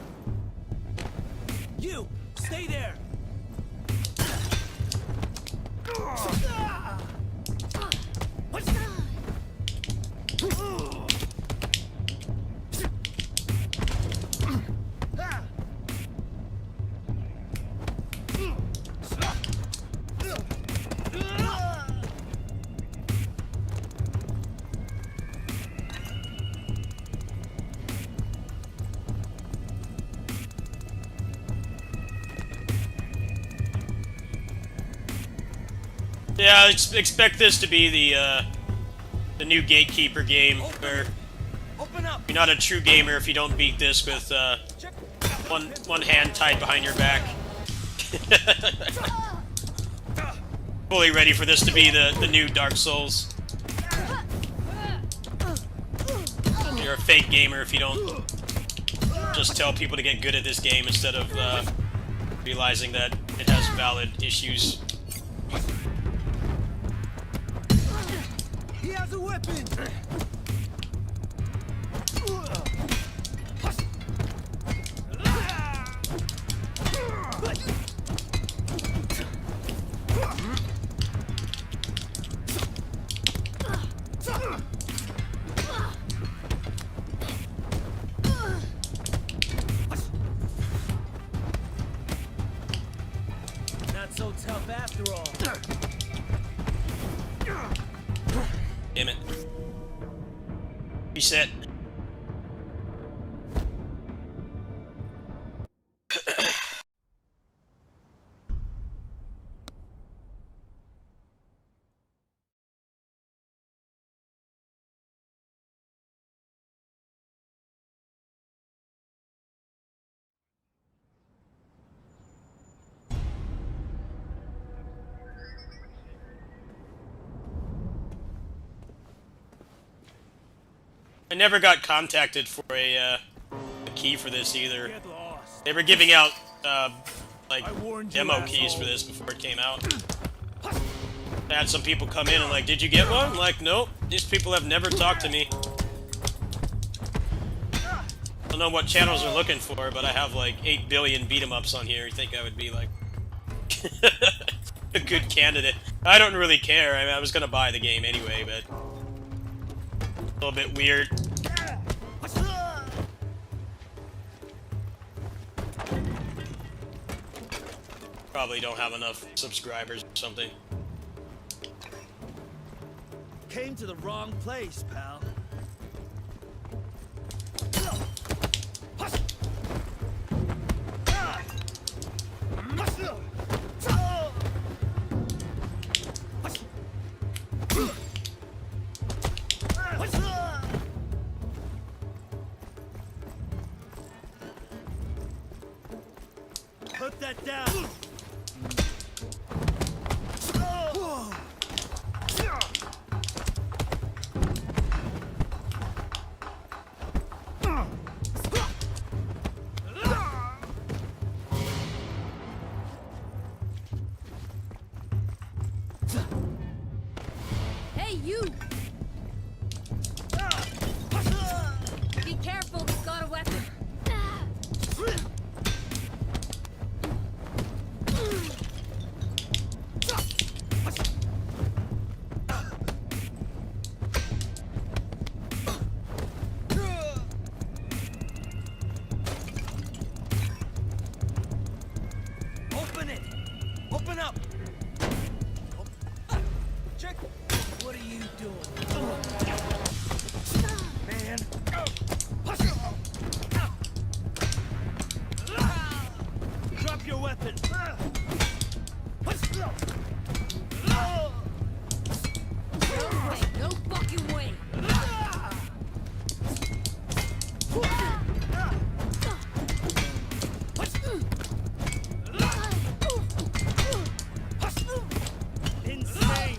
You! Stay there! Yeah, I expect this to be the new Gatekeeper game, where you're not a true gamer if you don't beat this with one hand tied behind your back. Fully ready for this to be the new Dark Souls. You're a fake gamer if you don't just tell people to get good at this game instead of realizing that it has valid issues. He has a weapon! Not so tough after all. Damn it. Reset. I never got contacted for a key for this either. Get lost. They were giving out like I warned you, demo keys asshole. for this before it came out. I had some people come in and like, did you get one? I'm like, nope. These people have never talked to me. I don't know what channels are looking for, but I have like 8 billion beat-em-ups on here. You think I would be like a good candidate? I don't really care. I mean, I was gonna buy the game anyway, but a little bit weird. Probably don't have enough subscribers or something. Came to the wrong place, pal. down. Hey, you! Be careful, he's got a weapon. Open it! Open up! Check! What are you doing? Man! Drop your weapon! No way, no fucking way! Insane!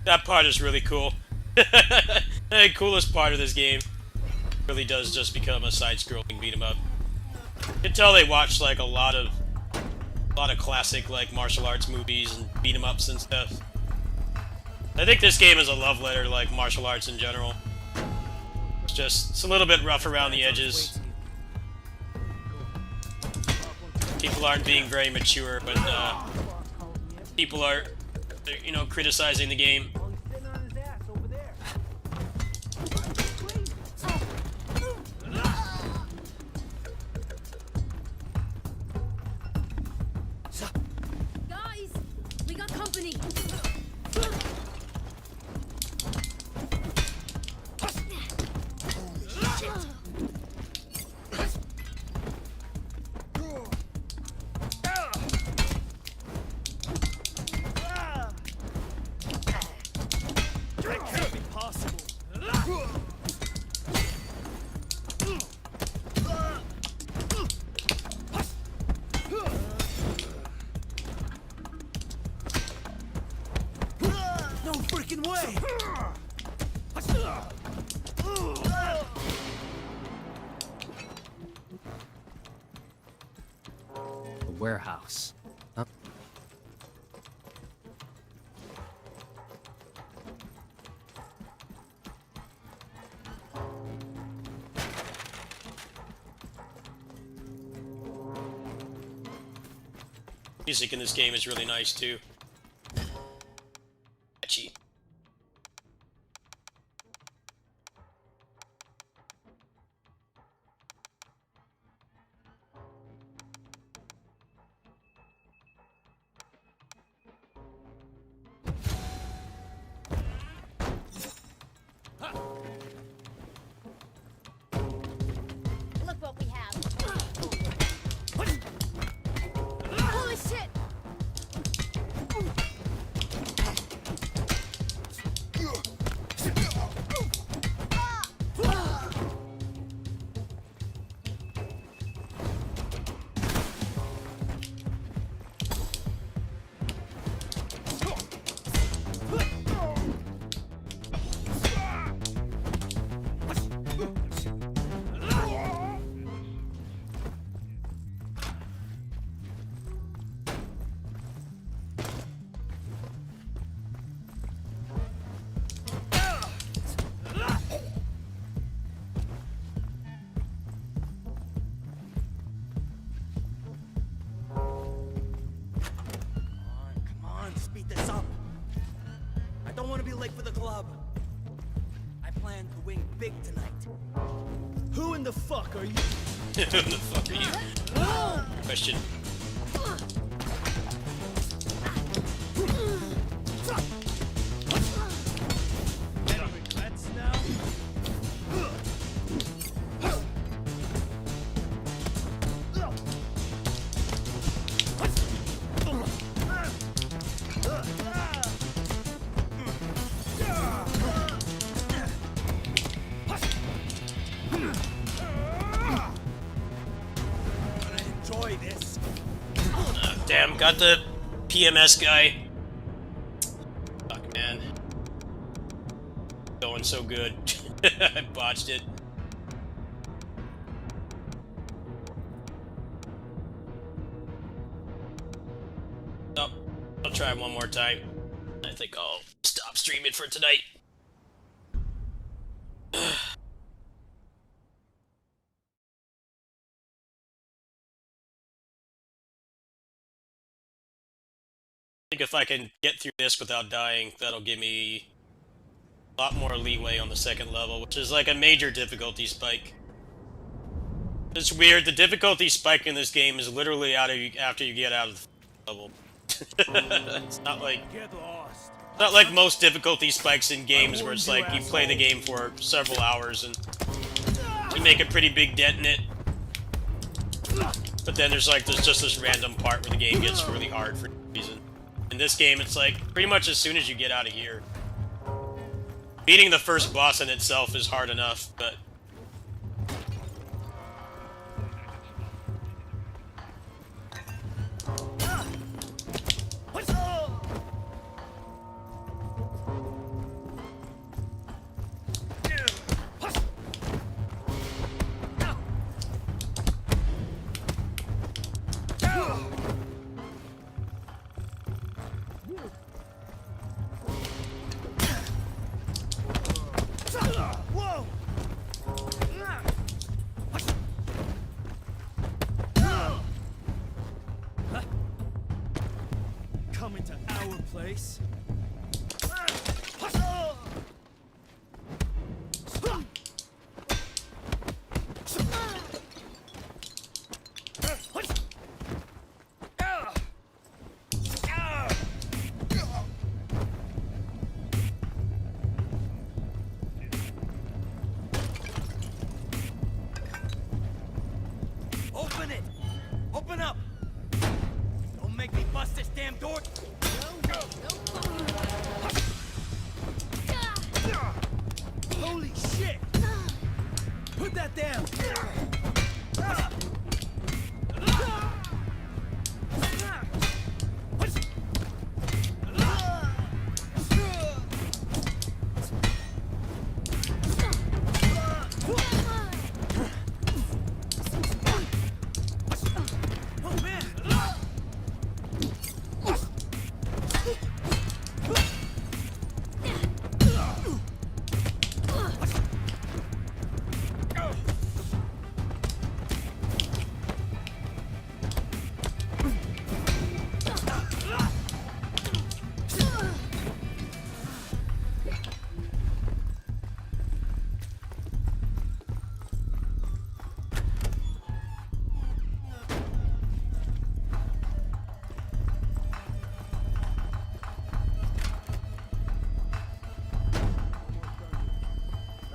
That part is really cool. The coolest part of this game really does just become a side-scrolling beat 'em up. You can tell they watched like a lot of classic like martial arts movies and beat 'em ups and stuff. I think this game is a love letter to like martial arts in general. It's a little bit rough around the edges. People aren't being very mature when people are, you know, criticizing the game. Guys, we got company! That can't be possible! No freaking way! The warehouse. Huh? Music in this game is really nice too. Catchy. Look what we have! Holy shit! Come on, speed this up. I don't want to be late for the club. I plan to win big tonight. Who in the fuck are you? Who the fuck are you? Question. Any regrets now? Damn, got the PMS guy. Fuck, man. Going so good. I botched it. Oh, I'll try one more time. I think I'll stop streaming for tonight. I think if I can get through this without dying, that'll give me a lot more leeway on the second level, which is like a major difficulty spike. It's weird, the difficulty spike in this game is literally after you get out of the level. It's not like most difficulty spikes in games where it's like you play the game for several hours and you make a pretty big dent in it. But then there's just this random part where the game gets really hard for no reason. In this game, it's like pretty much as soon as you get out of here. Beating the first boss in itself is hard enough, but Coming to our place. Open it! Open up! Don't make me bust this damn door! Holy shit! Put that down! Oh man!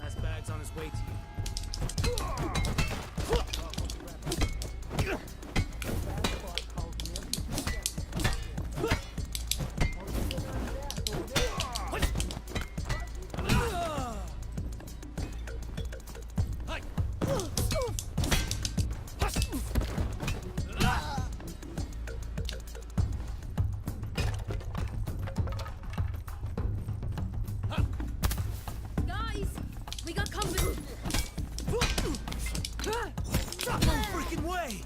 Last bag's on his way to you. Guys, we got company. No freaking way!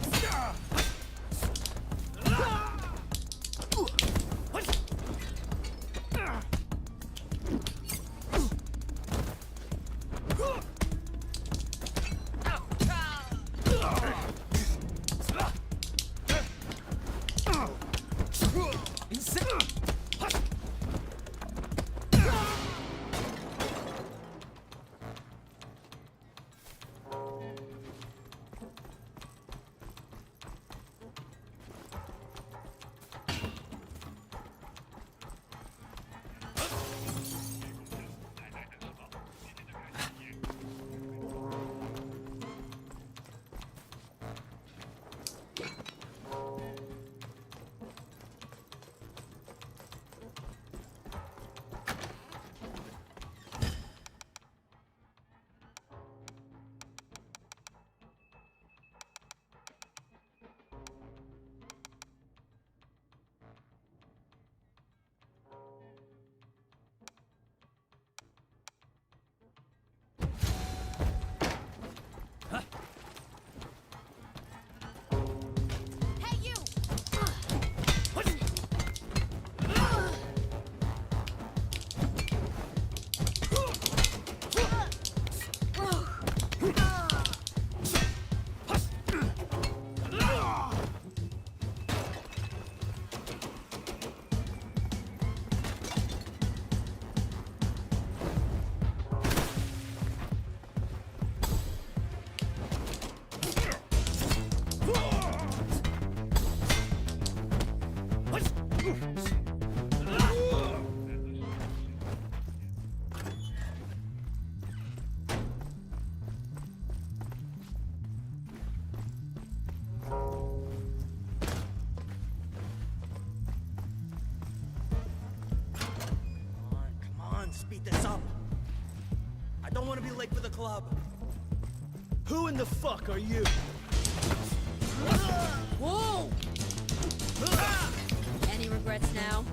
speed this up. I don't want to be late for the club. Who in the fuck are you? Whoa! Any regrets now?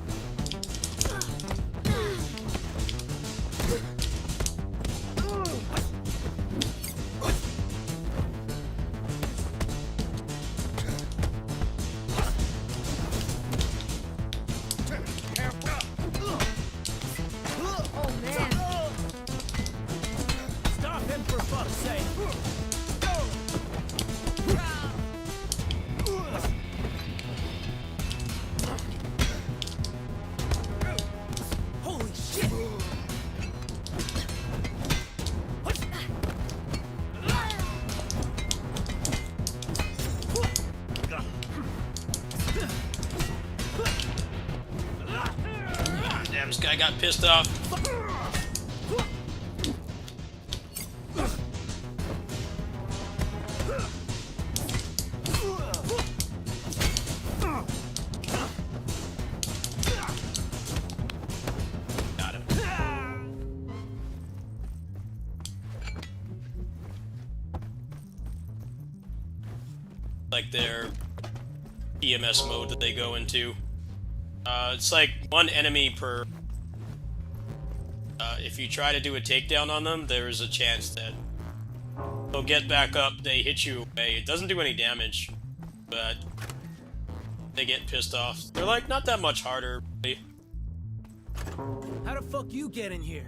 Oh man! Stop him for fuck's sake! Holy shit! Damn, this guy got pissed off. Got him. Like their EMS mode that they go into. It's like one enemy per... if you try to do a takedown on them, there is a chance that they'll get back up, they hit you away. It doesn't do any damage, but they get pissed off. They're like, not that much harder, really. How the fuck you get in here?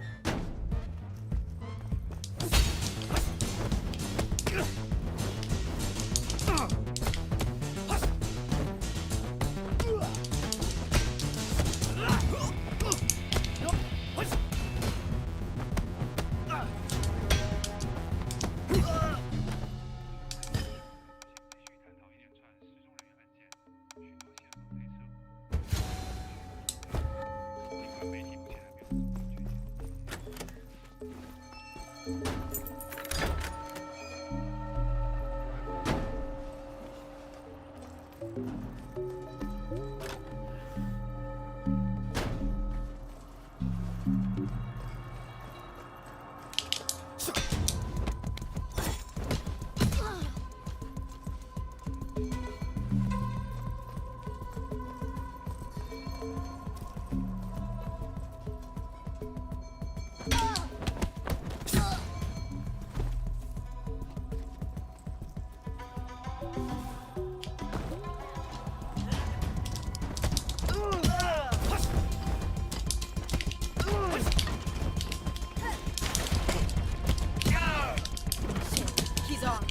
He's on.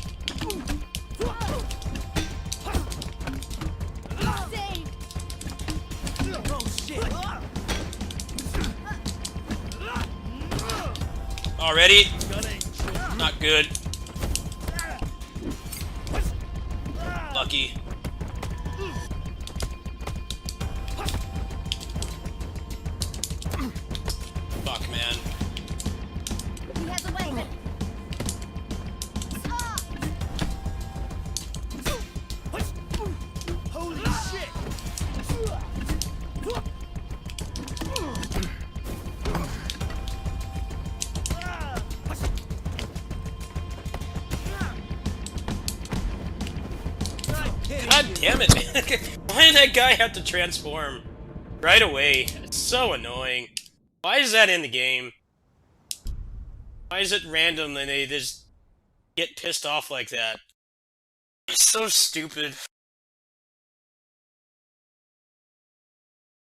Save! Oh shit! Already? Not good. Lucky. Fuck, man. He has a weapon. Holy shit! God damn it, man. Why did that guy have to transform right away? It's so annoying. Why is that in the game? Why is it random and they just get pissed off like that? It's so stupid.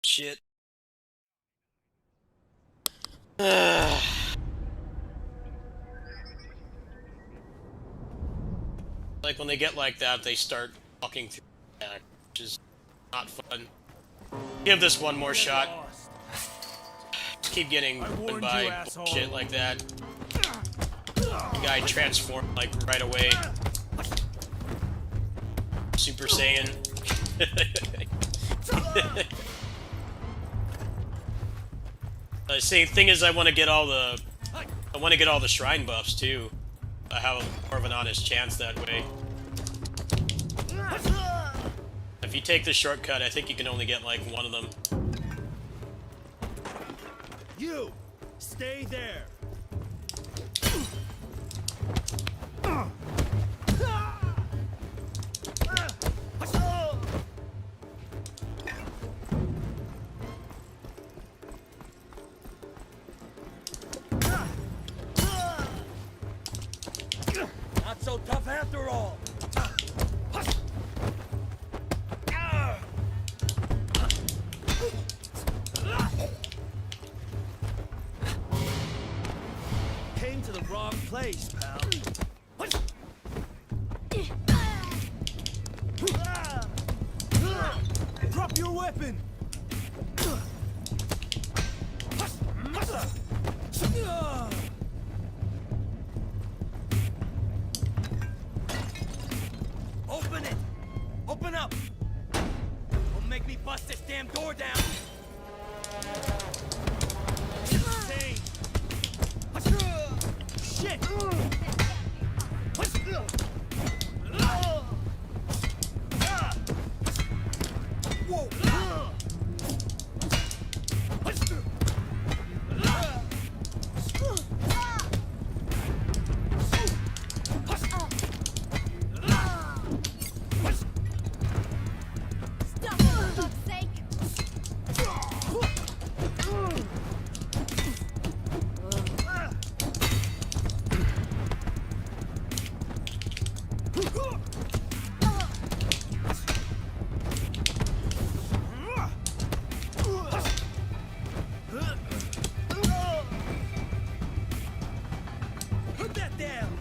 Shit. Like when they get like that, they start walking through the back, which is not fun. Give this one more shot. Keep getting whooped by shit like that. The guy transformed like right away. Super Saiyan. The thing is, I want to get all the shrine buffs too. I have more of an honest chance that way. If you take the shortcut, I think you can only get like one of them. You! Stay there. Not so tough after all. Came to the wrong place, pal. Drop your weapon. Open it! Open up! Don't make me bust this damn door down! Insane. Shit. Whoa! Stop, for fuck's sake! Put that down!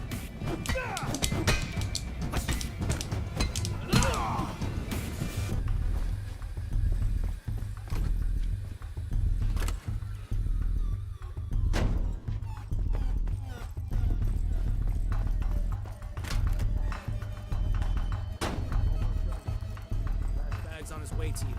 Bag's on his way to you.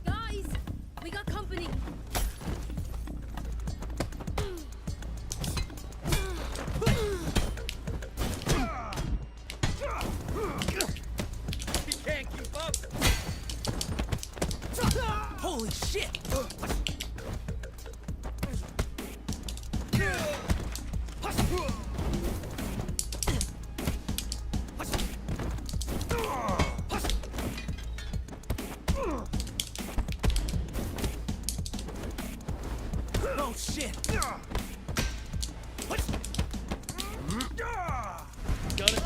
Guys, we got company. He can't keep up! Holy shit! Oh shit! Got it.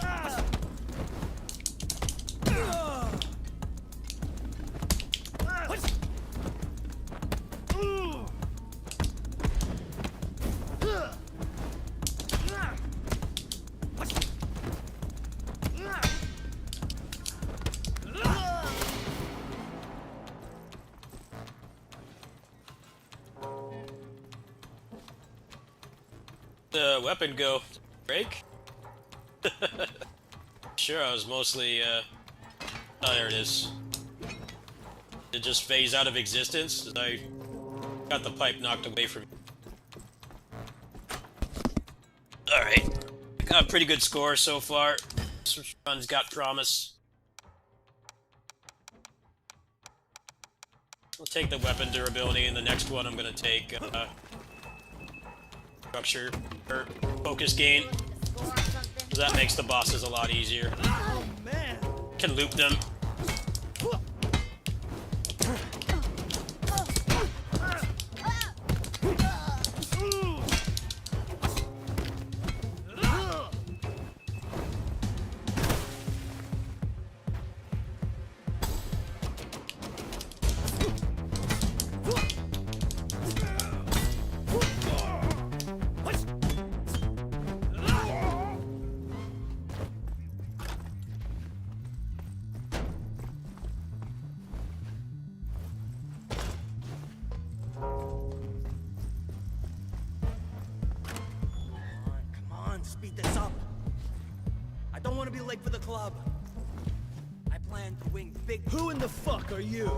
The weapon go break? Sure, I was mostly, oh, there it is. Did it just phase out of existence? I got the pipe knocked away from me. Alright. Got a pretty good score so far. This run's got promise. I'll take the weapon durability, and the next one I'm gonna take, structure, or focus gain. That makes the bosses a lot easier. Oh man! Can loop them. on, speed this up. I don't want to be late for the club. I plan to wing big. Who in the fuck are you?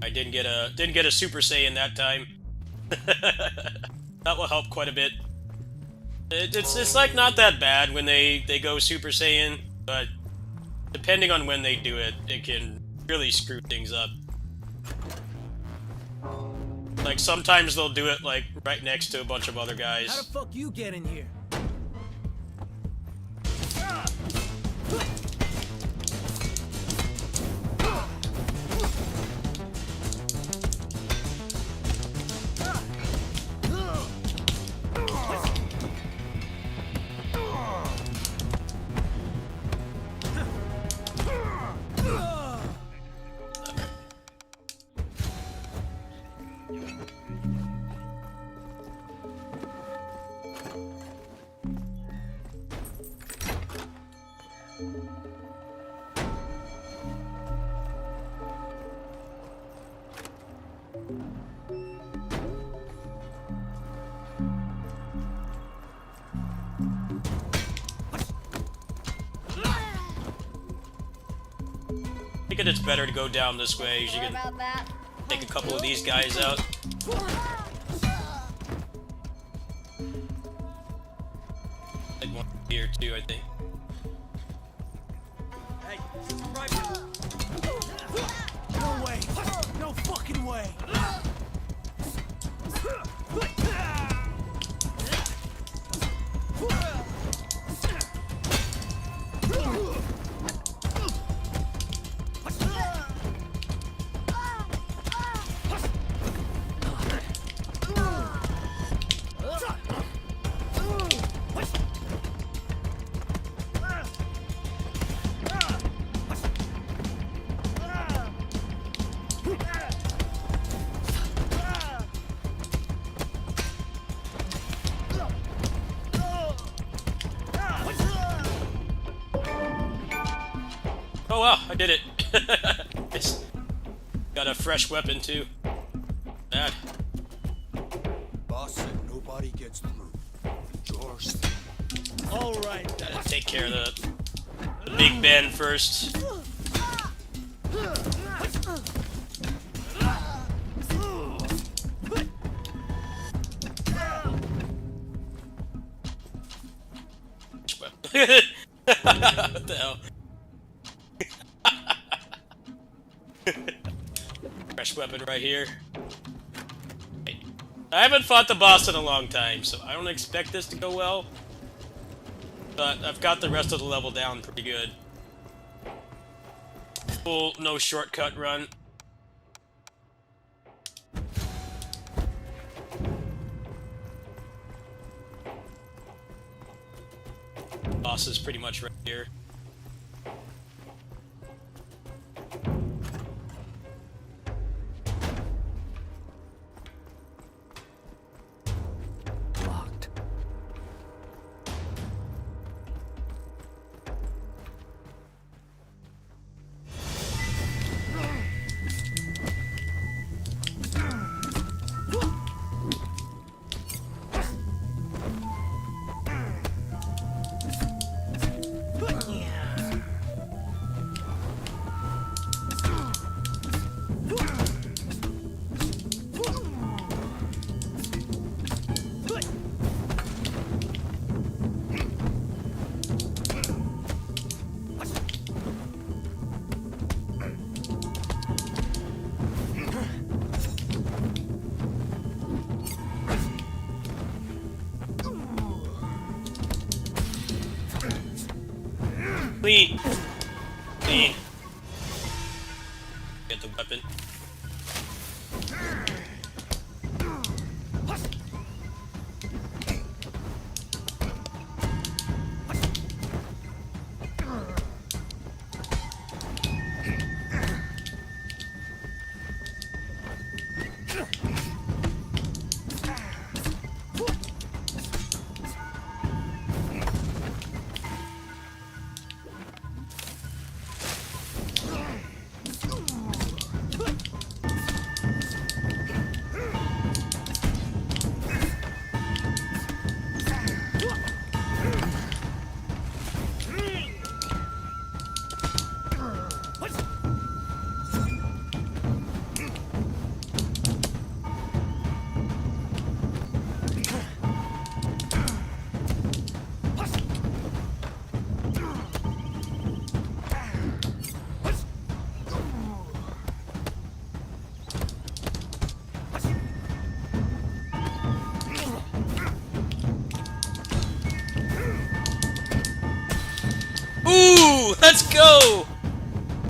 I didn't get a Super Saiyan that time. That will help quite a bit. It's like not that bad when they go Super Saiyan, but depending on when they do it, it can really screw things up. Like sometimes they'll do it like right next to a bunch of other guys. How the fuck you get in here? I think it's better to go down this way. You can about that? take a couple of these guys out. Like one here too, I think. Hey, right now. No way. No fucking way. Oh wow, I did it! It's got a fresh weapon too. Bad. Boss said nobody gets through. Yours. All right. Gotta take care of the Big Ben first. What the hell? Fresh weapon right here. I haven't fought the boss in a long time, so I don't expect this to go well. But I've got the rest of the level down pretty good. Full, no shortcut run. Boss is pretty much right here. Locked. Clean. Clean. Get the weapon. Ooh, let's go!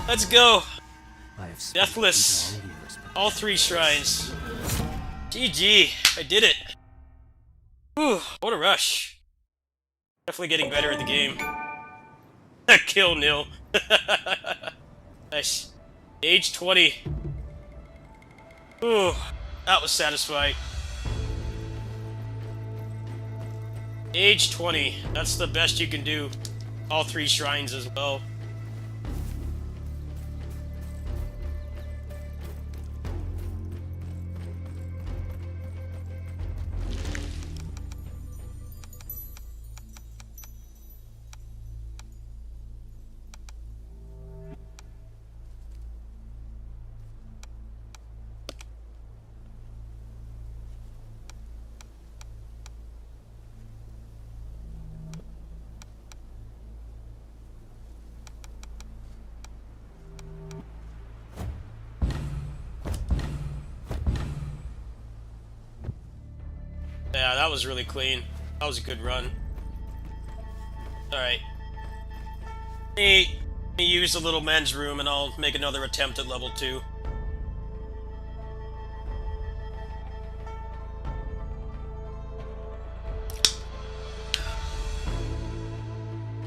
Let's go! I have spent Deathless. long years All 3 shrines. GG, I did it. Whew, what a rush. Definitely getting better at the game. Kill nil. Nice. Age 20. Ooh, that was satisfying. Age 20. That's the best you can do. All 3 shrines as well. Yeah, that was really clean. That was a good run. Alright. Let me use the little men's room and I'll make another attempt at level 2.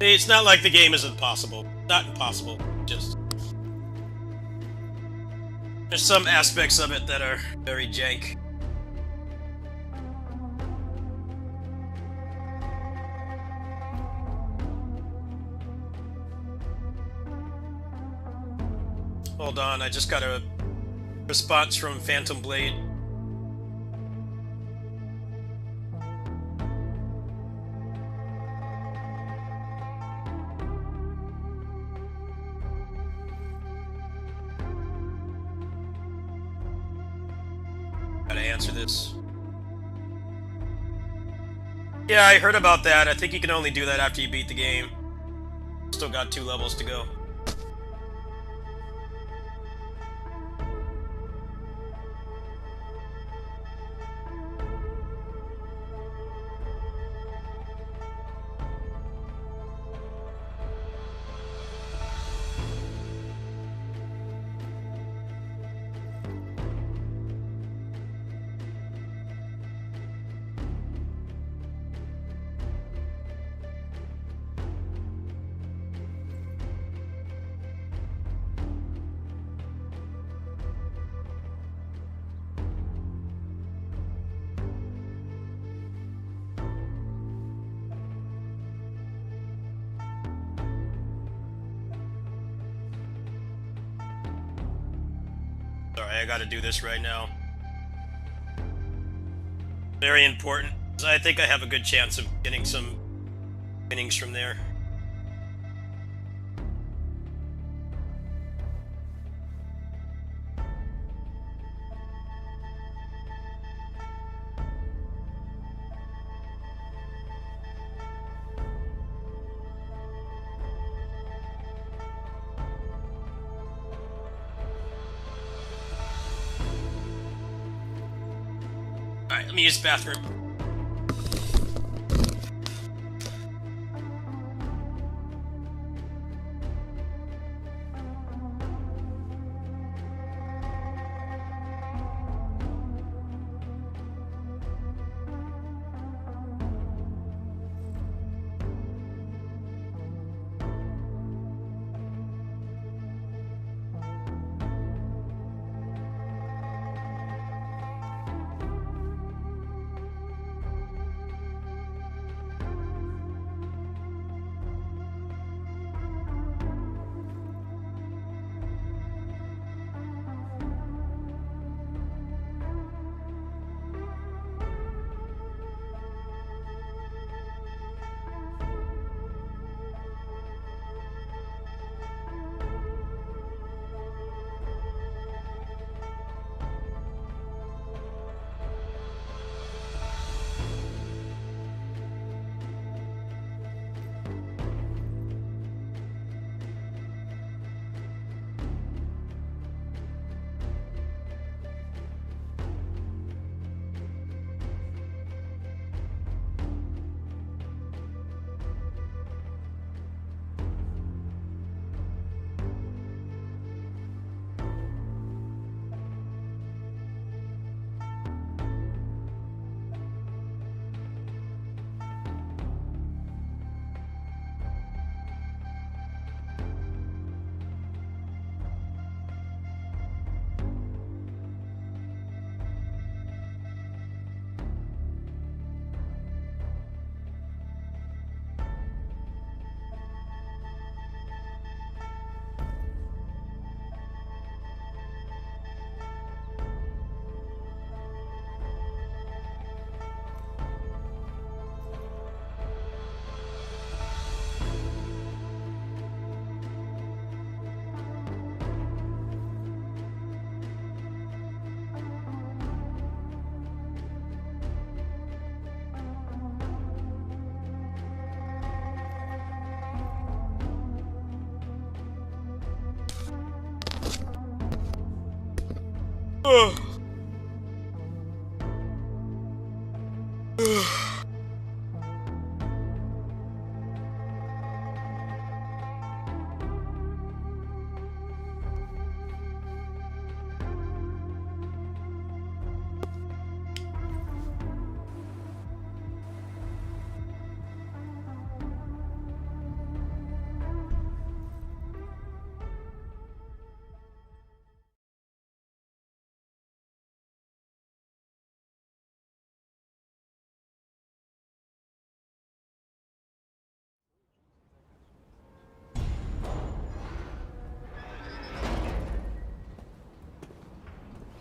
See, it's not like the game is impossible. Not impossible, just... there's some aspects of it that are very jank. Hold on, I just got a response from Phantom Blade. Gotta answer this. Yeah, I heard about that. I think you can only do that after you beat the game. Still got 2 levels to go. Sorry, I gotta do this right now. Very important. I think I have a good chance of getting some innings from there. Alright, let me use the bathroom.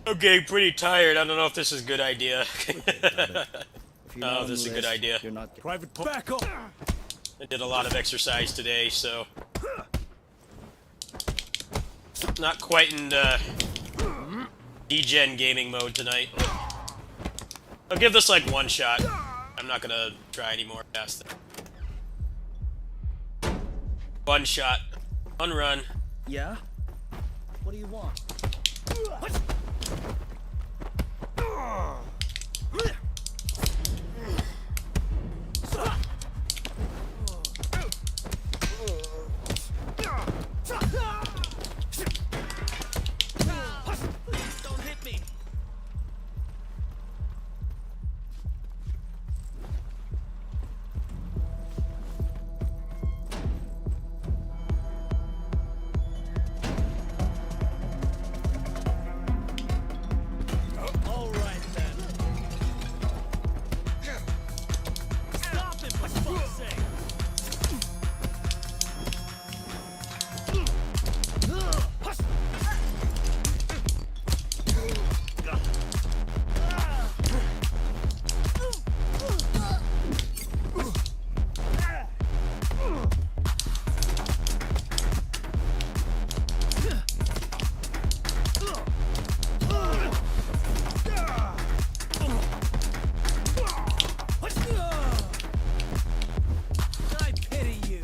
I'm getting pretty tired. I don't know if this is a good idea. If you're not Oh, on this is the a good list, idea. You're not. Private, back up! I did a lot of exercise today, so not quite in degen gaming mode tonight. I'll give this like one shot. I'm not gonna try any more past that. One shot, one run. Yeah. What do you want? Don't hit me. All right, then. Stop it, for fuck's sake! I pity you.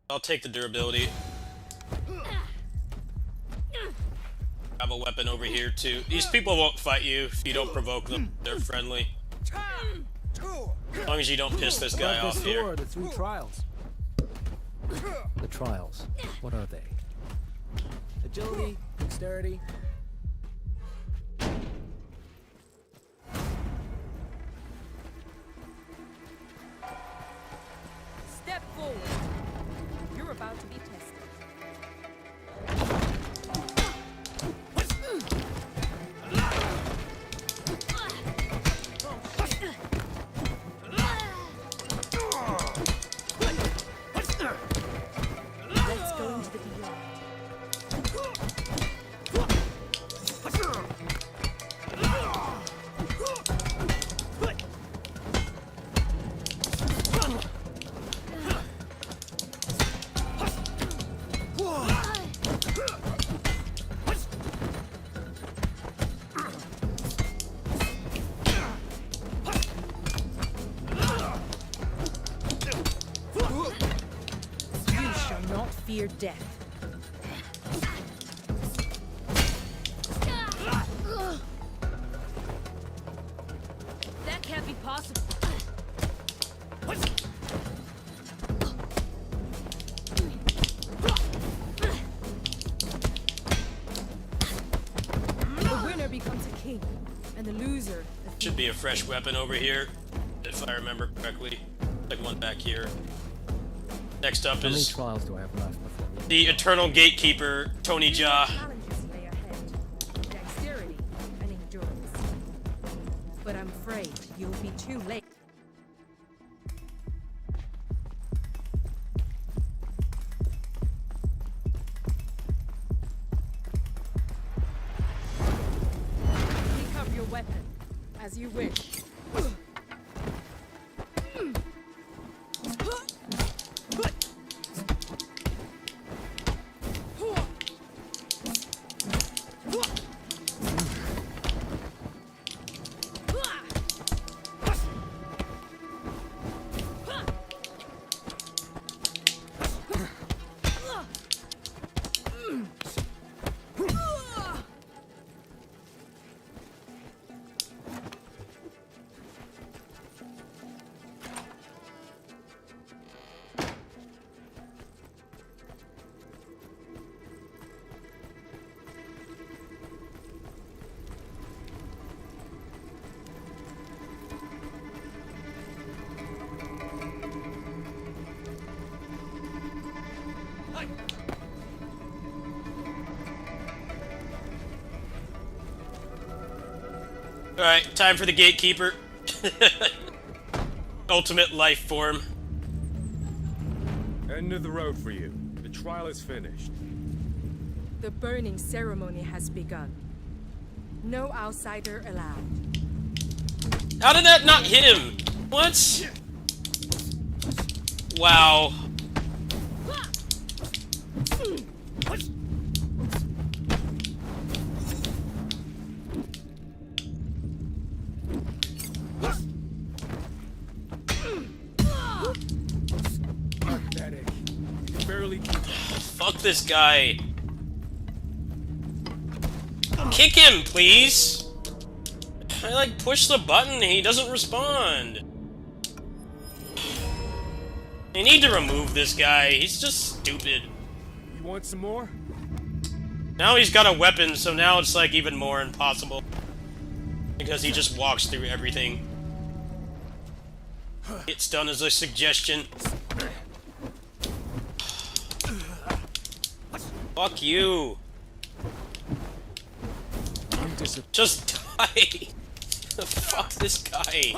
I'll take the durability. Have a weapon over here too. These people won't fight you if you don't provoke them. They're friendly. As long as you don't piss this guy off here. The three trials. The trials. What are they? Agility, dexterity. Step forward. You're about to be tested. Let's go into the beyond. You shall not fear death. can't be possible. The winner becomes a king, and the loser a thief. Should be a fresh weapon over here, if I remember correctly. Like one back here. Next up How many is trials do I have left before we... the Eternal Gatekeeper, Tony Jaa. Challenges lay ahead. Dexterity and endurance. But I'm afraid you'll be too late. Pick up your weapon, as you wish. Alright, time for the Gatekeeper. Ultimate life form. End of the road for you. The trial is finished. The burning ceremony has begun. No outsider allowed. How did that not hit him? What? Wow. Pathetic. You can barely keep Fuck this guy. Kick him, please. I like push the button and he doesn't respond. I need to remove this guy. He's just stupid. You want some more? Now he's got a weapon, so now it's like even more impossible. Because he just walks through everything. It's done as a suggestion. Fuck you. Just die. Fuck this guy.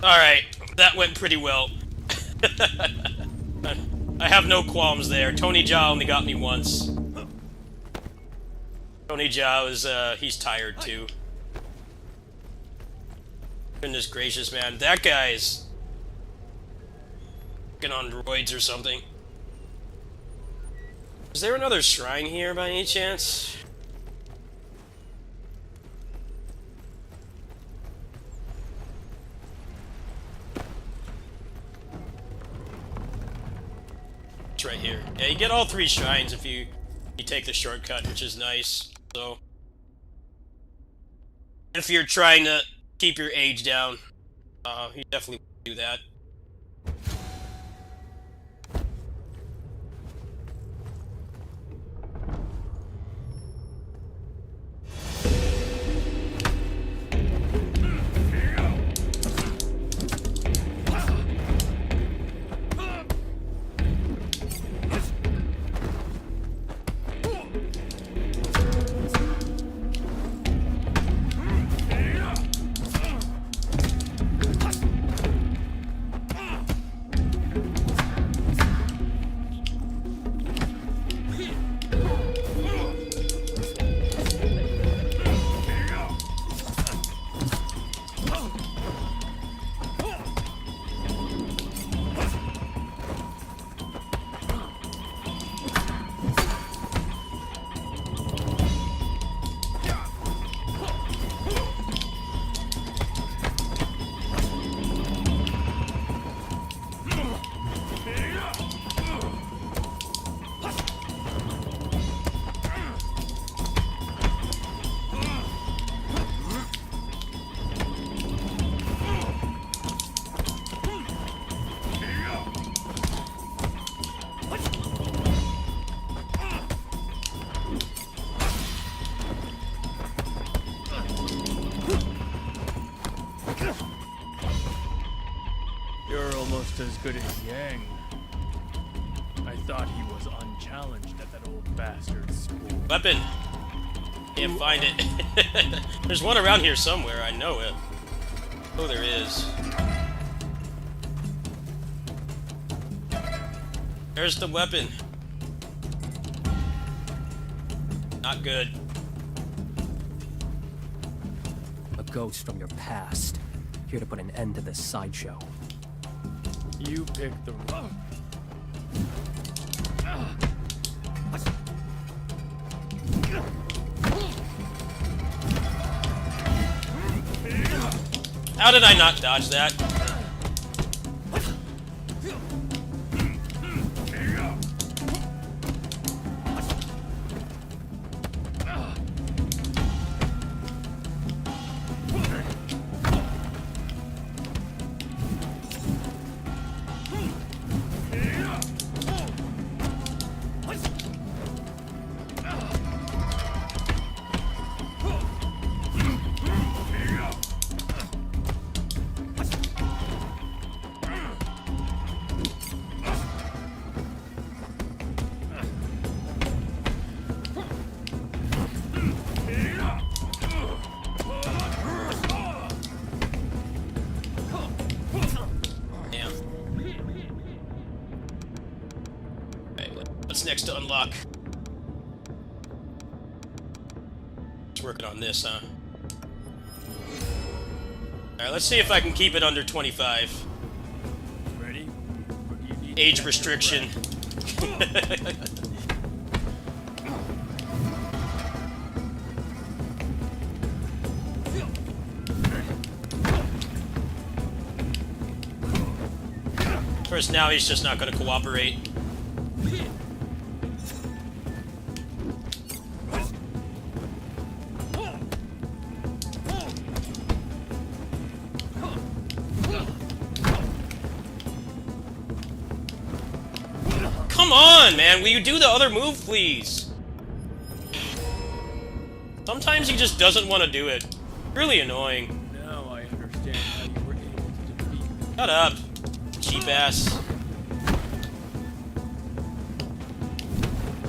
Alright, that went pretty well. I have no qualms there. Tony Jaa only got me once. Tony Jaa is, he's tired too. Goodness gracious, man. That guy's fucking on droids or something. Is there another shrine here by any chance? It's right here. Yeah, you get all 3 shrines if you take the shortcut, which is nice. So, if you're trying to keep your age down, you definitely do that. good as Yang. I thought he was unchallenged at that old bastard's school. Weapon! Can't find it. There's one around here somewhere, I know it. Oh, there is. There's the weapon. Not good. A ghost from your past, here to put an end to this sideshow. You picked the wrong. How did I not dodge that? Next to unlock. Just working on this, huh? Alright, let's see if I can keep it under 25. Ready? Age restriction. Of course, now he's just not going to cooperate. Come on, man! Will you do the other move, please? Sometimes he just doesn't want to do it. Really annoying. Now I understand how you were able to defeat me. Shut up, cheap ass.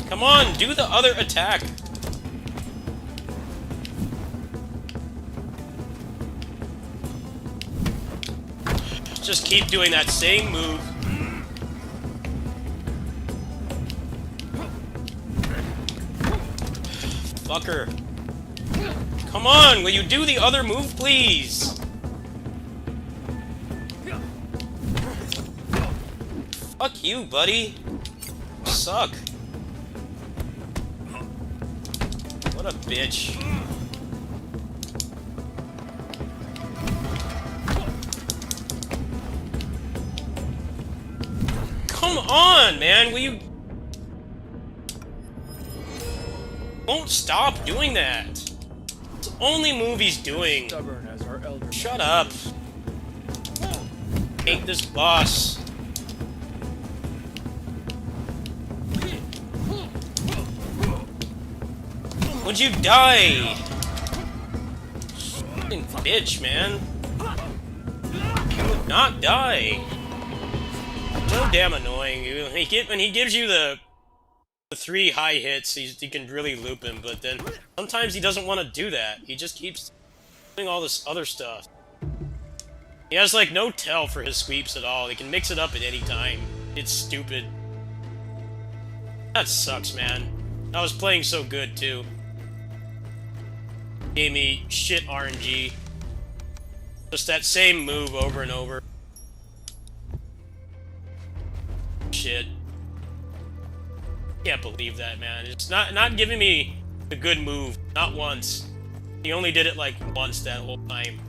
Come on, do the other attack. Just keep doing that same move. Fucker. Come on, will you do the other move, please? Fuck you, buddy. You suck. What a bitch. Come on, man, will you... Won't stop doing that. It's the only move he's doing. Stubborn as our elder. Shut up. Hate this boss. Would you die? Fucking bitch, man. You would not die. So damn annoying. When he gives you the 3 high hits, he can really loop him, but then sometimes he doesn't want to do that. He just keeps doing all this other stuff. He has, like, no tell for his sweeps at all. He can mix it up at any time. It's stupid. That sucks, man. I was playing so good, too. Gave me shit RNG. Just that same move over and over. Shit. Can't believe that, man. It's not giving me a good move. Not once. He only did it, like, once that whole time.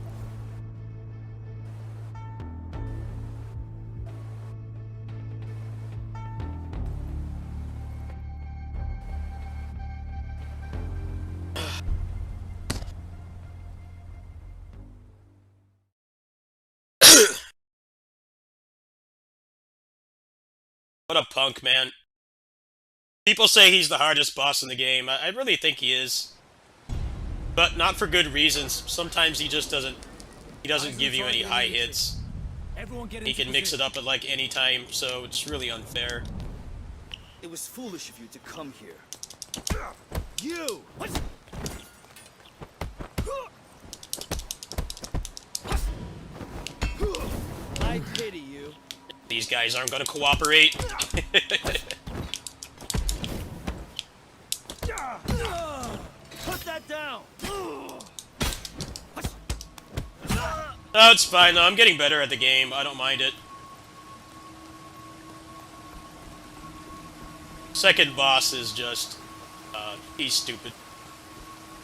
What a punk, man. People say he's the hardest boss in the game. I really think he is. But not for good reasons. Sometimes he just doesn't... He doesn't give you any high hits. Everyone get He into can mix it position. up at like any time, so it's really unfair. It was foolish of you to come here. You! I pity you. These guys aren't gonna cooperate. Put that down. No, it's fine though. I'm getting better at the game. I don't mind it. Second boss is just, he's stupid.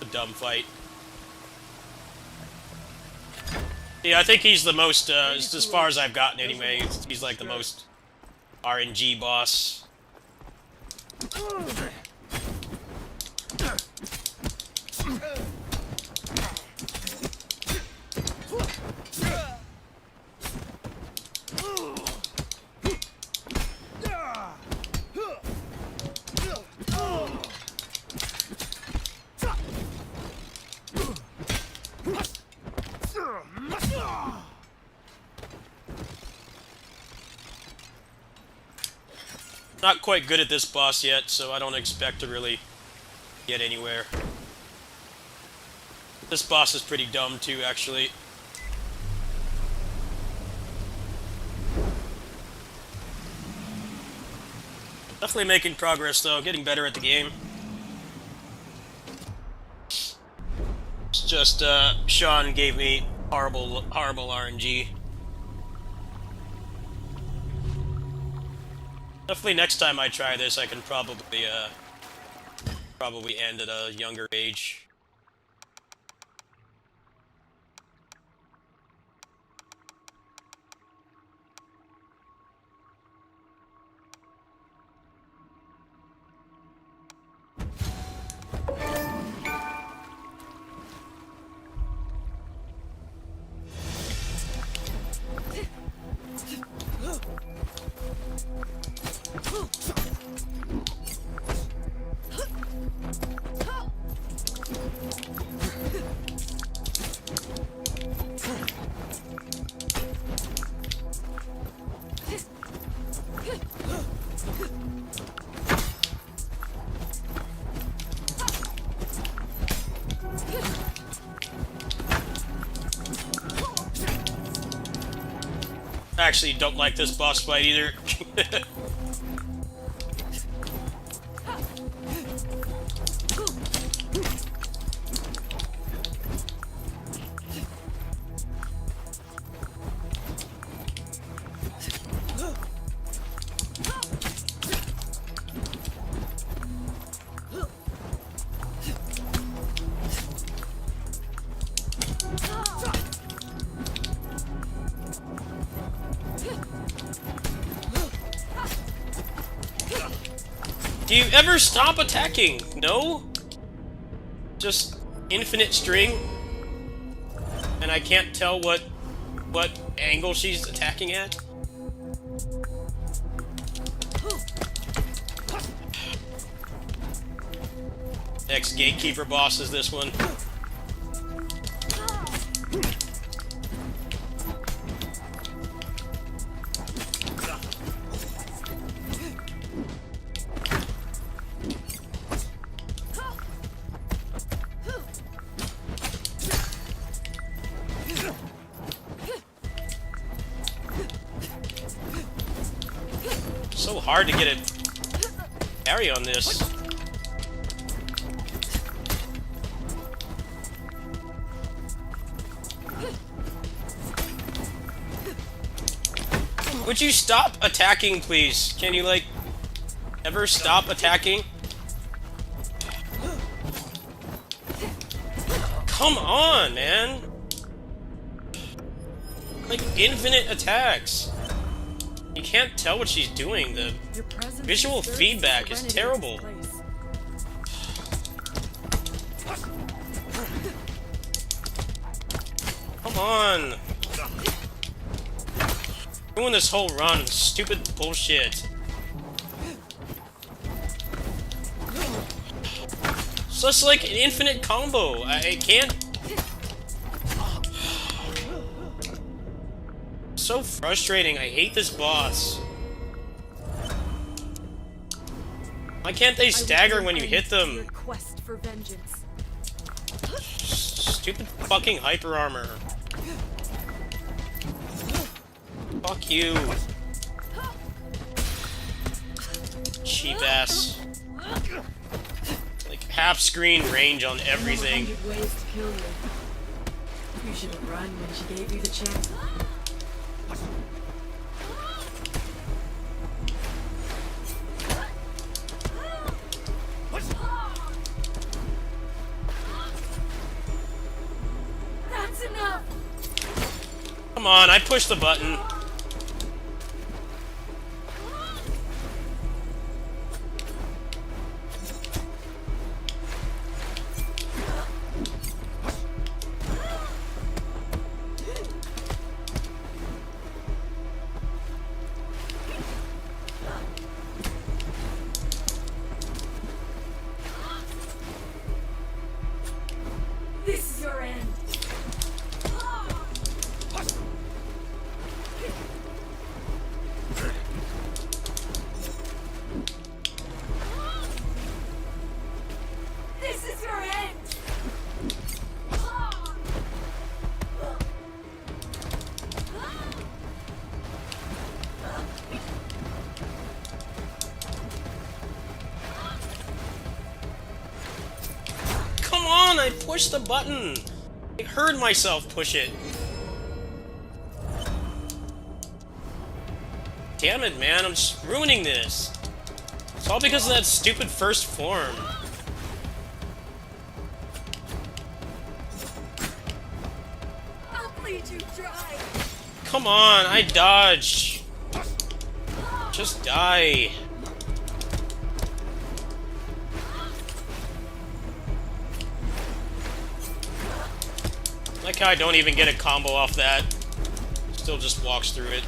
A dumb fight. Yeah, I think he's the most, as far as I've gotten anyway, he's like the most RNG boss. Not quite good at this boss yet, so I don't expect to really get anywhere. This boss is pretty dumb too, actually. Definitely making progress though, getting better at the game. It's just, Sean gave me horrible RNG. Definitely next time I try this, I can probably end at a younger age. I actually don't like this boss fight either. Do you ever stop attacking? No? Just infinite string? And I can't tell what angle she's attacking at? Next gatekeeper boss is this one. So hard to get a parry on this. Would you stop attacking, please? Can you, like, ever stop attacking? Come on, man! Like, infinite attacks. You can't tell what she's doing. The visual feedback is terrible. Come on! Doing this whole run with stupid bullshit. So it's like an infinite combo. I can't. so frustrating. I hate this boss. Why can't they stagger when you hit them? Your quest for vengeance. Stupid fucking hyper armor. Fuck you. Cheap ass. Like half screen range on everything. 100 ways to kill you. You should have run when she gave you the chance. That's enough! Come on, I pushed the button. This is your end. This is your end. Come on, I pushed the button. I heard myself push it. Damn it, man, I'm just ruining this. It's all because of that stupid first form. I'll bleed you dry. Come on, I dodged. Just die. Like how I don't even get a combo off that. Still just walks through it.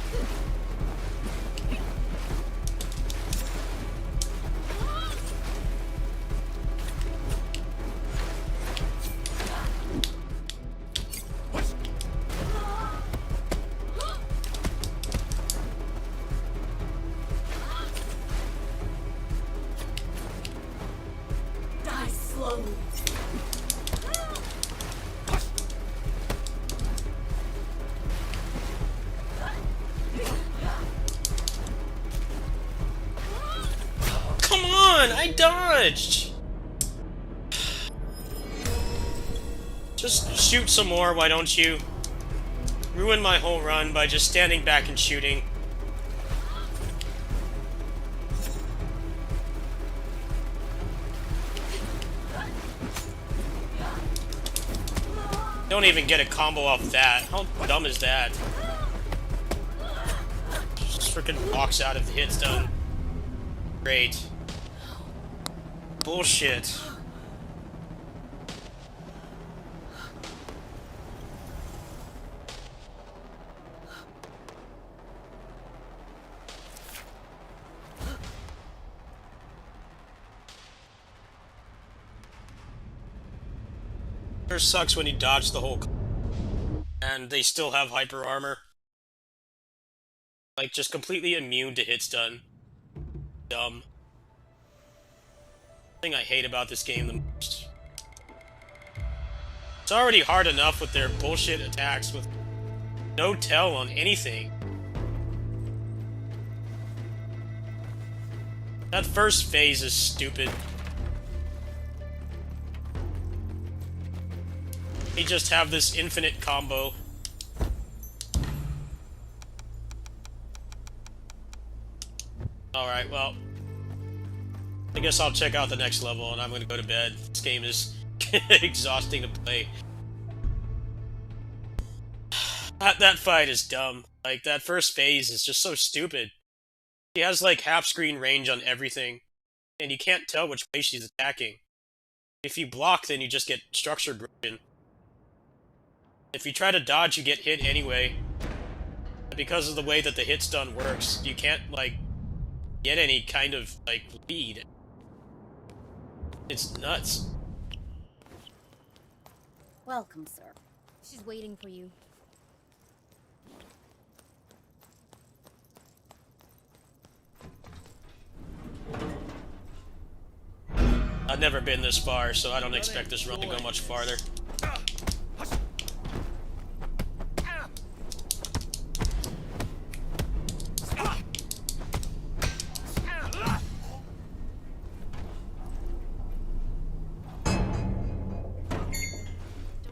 Die slowly. Come on, I dodged. Just shoot some more, why don't you? Ruin my whole run by just standing back and shooting. Don't even get a combo off that. How dumb is that? Just freaking walks out if the hit's done. Great. Bullshit. Sure sucks when you dodge the whole and they still have hyper armor. Like, just completely immune to hit stun. Dumb. Thing I hate about this game the most. It's already hard enough with their bullshit attacks with no tell on anything. That first phase is stupid. They just have this infinite combo. Alright, well, I guess I'll check out the next level and I'm gonna go to bed. This game is exhausting to play. That fight is dumb. Like, that first phase is just so stupid. She has, like, half-screen range on everything, and you can't tell which way she's attacking. If you block, then you just get structure broken. If you try to dodge, you get hit anyway. Because of the way that the hit stun works, you can't, like, get any kind of, like, lead. It's nuts. Welcome, sir. She's waiting for you. I've never been this far, so I don't expect this run to go much farther. Don't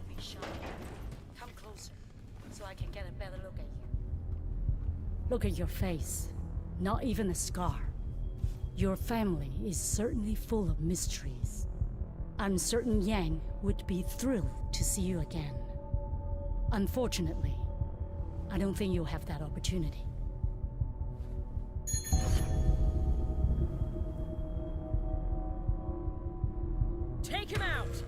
be shy. Come closer, so I can get a better look at you. Look at your face. Not even a scar. Your family is certainly full of mysteries. I'm certain Yang would be thrilled to see you again. Unfortunately, I don't think you'll have that opportunity. Take him out!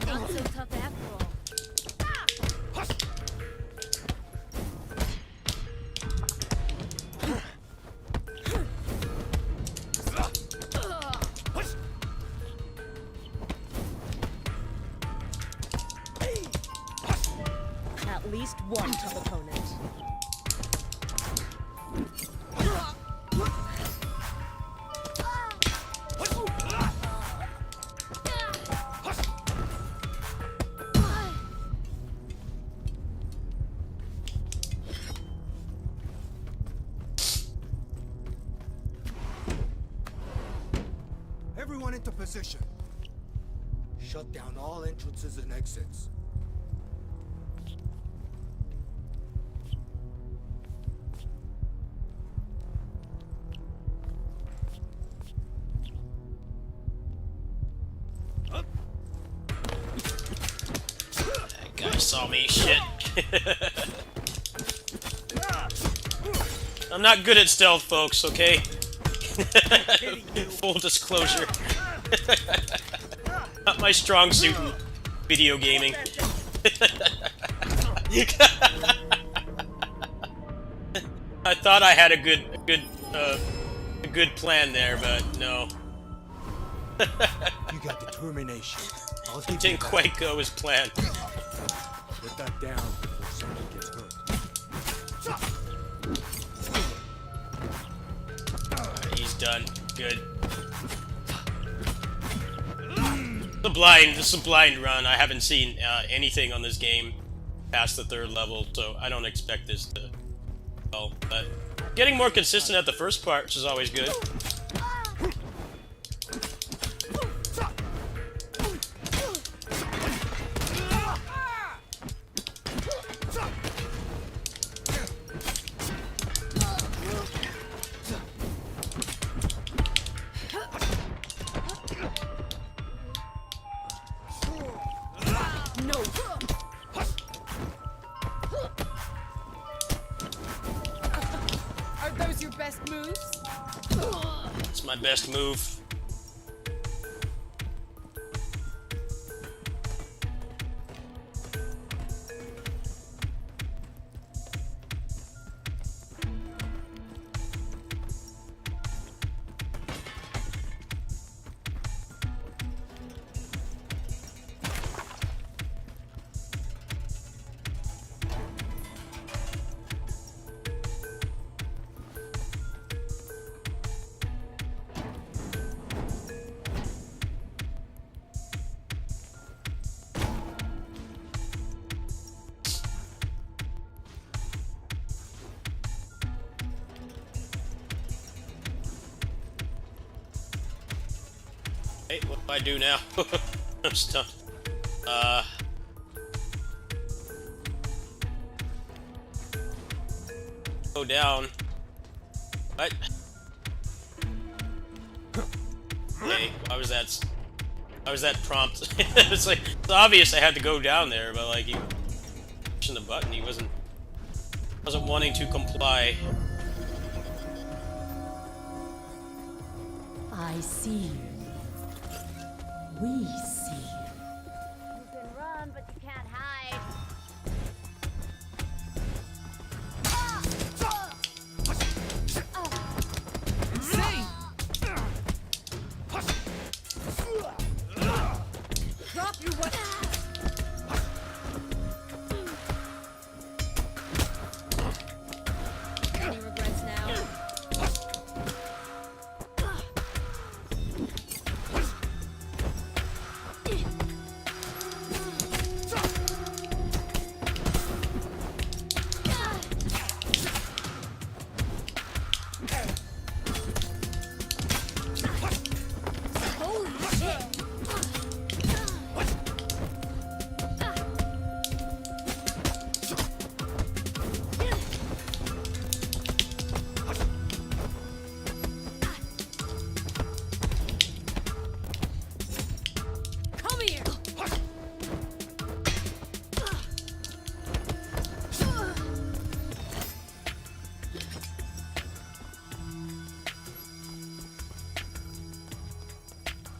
Not so tough after all. At least one tough opponent. Everyone into position. Shut down all entrances and exits. That guy saw me, shit. I'm not good at stealth, folks, okay? Full disclosure. Not my strong suit in video gaming. I thought I had a good plan there, but no. You got determination. I'll It give you didn't that. quite go as planned. Put that down before someone gets hurt. He's done. Good. This is a blind run. I haven't seen anything on this game past the 3rd level, so I don't expect this to... Well, but getting more consistent at the first part, which is always good. No! Are those your best moves? It's my best move. Hey, what do I do now? I'm stunned. Go down. What? Hey, why was that prompt? It's like, it's obvious I had to go down there, but like, he pushing the button, he wasn't wanting to comply. I see you. We see you. You can run, but you can't hide. Drop your weapon! Any regrets now?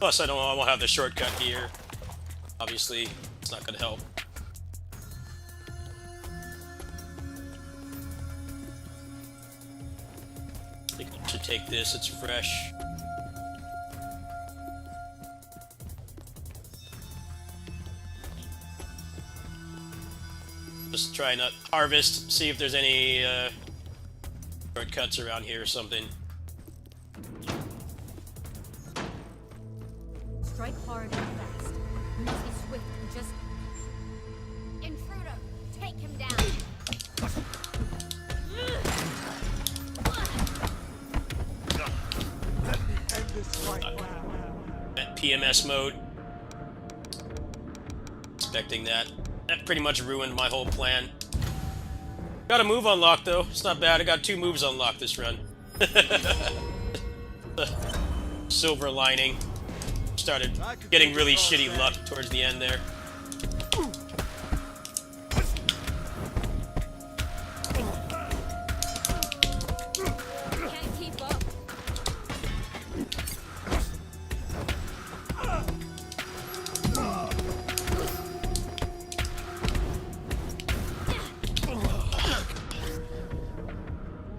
Plus, I won't have the shortcut here. Obviously, it's not gonna help. I think I should take this, it's fresh. Just try not harvest, see if there's any shortcuts around here or something. Strike hard and fast. We must be swift and just... Intruder, take him down. At PMS mode. Expecting that. That pretty much ruined my whole plan. Got a move unlocked though. It's not bad. I got 2 moves unlocked this run. Silver lining. Started getting really shitty luck towards the end there. Can't keep up.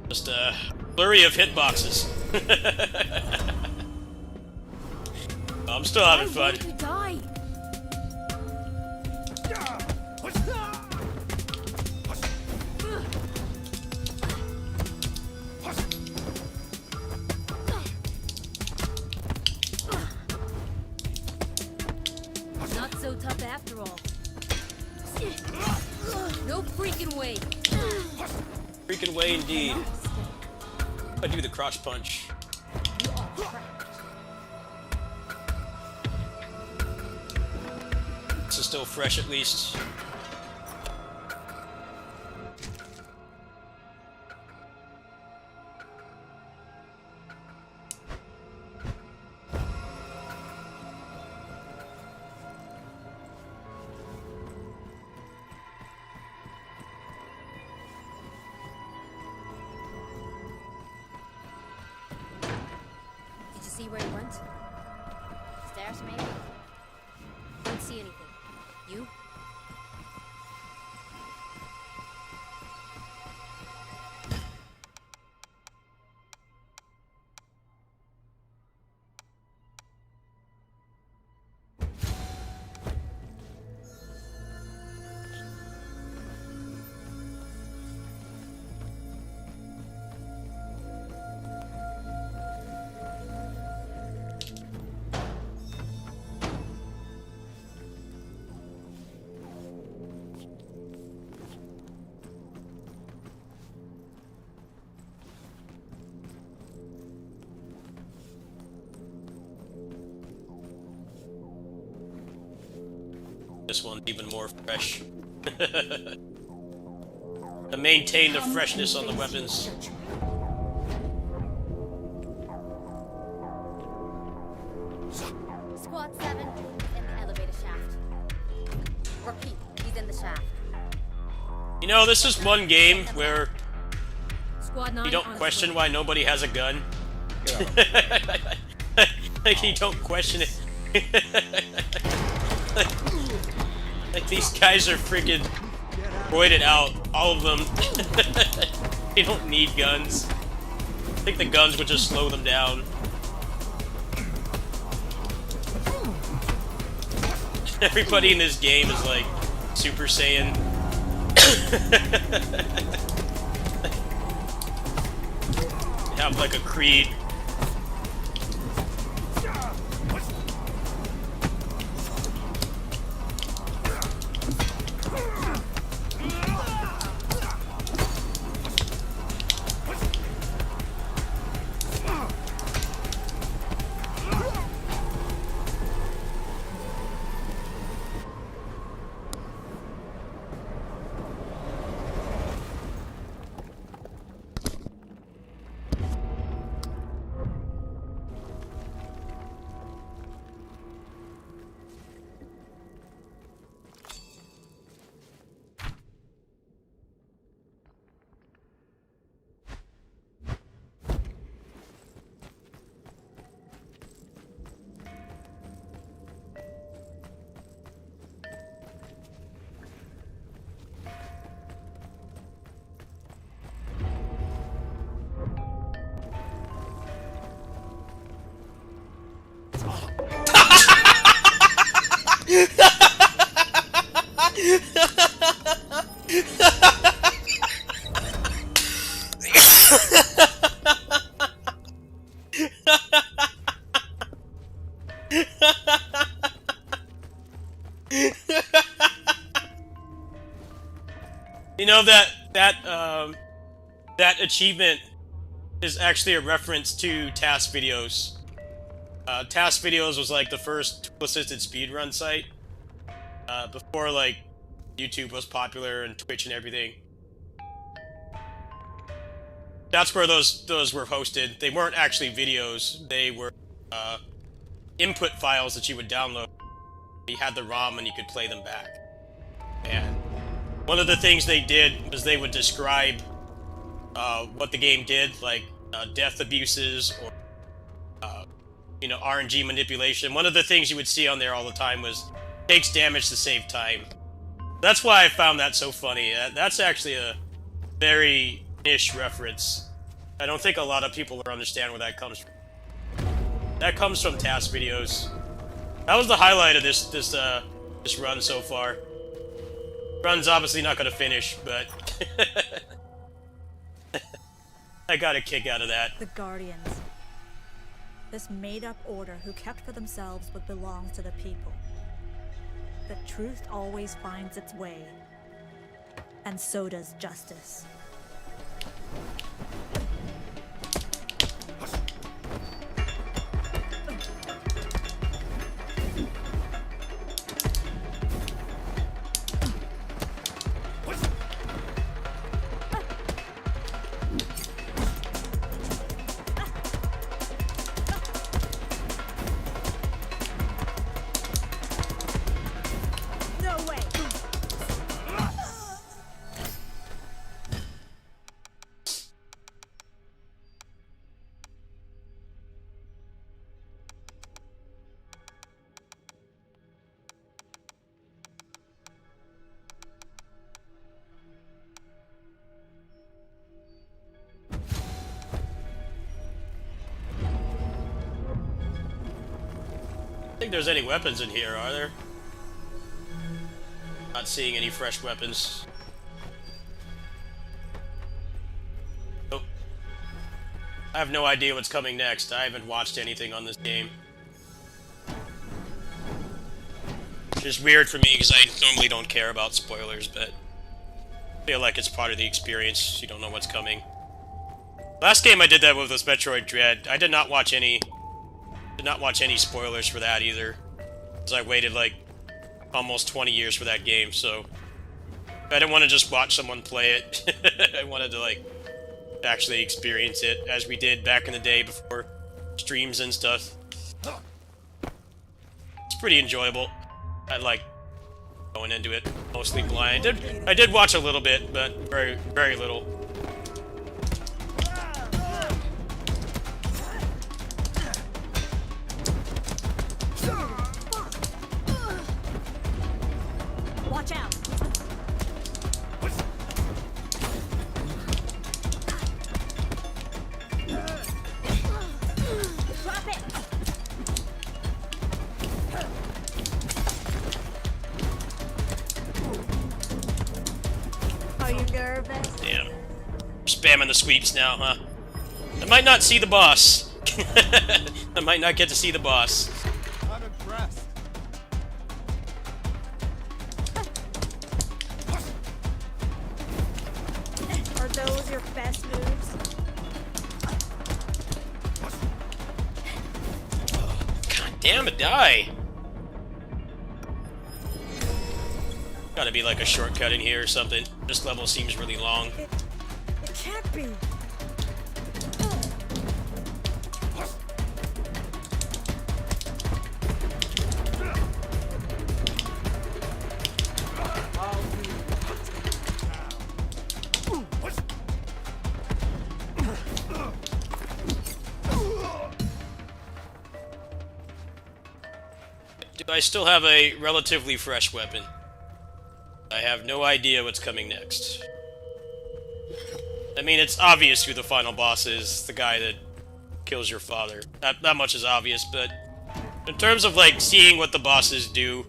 Just a flurry of hitboxes. I'm still having fun. You die. Not so tough after all. No freaking way. Freaking way indeed. I do the crotch punch. This is still fresh at least. Did you see where he went? Stairs, maybe? Don't see anything. You? This one's even more fresh. To maintain the freshness on the weapons. Squad 7 in the elevator shaft. Repeat, he's in the shaft. You know, this is one game where Squad 9 you don't question why nobody has a gun. Like, you don't question it. Like, these guys are freaking roided out, all of them. They don't need guns. I think the guns would just slow them down. Everybody in this game is like Super Saiyan. They have like a creed. You know that achievement is actually a reference to task videos. Task videos was like the first tool-assisted speedrun site before like YouTube was popular and Twitch and everything. That's where those were hosted. They weren't actually videos. They were input files that you would download. You had the ROM and you could play them back. And one of the things they did was they would describe what the game did, like death abuses or you know, RNG manipulation. One of the things you would see on there all the time was takes damage to save time. That's why I found that so funny. That's actually a very niche reference. I don't think a lot of people will understand where that comes from. That comes from task videos. That was the highlight of this run so far. Run's obviously not going to finish, but I got a kick out of that. The Guardians. This made-up order who kept for themselves what belongs to the people. The truth always finds its way. And so does justice. I don't think there's any weapons in here, are there? Not seeing any fresh weapons. Nope. I have no idea what's coming next. I haven't watched anything on this game. It's just weird for me because I normally don't care about spoilers, but I feel like it's part of the experience. You don't know what's coming. Last game I did that with was Metroid Dread. I did not watch any spoilers for that either, because I waited like almost 20 years for that game, so I didn't want to just watch someone play it. I wanted to like actually experience it, as we did back in the day before streams and stuff. It's pretty enjoyable. I like going into it mostly blind. I did watch a little bit, but very, very little. Watch out! Drop it! Are you nervous? Damn. Spamming the sweeps now, huh? I might not see the boss. I might not get to see the boss. I'm impressed. Are those your best moves? God damn it, die! Gotta be like a shortcut in here or something. This level seems really long. It can't be. Do I still have a relatively fresh weapon? I have no idea what's coming next. I mean, it's obvious who the final boss is, the guy that kills your father. That much is obvious, but in terms of, like, seeing what the bosses do,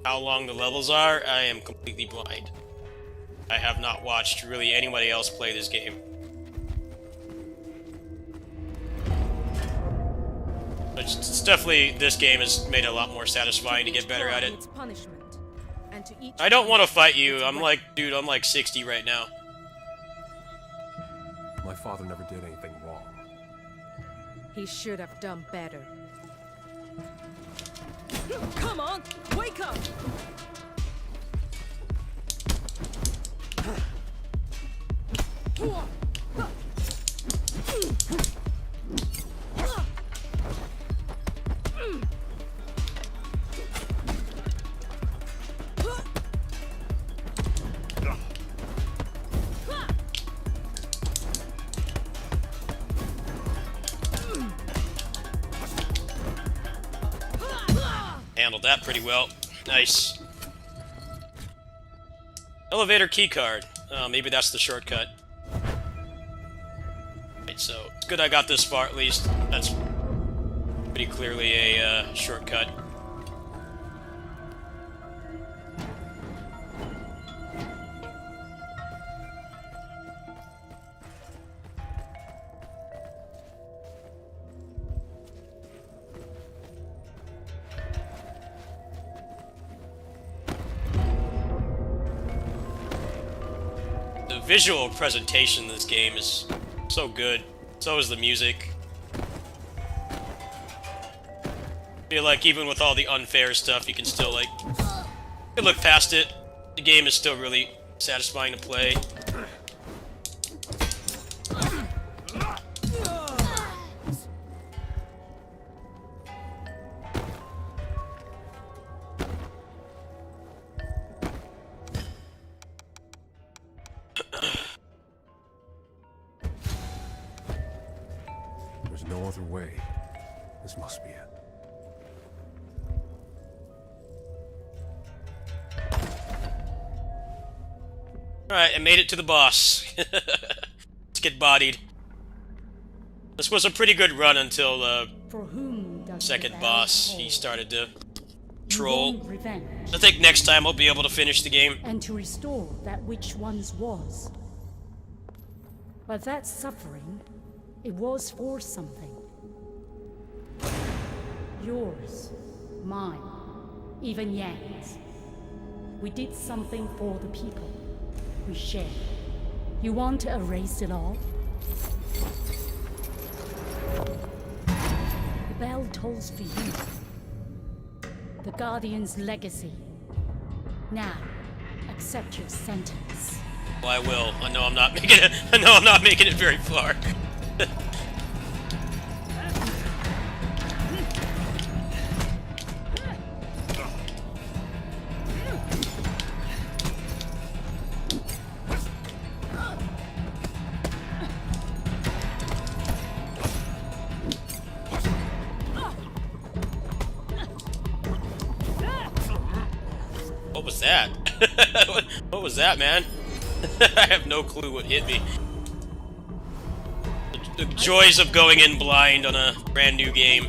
how long the levels are, I am completely blind. I have not watched really anybody else play this game. It's definitely, this game has made it a lot more satisfying to get better at it. Its punishment, and to each I don't want to fight you. its I'm weapon. like, dude, I'm like 60 right now. My father never did anything wrong. He should have done better. Come on, wake up! Handled that pretty well. Nice. Elevator keycard. Oh, maybe that's the shortcut. Right, so it's good I got this far at least. That's pretty clearly a shortcut. The visual presentation in this game is so good. So is the music. I feel like even with all the unfair stuff, you can still, like, you can look past it. The game is still really satisfying to play. There's no other way. This must be it. Alright, I made it to the boss. Let's get bodied. This was a pretty good run until the For whom does second the boss. bell He toll? started to You troll. want revenge, I think next time I'll be able to finish the game. and to restore that which once was. But that suffering, it was for something. Yours, mine, even Yang's. We did something for the people. We shared. You want to erase it all? The bell tolls for you. The Guardian's legacy. Now, accept your sentence. Well, I will. I know I'm not making it. I know I'm not making it very far. What was that? What was that, man? I have no clue what hit me. The joys of going in blind on a brand new game.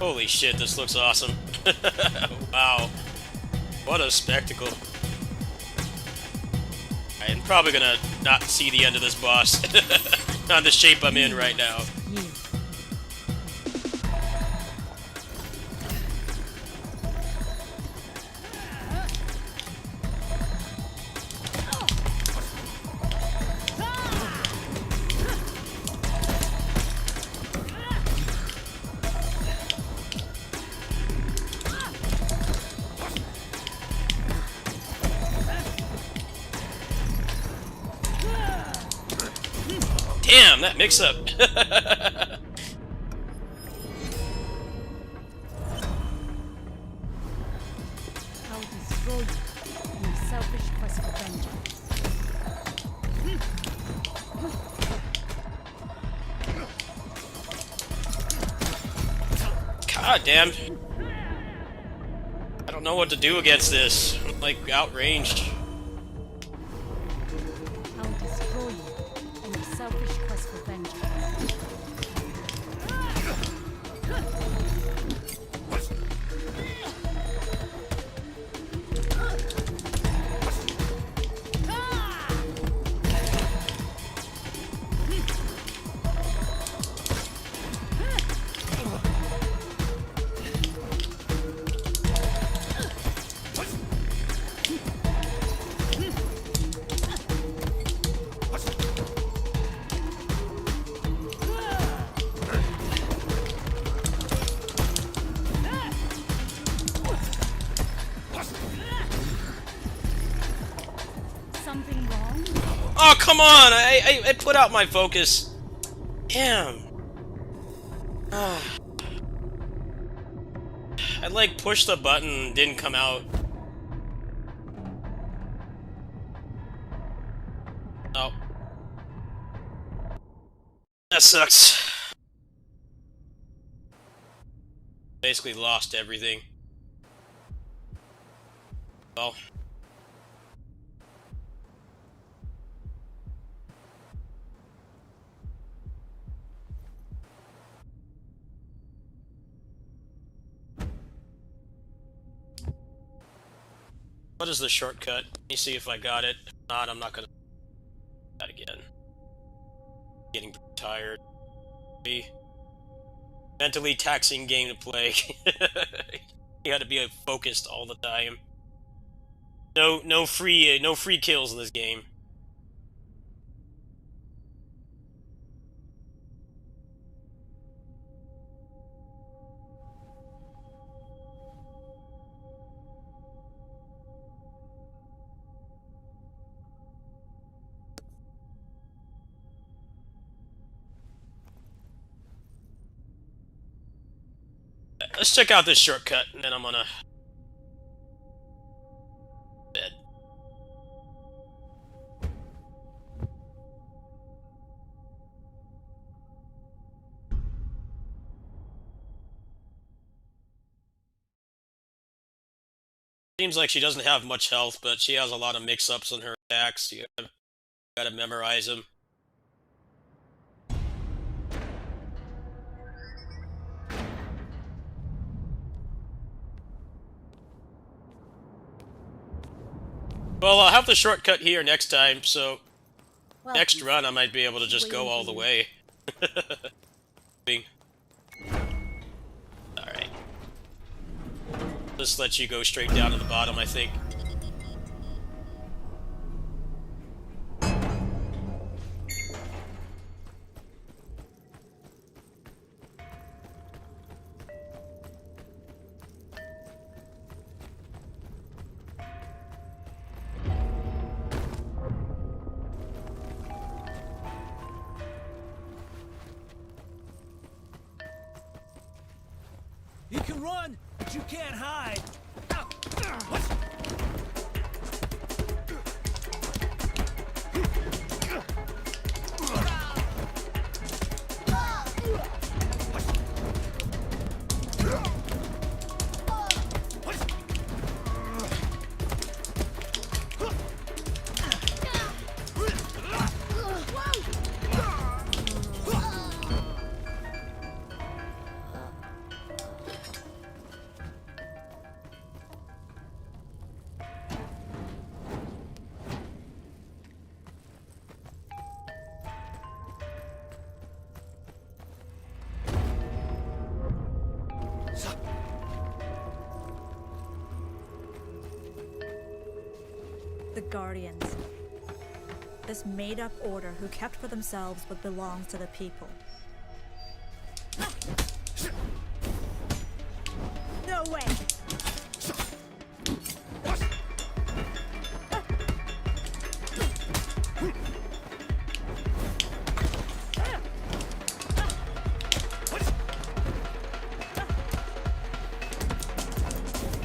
Holy shit, this looks awesome. Wow. What a spectacle. I'm probably gonna not see the end of this boss. Not the shape I'm in right now. Damn, that mix-up. destroy you in a selfish quest for vengeance. God damn. I don't know what to do against this. I'm like outranged. I'll destroy you in a selfish quest for vengeance. Something wrong? Oh, come on! I put out my focus. Damn. I like pushed the button, didn't come out. Oh. That sucks. Basically lost everything. Well. What is the shortcut? Let me see if I got it. If not, I'm not gonna do that again. Getting tired. Mentally taxing game to play. You gotta be focused all the time. No free kills in this game. Let's check out this shortcut, and then I'm gonna bed. Seems like she doesn't have much health, but she has a lot of mix-ups on her attacks. You gotta memorize them. Well, I'll have the shortcut here next time, so Well, next run I might be able to just go all the way. Alright. Just let you go straight down to the bottom, I think. You can run, but you can't hide. The Guardians. This made-up order who kept for themselves what belongs to the people. No way!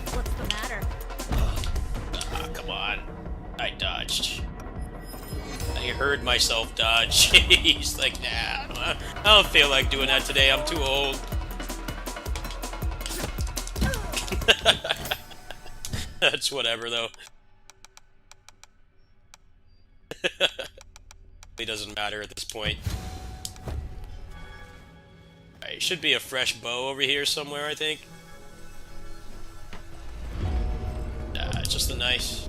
What's the matter? I heard myself dodge. He's like, nah, I don't feel like doing that today. I'm too old. That's whatever, though. It doesn't matter at this point. Alright, should be a fresh bow over here somewhere, I think. Nah, it's just a nice.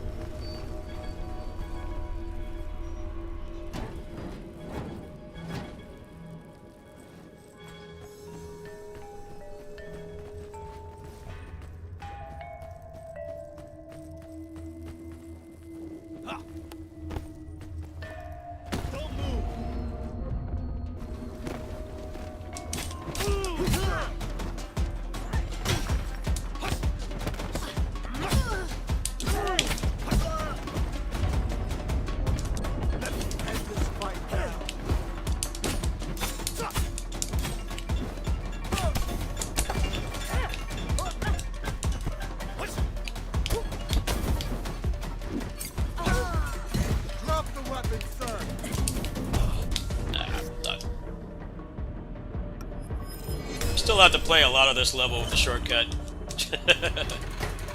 Still have to play a lot of this level with the shortcut.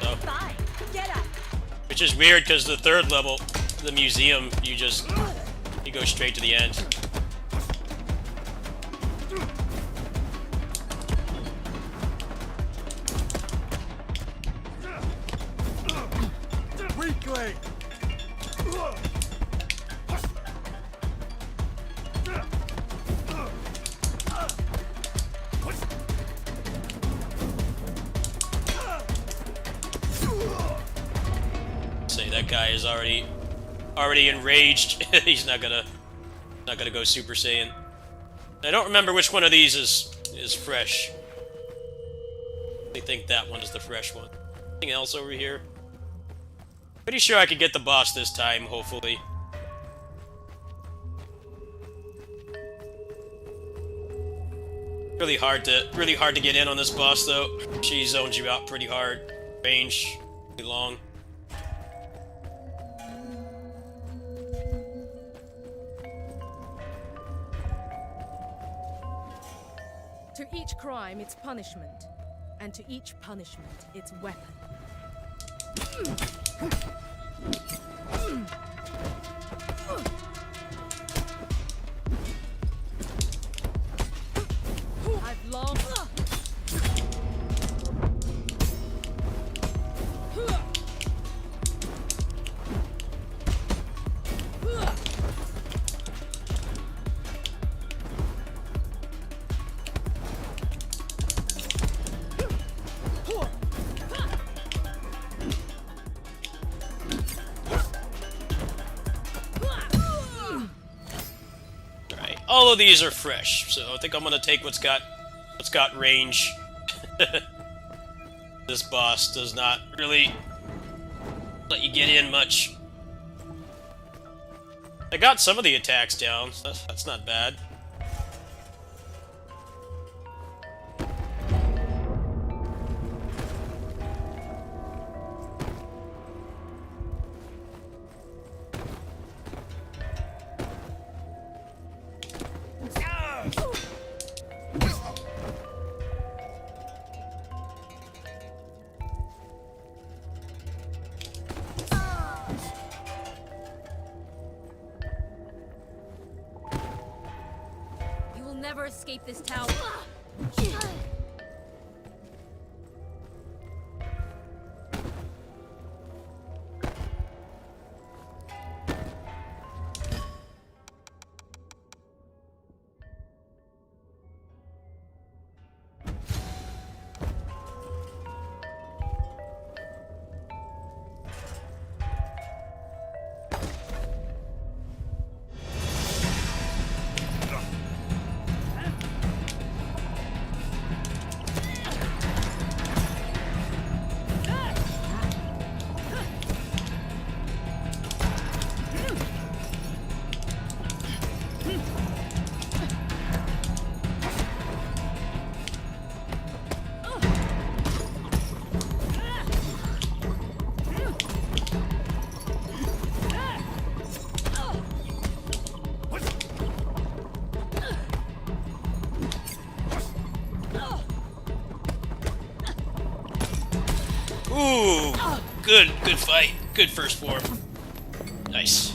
So. Which is weird because the third level, the museum, you go straight to the end. Weakling! Say that guy is already enraged. He's not gonna go Super Saiyan. I don't remember which one of these is fresh. I think that one is the fresh one. Anything else over here? Pretty sure I could get the boss this time, hopefully. Really hard to get in on this boss though. She zones you out pretty hard. Range pretty long. To each crime, its punishment. And to each punishment, its weapon. I've long... All of these are fresh, so I think I'm gonna take what's got range. This boss does not really let you get in much. I got some of the attacks down, so that's not bad. Never escape this tower. Good fight. Good first form. Nice.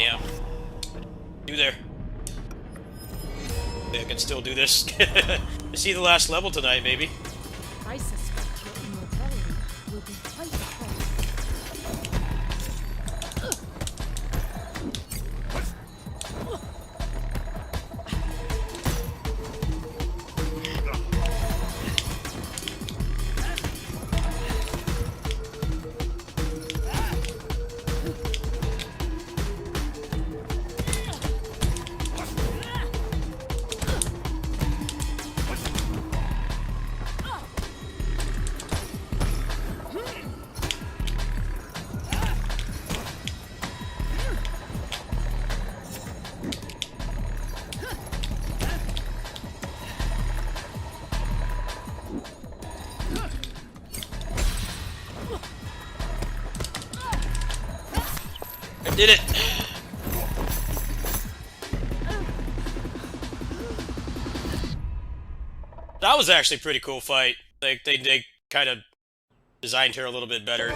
Yeah. You there. I can still do this. I see the last level tonight, maybe. I suspect your immortality will be quite hard. I did it. That was actually a pretty cool fight. Like they kind of designed her a little bit better.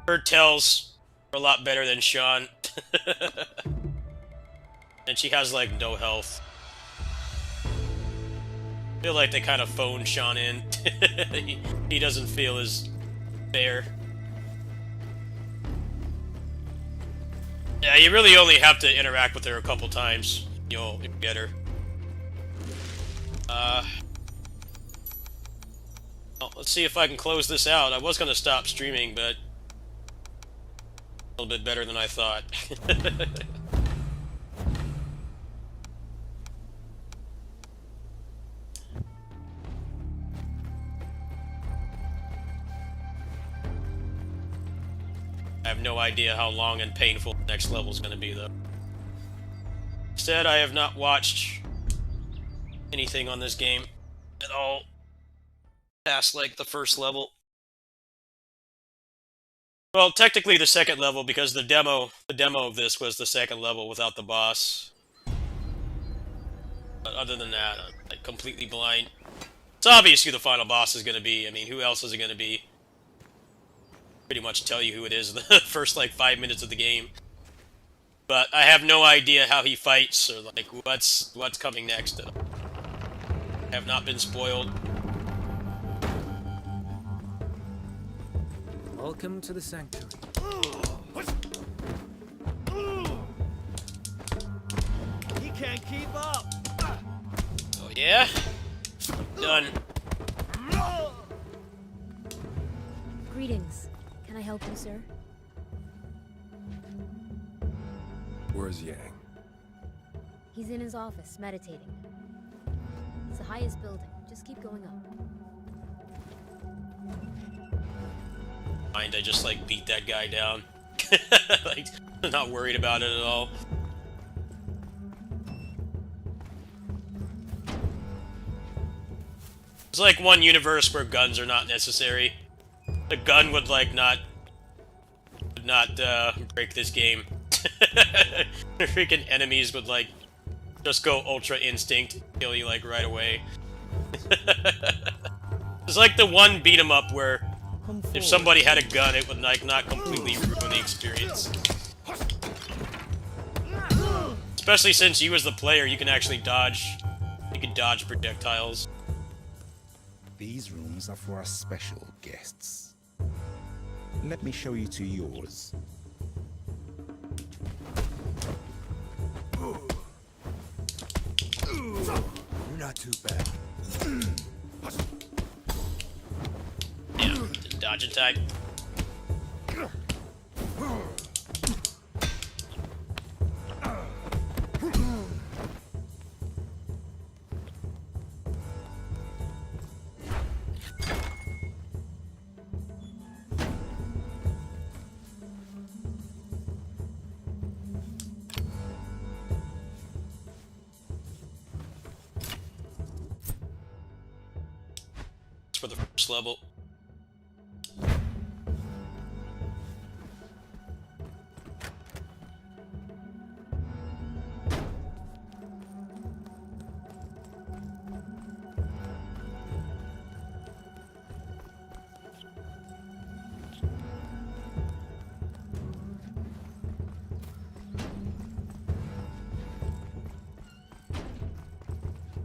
Her tells are a lot better than Sean. And she has like no health. I feel like they kind of phoned Sean in. he doesn't feel as fair. Yeah, you really only have to interact with her a couple times. You'll get her. Well, let's see if I can close this out. I was going to stop streaming, but a little bit better than I thought. I have no idea how long and painful the next level is going to be, though. Instead, I have not watched anything on this game at all past, like, the first level. Well, technically the second level, because the demo of this was the second level without the boss. But other than that, I'm like completely blind. It's obvious who the final boss is going to be. I mean, who else is it going to be? Pretty much tell you who it is in the first like 5 minutes of the game. But I have no idea how he fights or like what's coming next. I have not been spoiled. Welcome to the sanctuary. He can't keep up. Oh yeah? Done. Greetings. Can I help you, sir? Where's Yang? He's in his office, meditating. It's the highest building. Just keep going up. Mind, I just like beat that guy down. Like, not worried about it at all. It's like one universe where guns are not necessary. The gun would like not break this game. The freaking enemies would like just go ultra instinct, kill you like right away. It's like the one beat 'em up where if somebody had a gun, it would like not completely ruin the experience. Especially since you as the player, you can actually dodge. You can dodge projectiles. These rooms are for our special guests. Let me show you to yours. You're not too bad. Yeah, dodge attack. for the first level.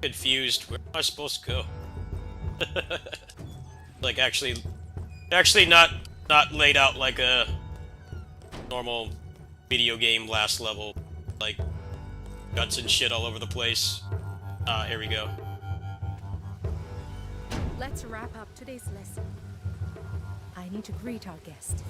Confused. Where am I supposed to go? Like actually not laid out like a normal video game last level, like guts and shit all over the place. Ah, here we go. Let's wrap up today's lesson. I need to greet our guest.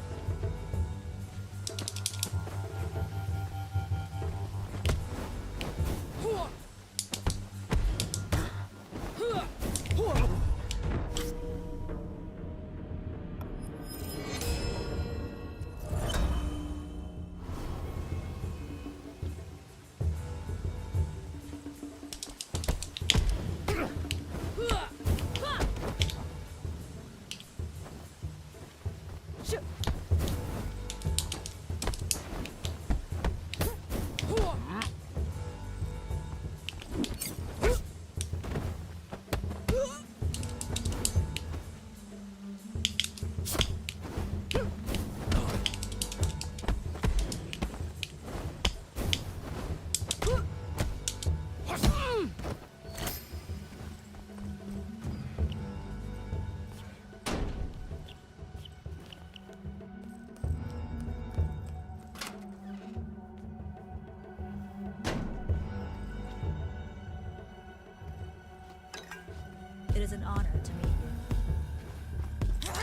It is an honor to meet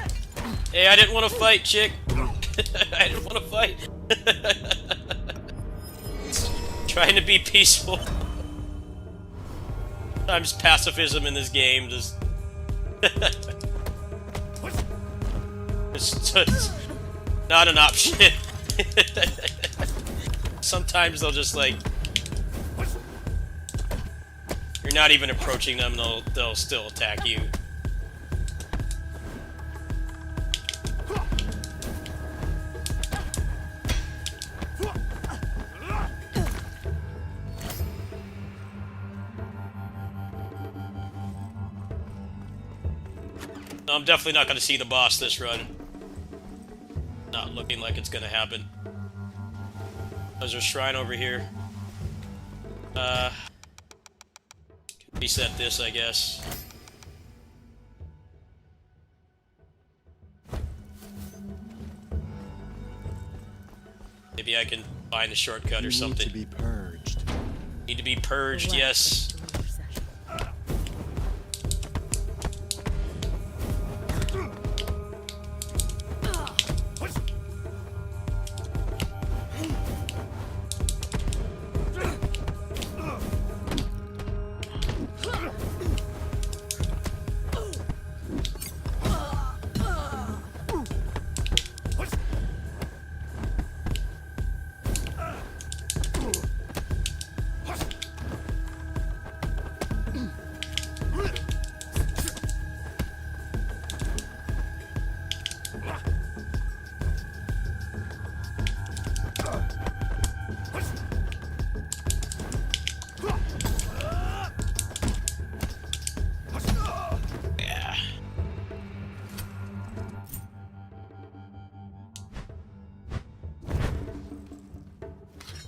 you. Hey, I didn't want to fight, chick. I didn't want to fight. Trying to be peaceful. Sometimes pacifism in this game just... it's just not an option. Sometimes they'll just like... You're not even approaching them, they'll still attack you. No, I'm definitely not going to see the boss this run. Not looking like it's going to happen. There's a shrine over here. Reset this, I guess. Maybe I can find a shortcut or something. Need to be purged. Need to be purged, yes.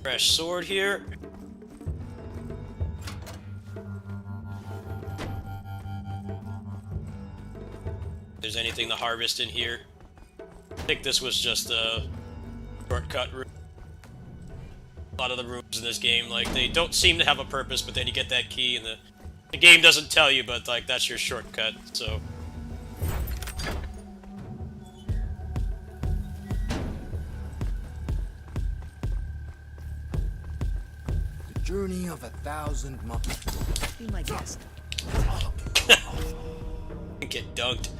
Fresh sword here. If there's anything to harvest in here. I think this was just a shortcut route. A lot of the rooms in this game, like, they don't seem to have a purpose, but then you get that key and the game doesn't tell you, but like that's your shortcut, so. Journey of 1,000 miles. Be my guest. Get dunked.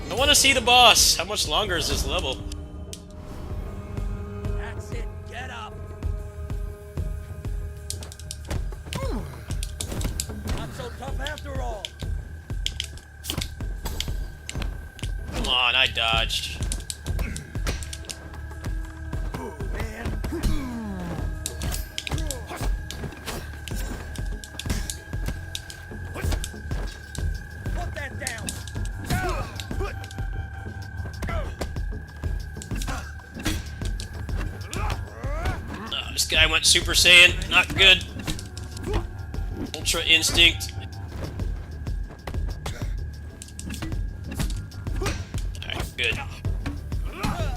I want to see the boss. How much longer is this level? That's it. Get up. Not so tough after all. I dodged. Put that down. This guy went Super Saiyan. Not good. Ultra Instinct. Alright, good.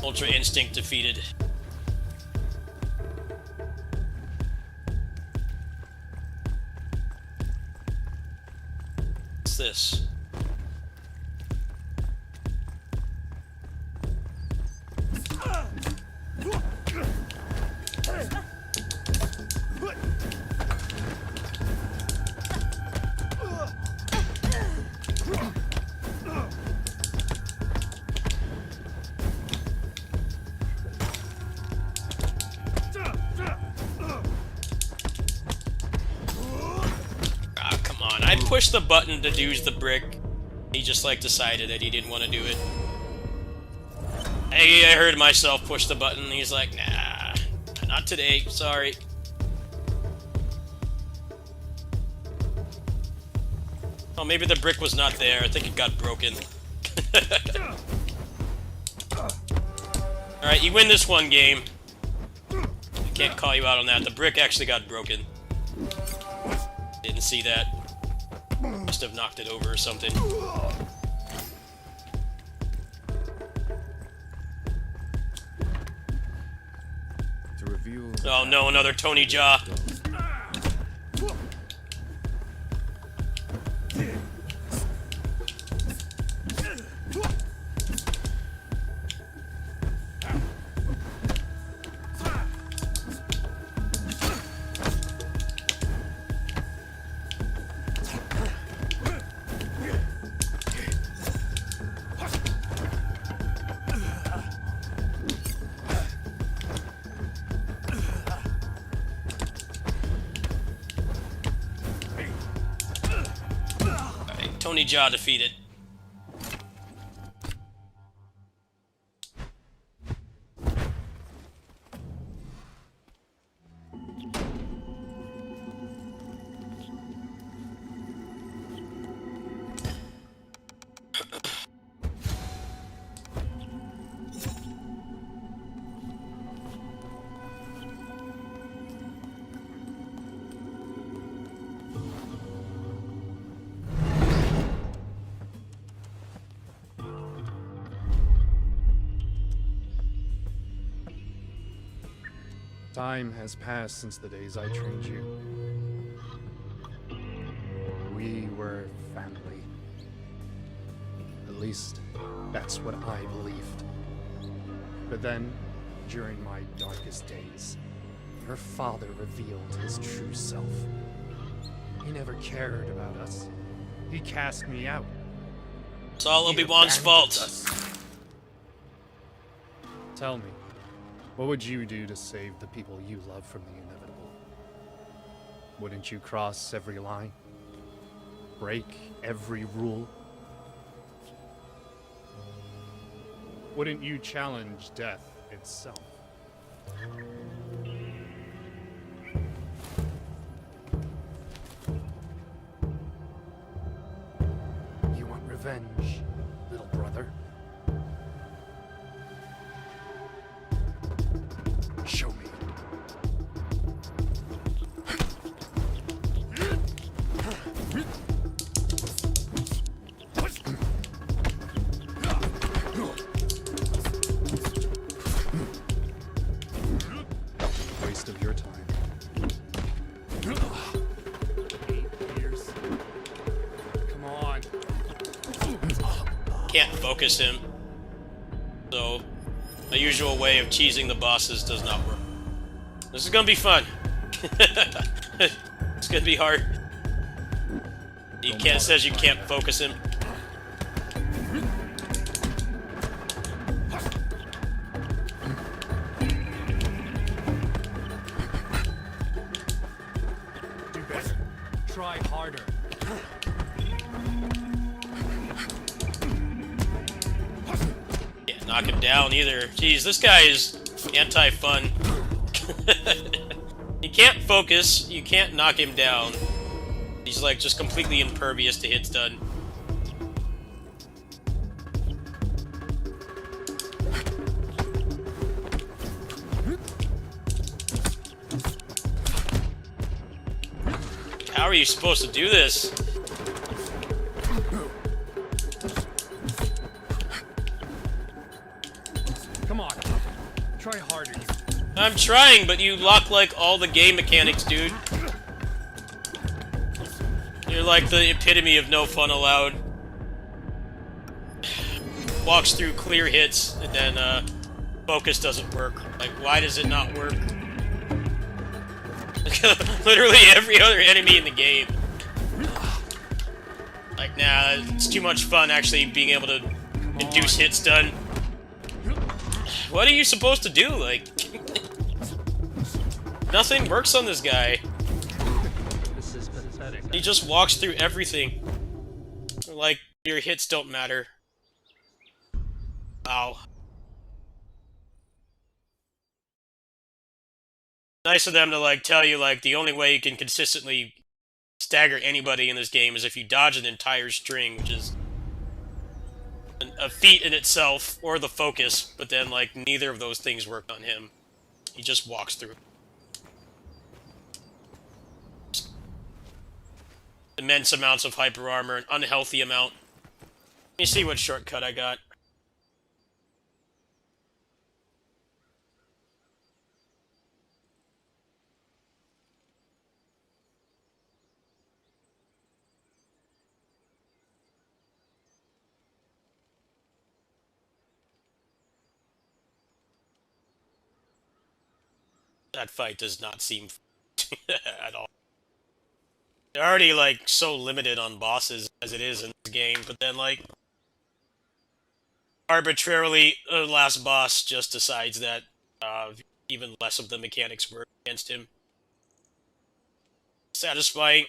Ultra Instinct defeated. What's this? Ah, come on. I pushed the button to use the brick. He just, like, decided that he didn't want to do it. Hey, I heard myself push the button. He's like, nah, not today. Sorry. Oh, maybe the brick was not there. I think it got broken. Alright, you win this one game. I can't call you out on that. The brick actually got broken. Didn't see that. Must have knocked it over or something. To reveal. Oh no, another Tony Jaa. Tony Jaa defeated. Time has passed since the days I trained you. We were family. At least, that's what I believed. But then, during my darkest days, your father revealed his true self. He never cared about us. He cast me out. It's all He Obi-Wan's abandoned fault. us. Tell me, what would you do to save the people you love from the inevitable? Wouldn't you cross every line? Break every rule? Wouldn't you challenge death itself? You want revenge, little brother? Show me. Waste of your time. 8 years. Come on. Can't focus him. So, the usual way of cheesing the bosses does not work. This is gonna be fun. It's gonna be hard. It says you can't focus him. Do better. Try harder. knock him down either. Jeez, this guy is anti-fun. You can't focus, you can't knock him down. He's like just completely impervious to hit stun. How are you supposed to do this? Come on. Try harder. I'm trying, but you lock like all the game mechanics, dude. You're like the epitome of no fun allowed. Walks through clear hits, and then focus doesn't work. Like, why does it not work? Literally every other enemy in the game. Like, nah, it's too much fun actually being able to induce hit stun. What are you supposed to do? Like, nothing works on this guy. This is pathetic. He just walks through everything. Like, your hits don't matter. Wow. Nice of them to, like, tell you, like, the only way you can consistently stagger anybody in this game is if you dodge an entire string, which is a feat in itself, or the focus, but then, like, neither of those things work on him. He just walks through. Immense amounts of hyper armor, an unhealthy amount. Let me see what shortcut I got. That fight does not seem at all. They're already, like, so limited on bosses as it is in this game, but then, like, arbitrarily, the last boss just decides that even less of the mechanics work against him. Satisfying.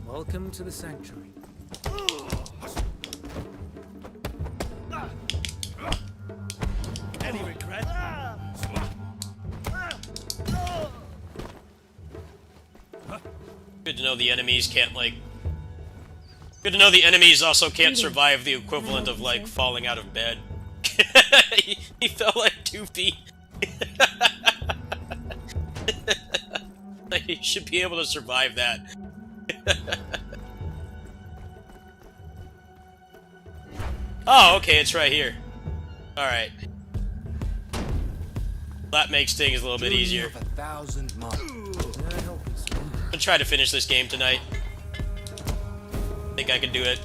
Welcome to the sanctuary. Any regret? Good to know the enemies can't, like... Good to know the enemies also can't survive the equivalent of, like, falling out of bed. he fell like 2 feet. Like, he should be able to survive that. Oh, okay, it's right here. Alright. That makes things a little bit easier. I'm gonna try to finish this game tonight. I think I can do it.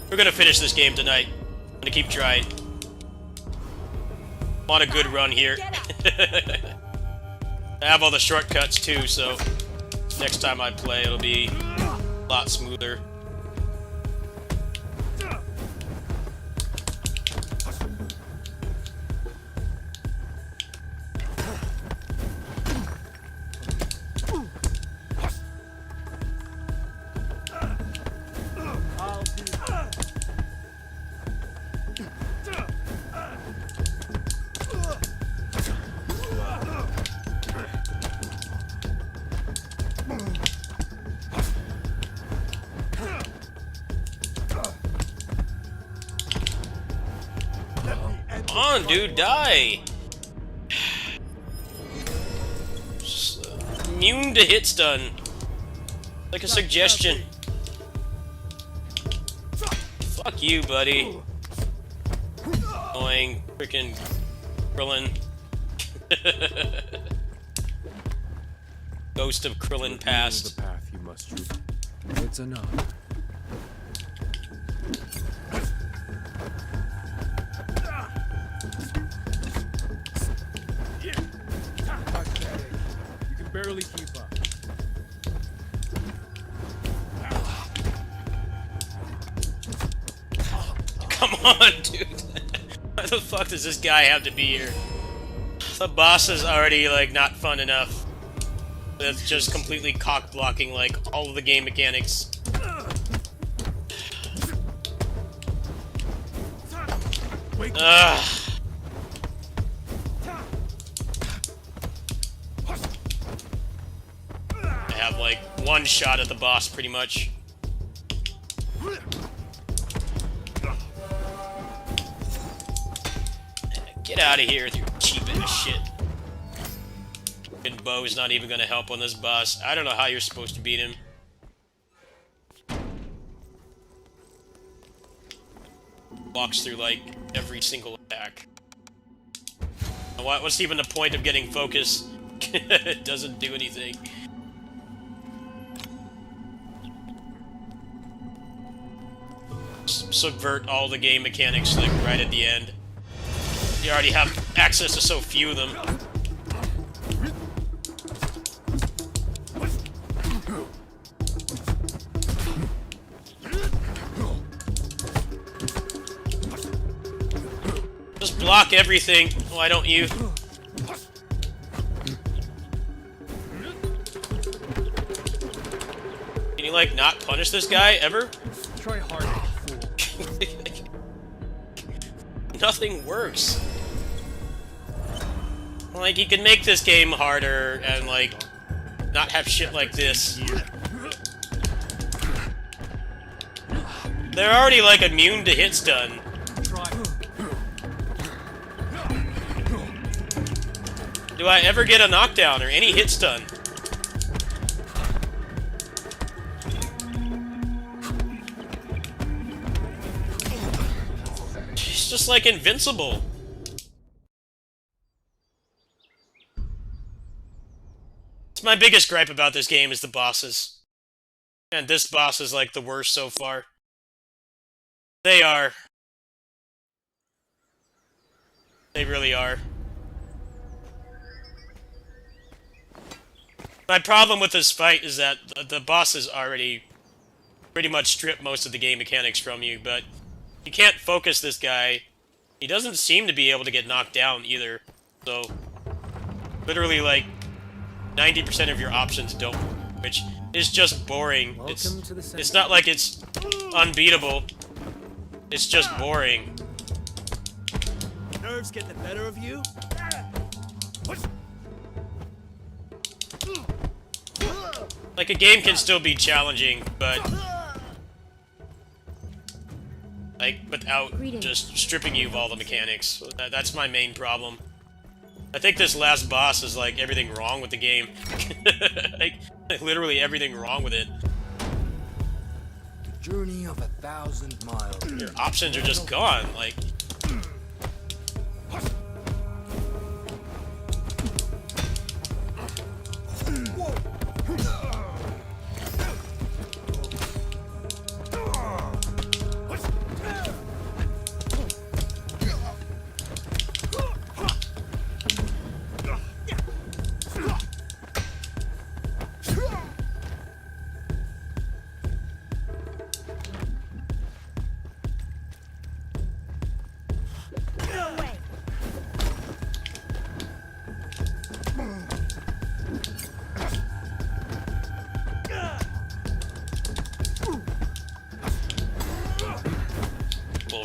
We're gonna finish this game tonight. I'm gonna keep trying. Want a good run here. I have all the shortcuts too, so next time I play it'll be a lot smoother. Come on, dude, die! Immune to hit stun. Like a suggestion. Fuck you, buddy. Annoying freaking Krillin. Ghost of Krillin past. The path you must choose. It's an honor. You can barely keep up. Come on, dude. Why the fuck does this guy have to be here? The boss is already, like, not fun enough. That's just completely cock-blocking, like, all of the game mechanics. Ugh. I have, like, one shot at the boss, pretty much. Get out of here with your cheap ass shit. And bow's not even gonna help on this boss. I don't know how you're supposed to beat him. Walks through, like, every single attack. What's even the point of getting focus? It doesn't do anything. Subvert all the game mechanics, like, right at the end. You already have access to so few of them. Just block everything, why don't you? Can you, like, not punish this guy, ever? Try harder, fool. Nothing works. Like, you can make this game harder and, like, not have shit like this. They're already, like, immune to hit stun. Do I ever get a knockdown or any hit stun? She's just, like, invincible. My biggest gripe about this game is the bosses. And this boss is, like, the worst so far. They are. They really are. My problem with this fight is that the bosses already pretty much strip most of the game mechanics from you, but you can't focus this guy. He doesn't seem to be able to get knocked down either. So, literally, like, 90% of your options don't, which is just boring. It's not like it's unbeatable. It's just boring. Nerves get the better of you? Like, a game can still be challenging, but like, without just stripping you of all the mechanics. That's my main problem. I think this last boss is, like, everything wrong with the game. like, literally everything wrong with it. Journey of 1,000 miles. Your options are just gone, like...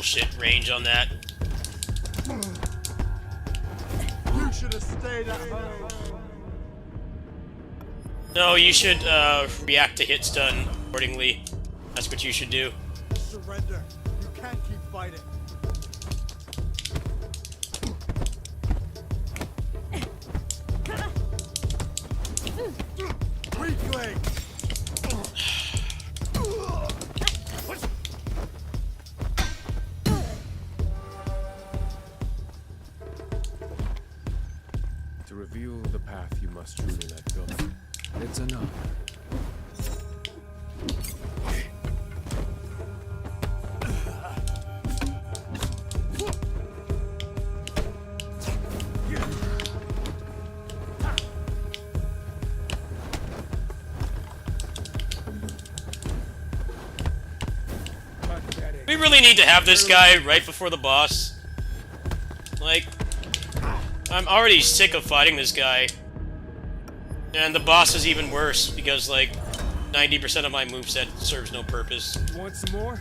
bullshit range on that. You should have stayed at home. No, you should react to hit stun accordingly. That's what you should do. Surrender. You can't keep fighting. Weakling. To reveal the path you must truly let go. It's enough. We really need to have this guy right before the boss. Like, I'm already sick of fighting this guy. And the boss is even worse, because, like, 90% of my moveset serves no purpose. Want some more?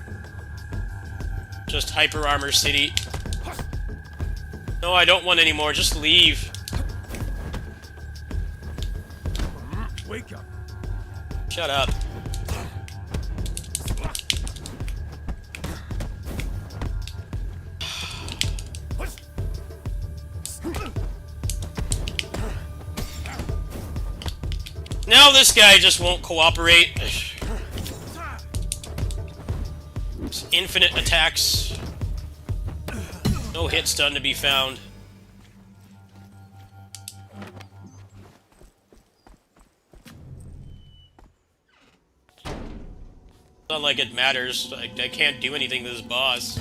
Just Hyper Armor City. No, I don't want any more. Just leave. Wake up. Shut up. Now this guy just won't cooperate. It's infinite attacks. No hit stun to be found. Not like it matters. I can't do anything to this boss.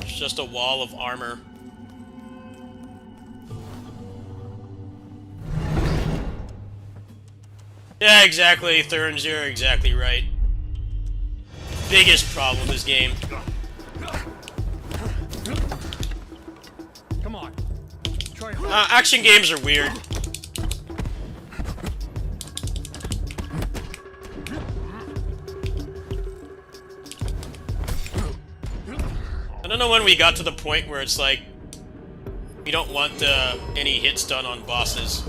It's just a wall of armor. Yeah, exactly, Thurns, you're exactly right. Biggest problem in this game. Come on. Try Action games are weird. I don't know when we got to the point where it's like, we don't want any hits done on bosses.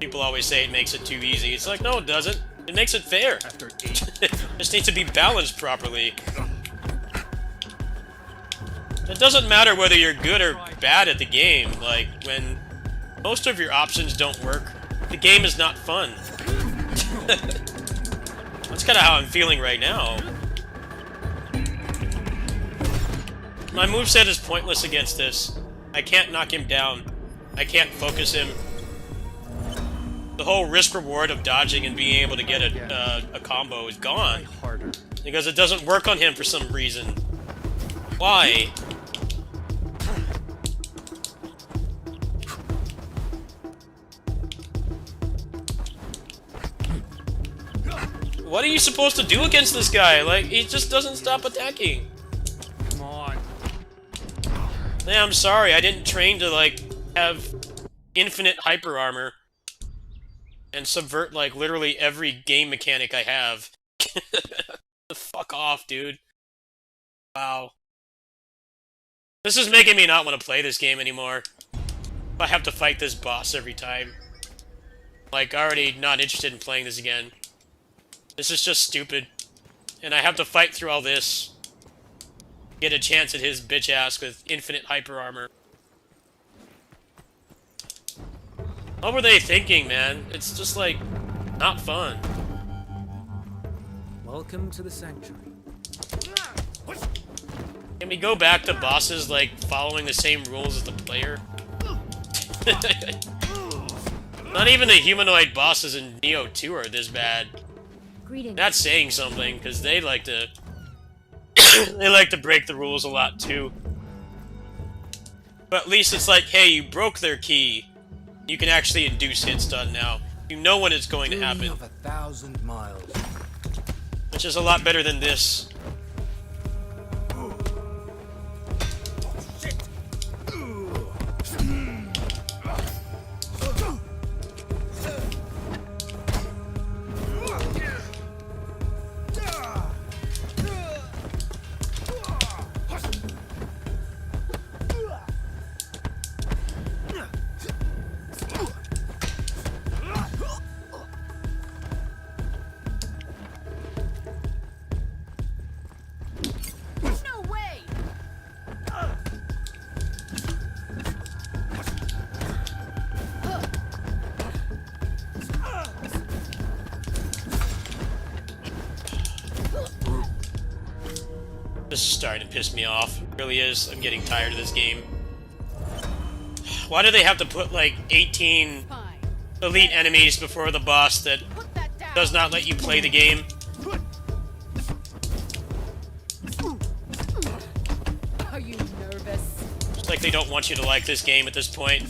People always say it makes it too easy. It's like, no, it doesn't. It makes it fair. It just needs to be balanced properly. It doesn't matter whether you're good or bad at the game. Like, when most of your options don't work, the game is not fun. That's kind of how I'm feeling right now. My moveset is pointless against this. I can't knock him down. I can't focus him. The whole risk-reward of dodging and being able to get a combo is gone. Because it doesn't work on him for some reason. Why? What are you supposed to do against this guy? Like, he just doesn't stop attacking. Come on. Yeah, I'm sorry, I didn't train to, like, have infinite hyper armor. And subvert, like, literally every game mechanic I have. Fuck off, dude. Wow. This is making me not want to play this game anymore. I have to fight this boss every time. Like, already not interested in playing this again. This is just stupid. And I have to fight through all this. Get a chance at his bitch ass with infinite hyper armor. What were they thinking, man? It's just, like, not fun. Welcome to the sanctuary. Can we go back to bosses, like, following the same rules as the player? Not even the humanoid bosses in Neo 2 are this bad. Greetings. That's saying something, because they like to... they like to break the rules a lot, too. But at least it's like, hey, you broke their key. You can actually induce hit stun now. You know when it's going to happen. Of 1,000 miles. Which is a lot better than this. starting to piss me off. It really is. I'm getting tired of this game. Why do they have to put, like, 18 elite enemies before the boss that does not let you play the game? Are you nervous? It's like they don't want you to like this game at this point.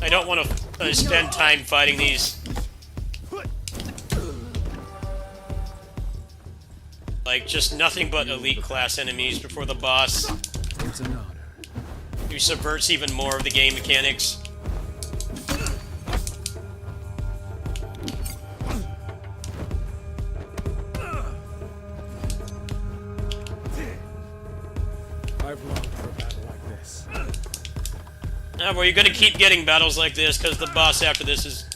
I don't want to spend time fighting these. Like, just nothing but elite class enemies before the boss. It's an honor. Who subverts even more of the game mechanics. I've longed for a battle like this. Ah, well, you're gonna keep getting battles like this, because the boss after this is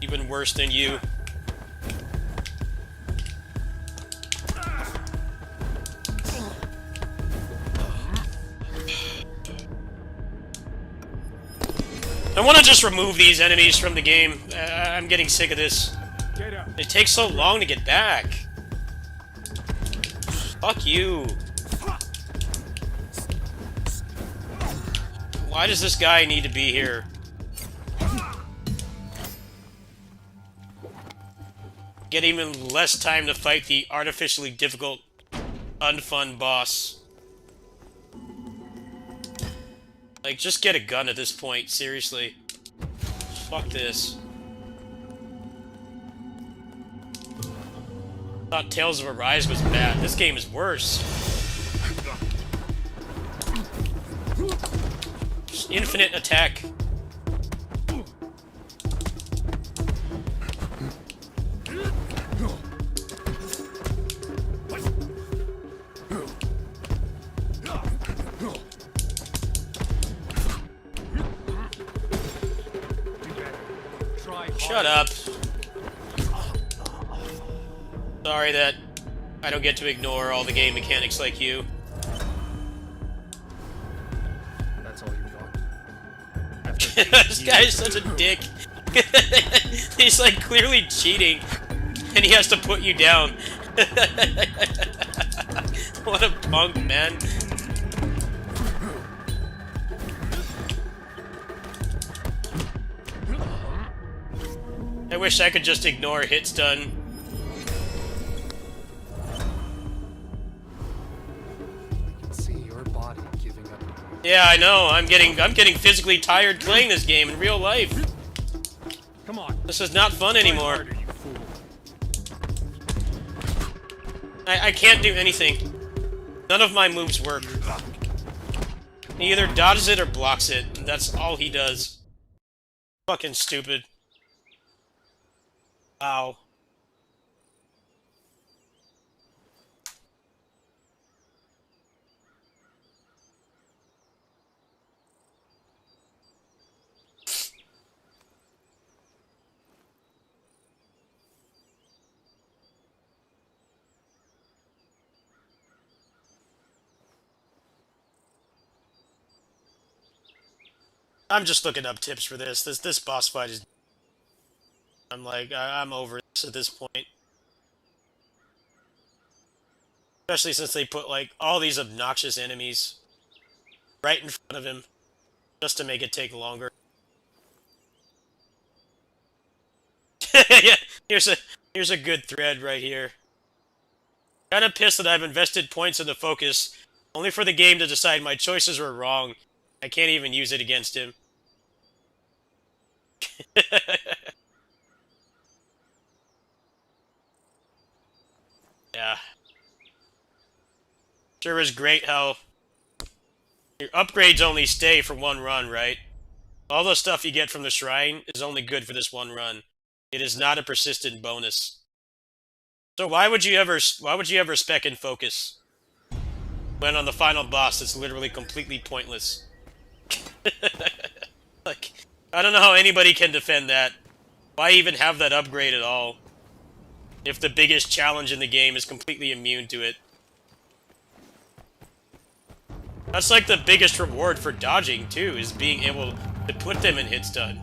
even worse than you. I want to just remove these enemies from the game. I'm getting sick of this. It takes so long to get back. Fuck you. Why does this guy need to be here? Get even less time to fight the artificially difficult, unfun boss. Like, just get a gun at this point, seriously. Fuck this. Thought Tales of Arise was bad. This game is worse. Just infinite attack. Shut up. Sorry that I don't get to ignore all the game mechanics like you. That's all you got. This guy is such a dick. He's like clearly cheating, and he has to put you down. What a punk, man. I wish I could just ignore hit stun. I can see your body giving up. Yeah, I know. I'm getting physically tired playing this game in real life. Come on. This is not fun anymore. I can't do anything. None of my moves work. He either dodges it or blocks it. That's all he does. Fucking stupid. Wow. I'm just looking up tips for this. This boss fight is... I'm like, I'm over this at this point. Especially since they put, like, all these obnoxious enemies right in front of him just to make it take longer. Yeah, here's a good thread right here. Kinda pissed that I've invested points into focus, only for the game to decide my choices were wrong. I can't even use it against him. Yeah. Sure is great how your upgrades only stay for one run, right? All the stuff you get from the shrine is only good for this one run. It is not a persistent bonus. So why would you ever spec in focus when on the final boss it's literally completely pointless? Like, I don't know how anybody can defend that. Why even have that upgrade at all? If the biggest challenge in the game is completely immune to it. That's like the biggest reward for dodging, too, is being able to put them in hit stun.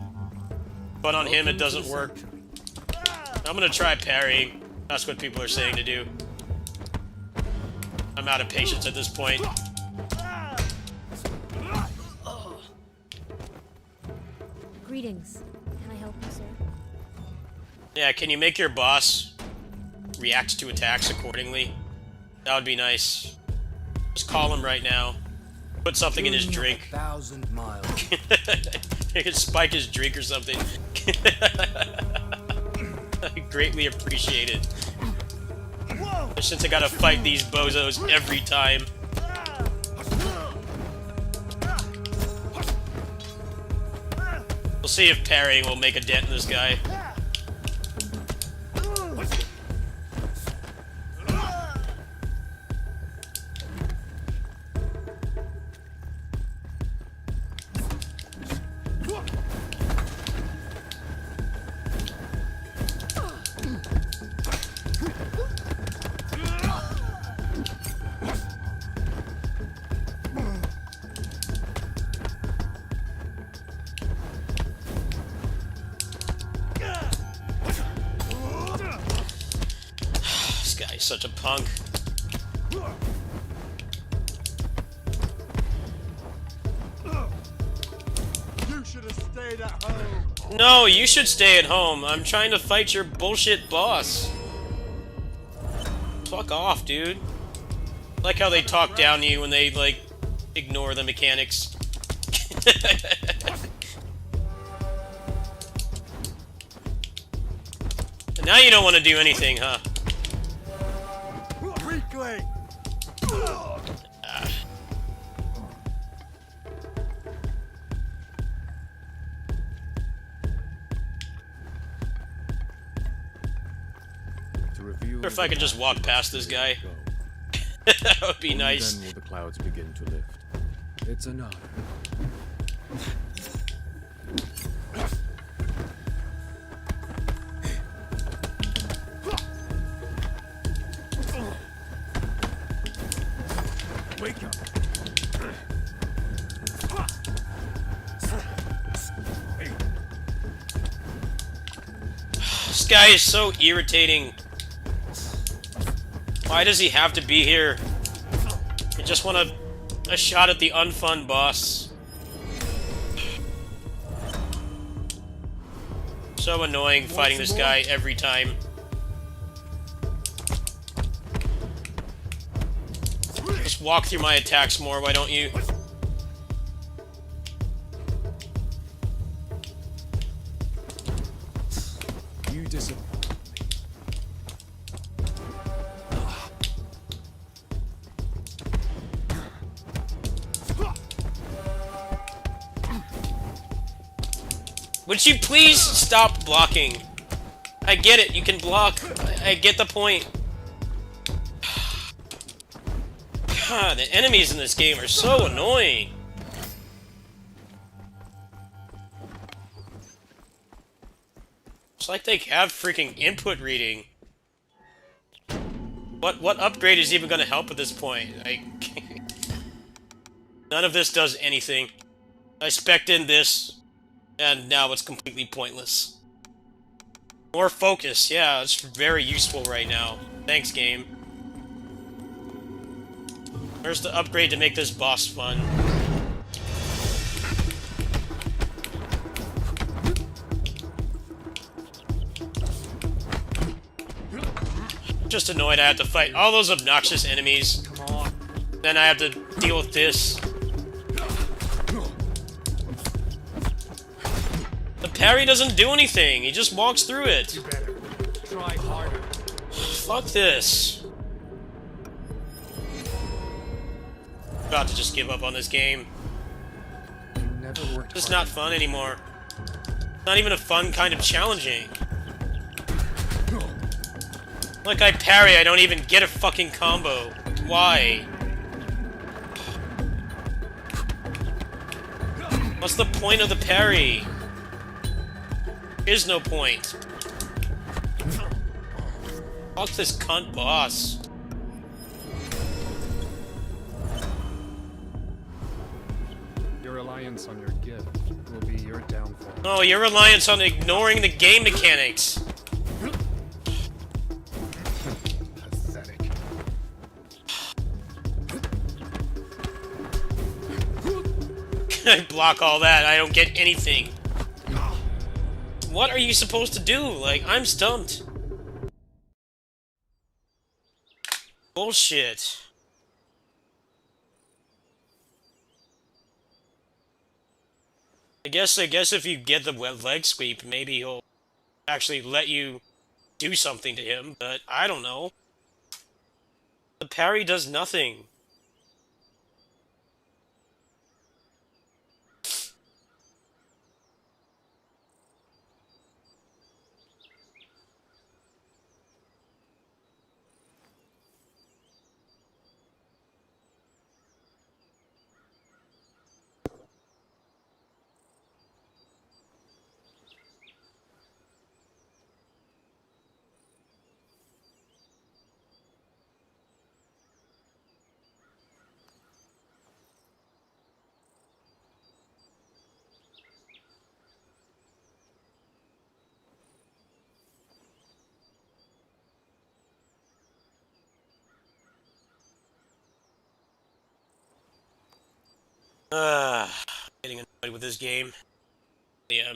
But on him, it doesn't work. I'm gonna try parrying. That's what people are saying to do. I'm out of patience at this point. Greetings. Can I help you, sir? Yeah, can you make your boss react to attacks accordingly? That would be nice. Just call him right now. Put something in his drink. 1,000 miles. You can spike his drink or something. I greatly appreciate it. Since I gotta fight these bozos every time. We'll see if parrying will make a dent in this guy. This guy's such a punk. You should have stayed at home. No, you should stay at home. I'm trying to fight your bullshit boss. Fuck off, dude. I like how they talk down to you when they, like, ignore the mechanics. And now you don't want to do anything, huh? Weakling. Or if I could just walk past this guy. That would be nice. Then will the clouds begin to lift. It's an honor. Wake up. This guy is so irritating. Why does he have to be here? I just want a shot at the unfun boss. So annoying fighting this guy every time. Just walk through my attacks more, why don't you? You disappoint. Would you please stop blocking? I get it, you can block. I get the point. God, the enemies in this game are so annoying. It's like they have freaking input reading. What upgrade is even gonna help at this point? None of this does anything. I spec'd in this, and now it's completely pointless. More focus, yeah, it's very useful right now. Thanks, game. Where's the upgrade to make this boss fun? Just annoyed I have to fight all those obnoxious enemies. Come on. Then I have to deal with this. The parry doesn't do anything, he just walks through it. You better try harder. Fuck this. About to just give up on this game. Never worked It's not fun anymore. Not even a fun kind of challenging. Like I parry, I don't even get a fucking combo. Why? What's the point of the parry? Is no point. Fuck this cunt boss. Your reliance on your gift will be your downfall. No, your reliance on ignoring the game mechanics. Pathetic. I block all that, I don't get anything. What are you supposed to do? Like, I'm stumped. Bullshit. I guess if you get the leg sweep, maybe he'll actually let you do something to him, but I don't know. The parry does nothing. Getting annoyed with this game. Yeah.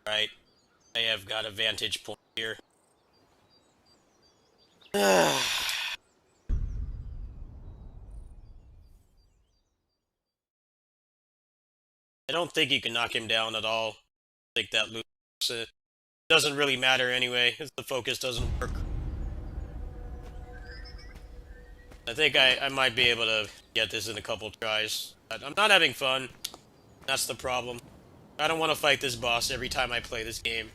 Right. I have got a vantage point here. I don't think you can knock him down at all. I think that loop doesn't really matter anyway, if the focus doesn't work. I think I might be able to get this in a couple tries. I'm not having fun. That's the problem. I don't want to fight this boss every time I play this game.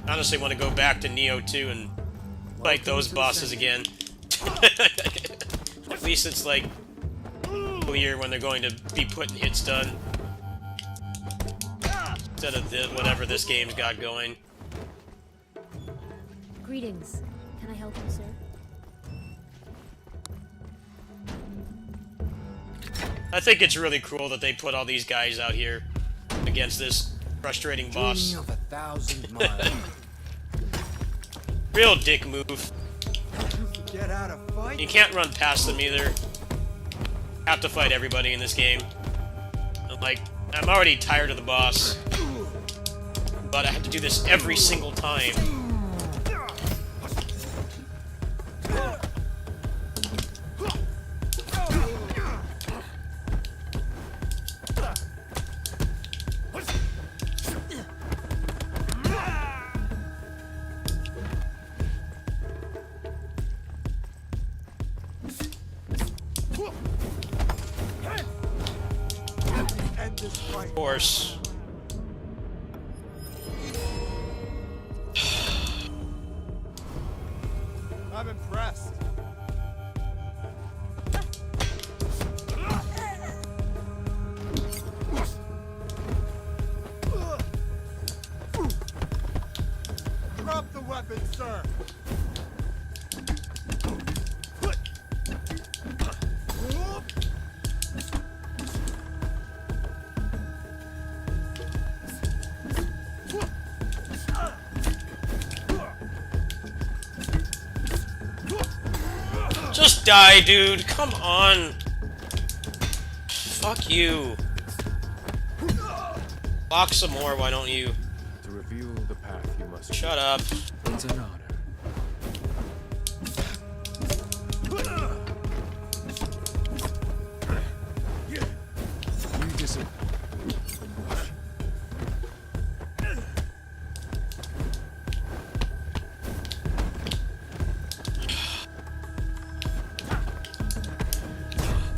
I honestly want to go back to Neo 2 and fight those bosses again. At least it's like clear when they're going to be putting hits done. Instead of whatever this game's got going. Greetings. Can I help you, sir? I think it's really cool that they put all these guys out here against this frustrating boss. Journey of 1,000 miles. Real dick move. Get out of fight. You can't run past them either. Have to fight everybody in this game. I'm already tired of the boss, but I have to do this every single time. Of course. I'm impressed. Drop the weapon, sir. Just die, dude. Come on. Fuck you. Block some more, why don't you? To reveal the path you must Shut up. It's an honor. You disappoint.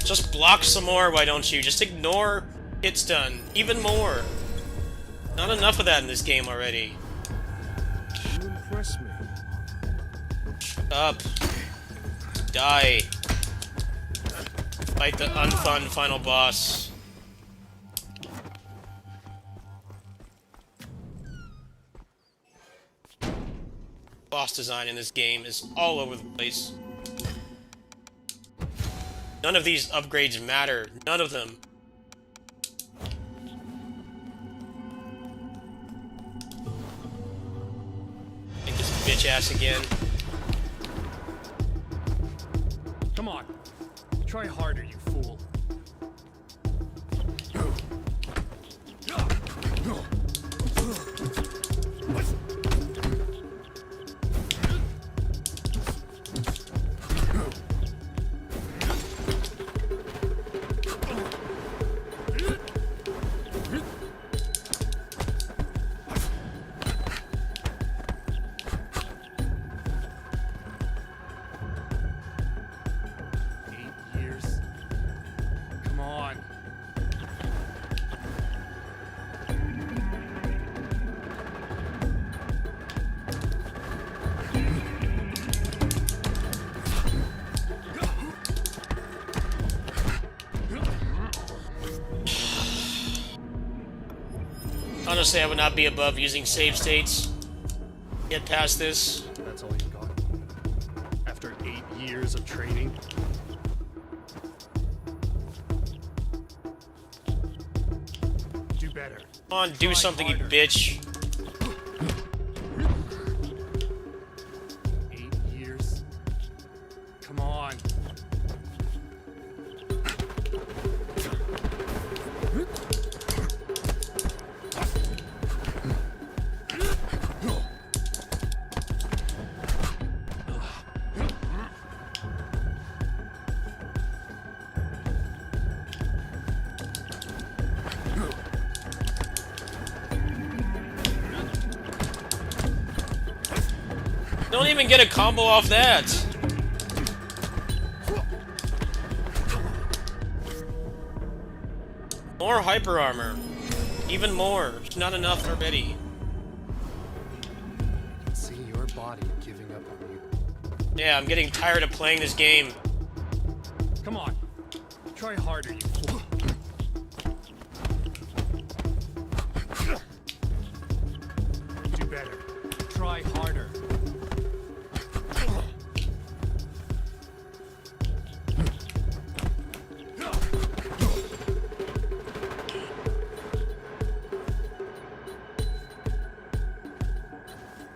Just block some more, why don't you? Just ignore hit stun. Even more. Not enough of that in this game already. You impress me. Shut up. Die. Fight the unfun final boss. Boss design in this game is all over the place. None of these upgrades matter. None of them. Take this bitch ass again. Come on. Try harder, you fool. Honestly, I would not be above using save states. Get past this. That's all you got? After 8 years of training? Do better. Come on, do something, you bitch. 8 years? Come on. Don't even get a combo off that. More hyper armor. Even more. It's not enough already. I can see your body giving up on you. Yeah, I'm getting tired of playing this game. Come on. Try harder, you fool. Do better. Try harder.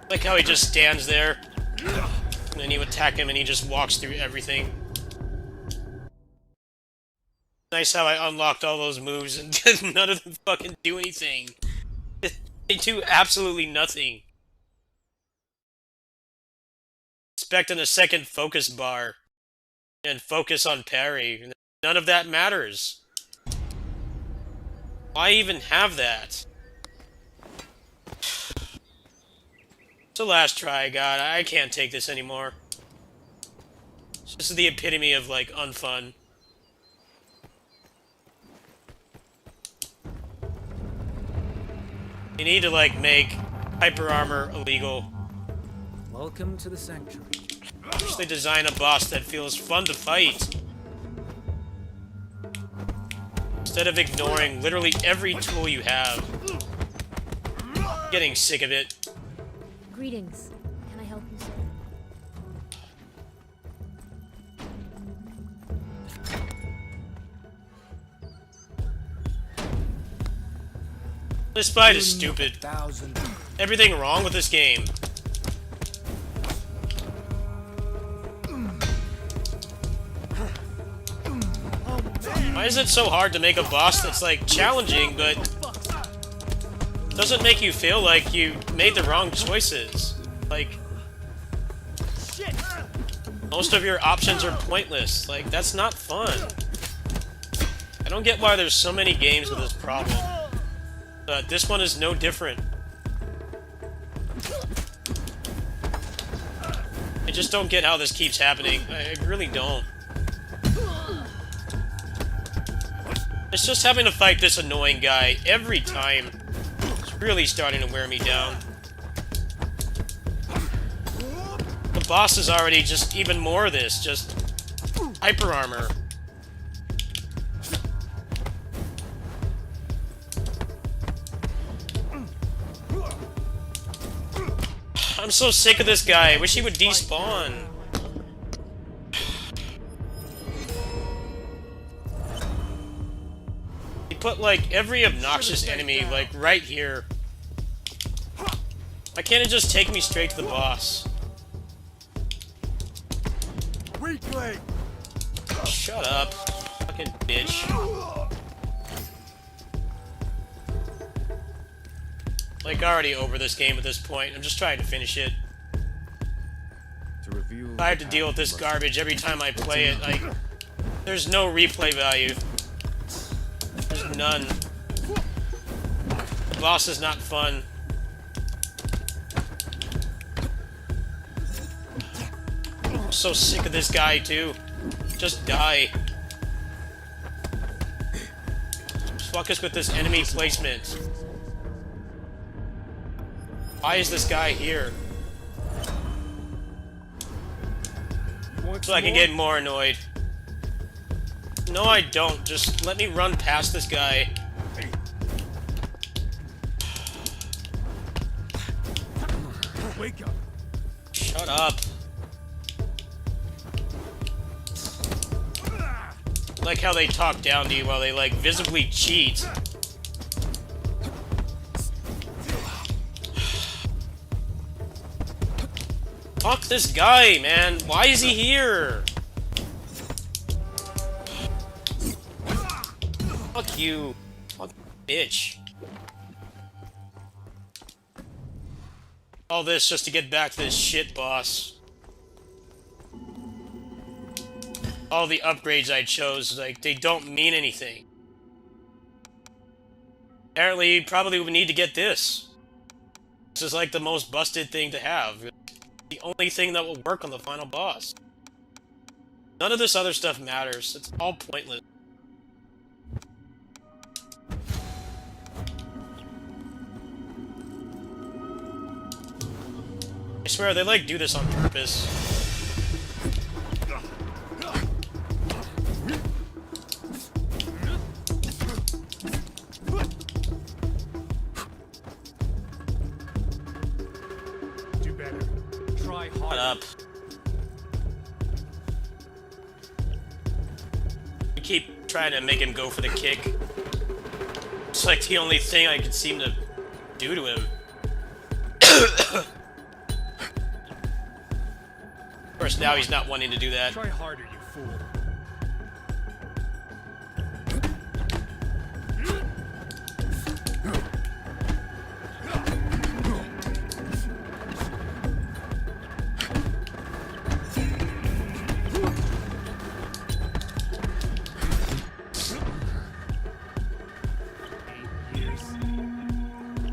Like how he just stands there, and then you attack him and he just walks through everything. Nice how I unlocked all those moves and none of them fucking do anything. They do absolutely nothing. Expecting a second focus bar and focus on parry. None of that matters. Why even have that? It's the last try, God. I can't take this anymore. This is the epitome of, like, unfun. You need to, like, make hyper armor illegal. Welcome to the Sanctuary. Just they design a boss that feels fun to fight. Instead of ignoring literally every tool you have. Getting sick of it. Greetings. Can I help you, sir? This fight is stupid. Everything wrong with this game. Oh man! Why is it so hard to make a boss that's, like, challenging, but doesn't make you feel like you made the wrong choices? Like, most of your options are pointless. Like, that's not fun. I don't get why there's so many games with this problem. But this one is no different. I just don't get how this keeps happening. I really don't. It's just having to fight this annoying guy every time. It's really starting to wear me down. The boss is already just even more of this, just hyper armor. I'm so sick of this guy. I wish he would despawn. He put, like, every obnoxious enemy, like, right here. Why can't it just take me straight to the boss? Shut up, fucking bitch. Like, already over this game at this point. I'm just trying to finish it. If I have to deal with this garbage every time I play it, like, there's no replay value. There's none. The boss is not fun. I'm so sick of this guy, too. Just die. Just fuck us with this enemy placement. Why is this guy here? So I can get more annoyed. No, I don't. Just let me run past this guy. Wake up. Shut up. I like how they talk down to you while they, like, visibly cheat. Fuck this guy, man. Why is he here? Fuck you. Fuck bitch. All this just to get back to this shit boss. All the upgrades I chose, like, they don't mean anything. Apparently, you probably would need to get this. This is like the most busted thing to have. The only thing that will work on the final boss. None of this other stuff matters. It's all pointless. I swear, they, like, do this on purpose. Do better. Try hard. Shut up. I keep trying to make him go for the kick. It's like the only thing I can seem to do to him. Of course, now he's not wanting to do that. Try harder, you fool.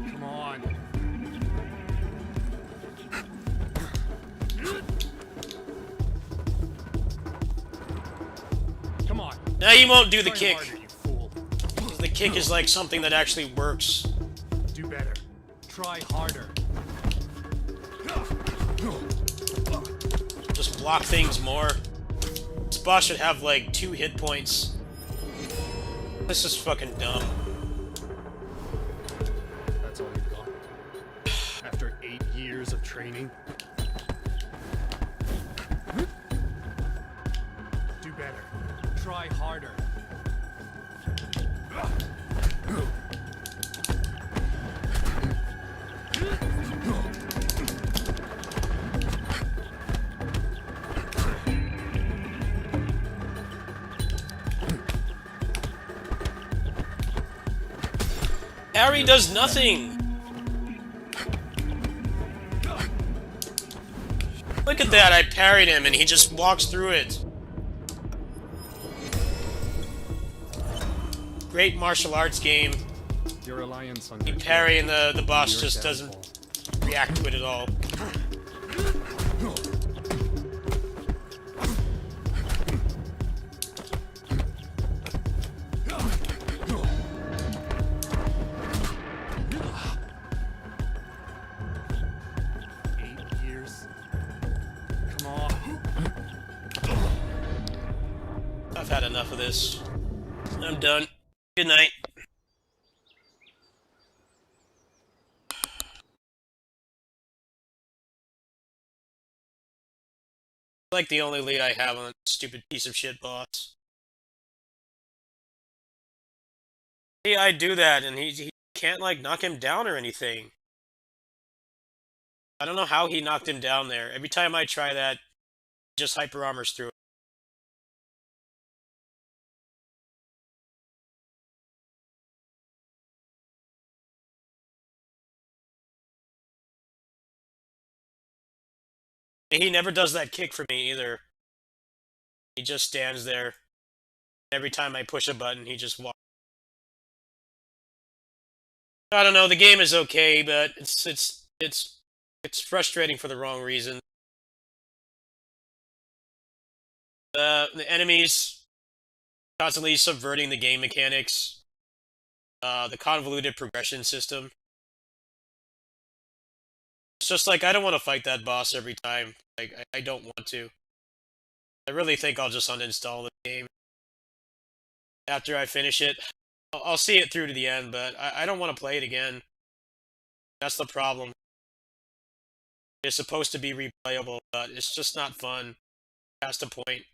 Come on. Come on. Now he won't do the Try kick. harder, you fool. Because the kick is like something that actually works. Do better. Try harder. Just block things more. This boss should have like 2 hit points. This is fucking dumb. That's all you've got. After 8 years of training. Do better. Try harder. Harry does nothing! Look at that, I parried him and he just walks through it. Great martial arts game. Your reliance on You your parry and the boss your just downfall. doesn't react to it at all. I've had enough of this. I'm done. Good night. Like the only lead I have on a stupid piece of shit boss. See, I do that, and he can't, like, knock him down or anything. I don't know how he knocked him down there. Every time I try that, he just hyper armors through it. He never does that kick for me either. He just stands there. Every time I push a button, he just walks. I don't know. The game is okay, but it's frustrating for the wrong reason. The enemies constantly subverting the game mechanics. The convoluted progression system. It's just like I don't want to fight that boss every time. Like I don't want to. I really think I'll just uninstall the game after I finish it. I'll see it through to the end, but I don't want to play it again. That's the problem. It's supposed to be replayable, but it's just not fun past a point.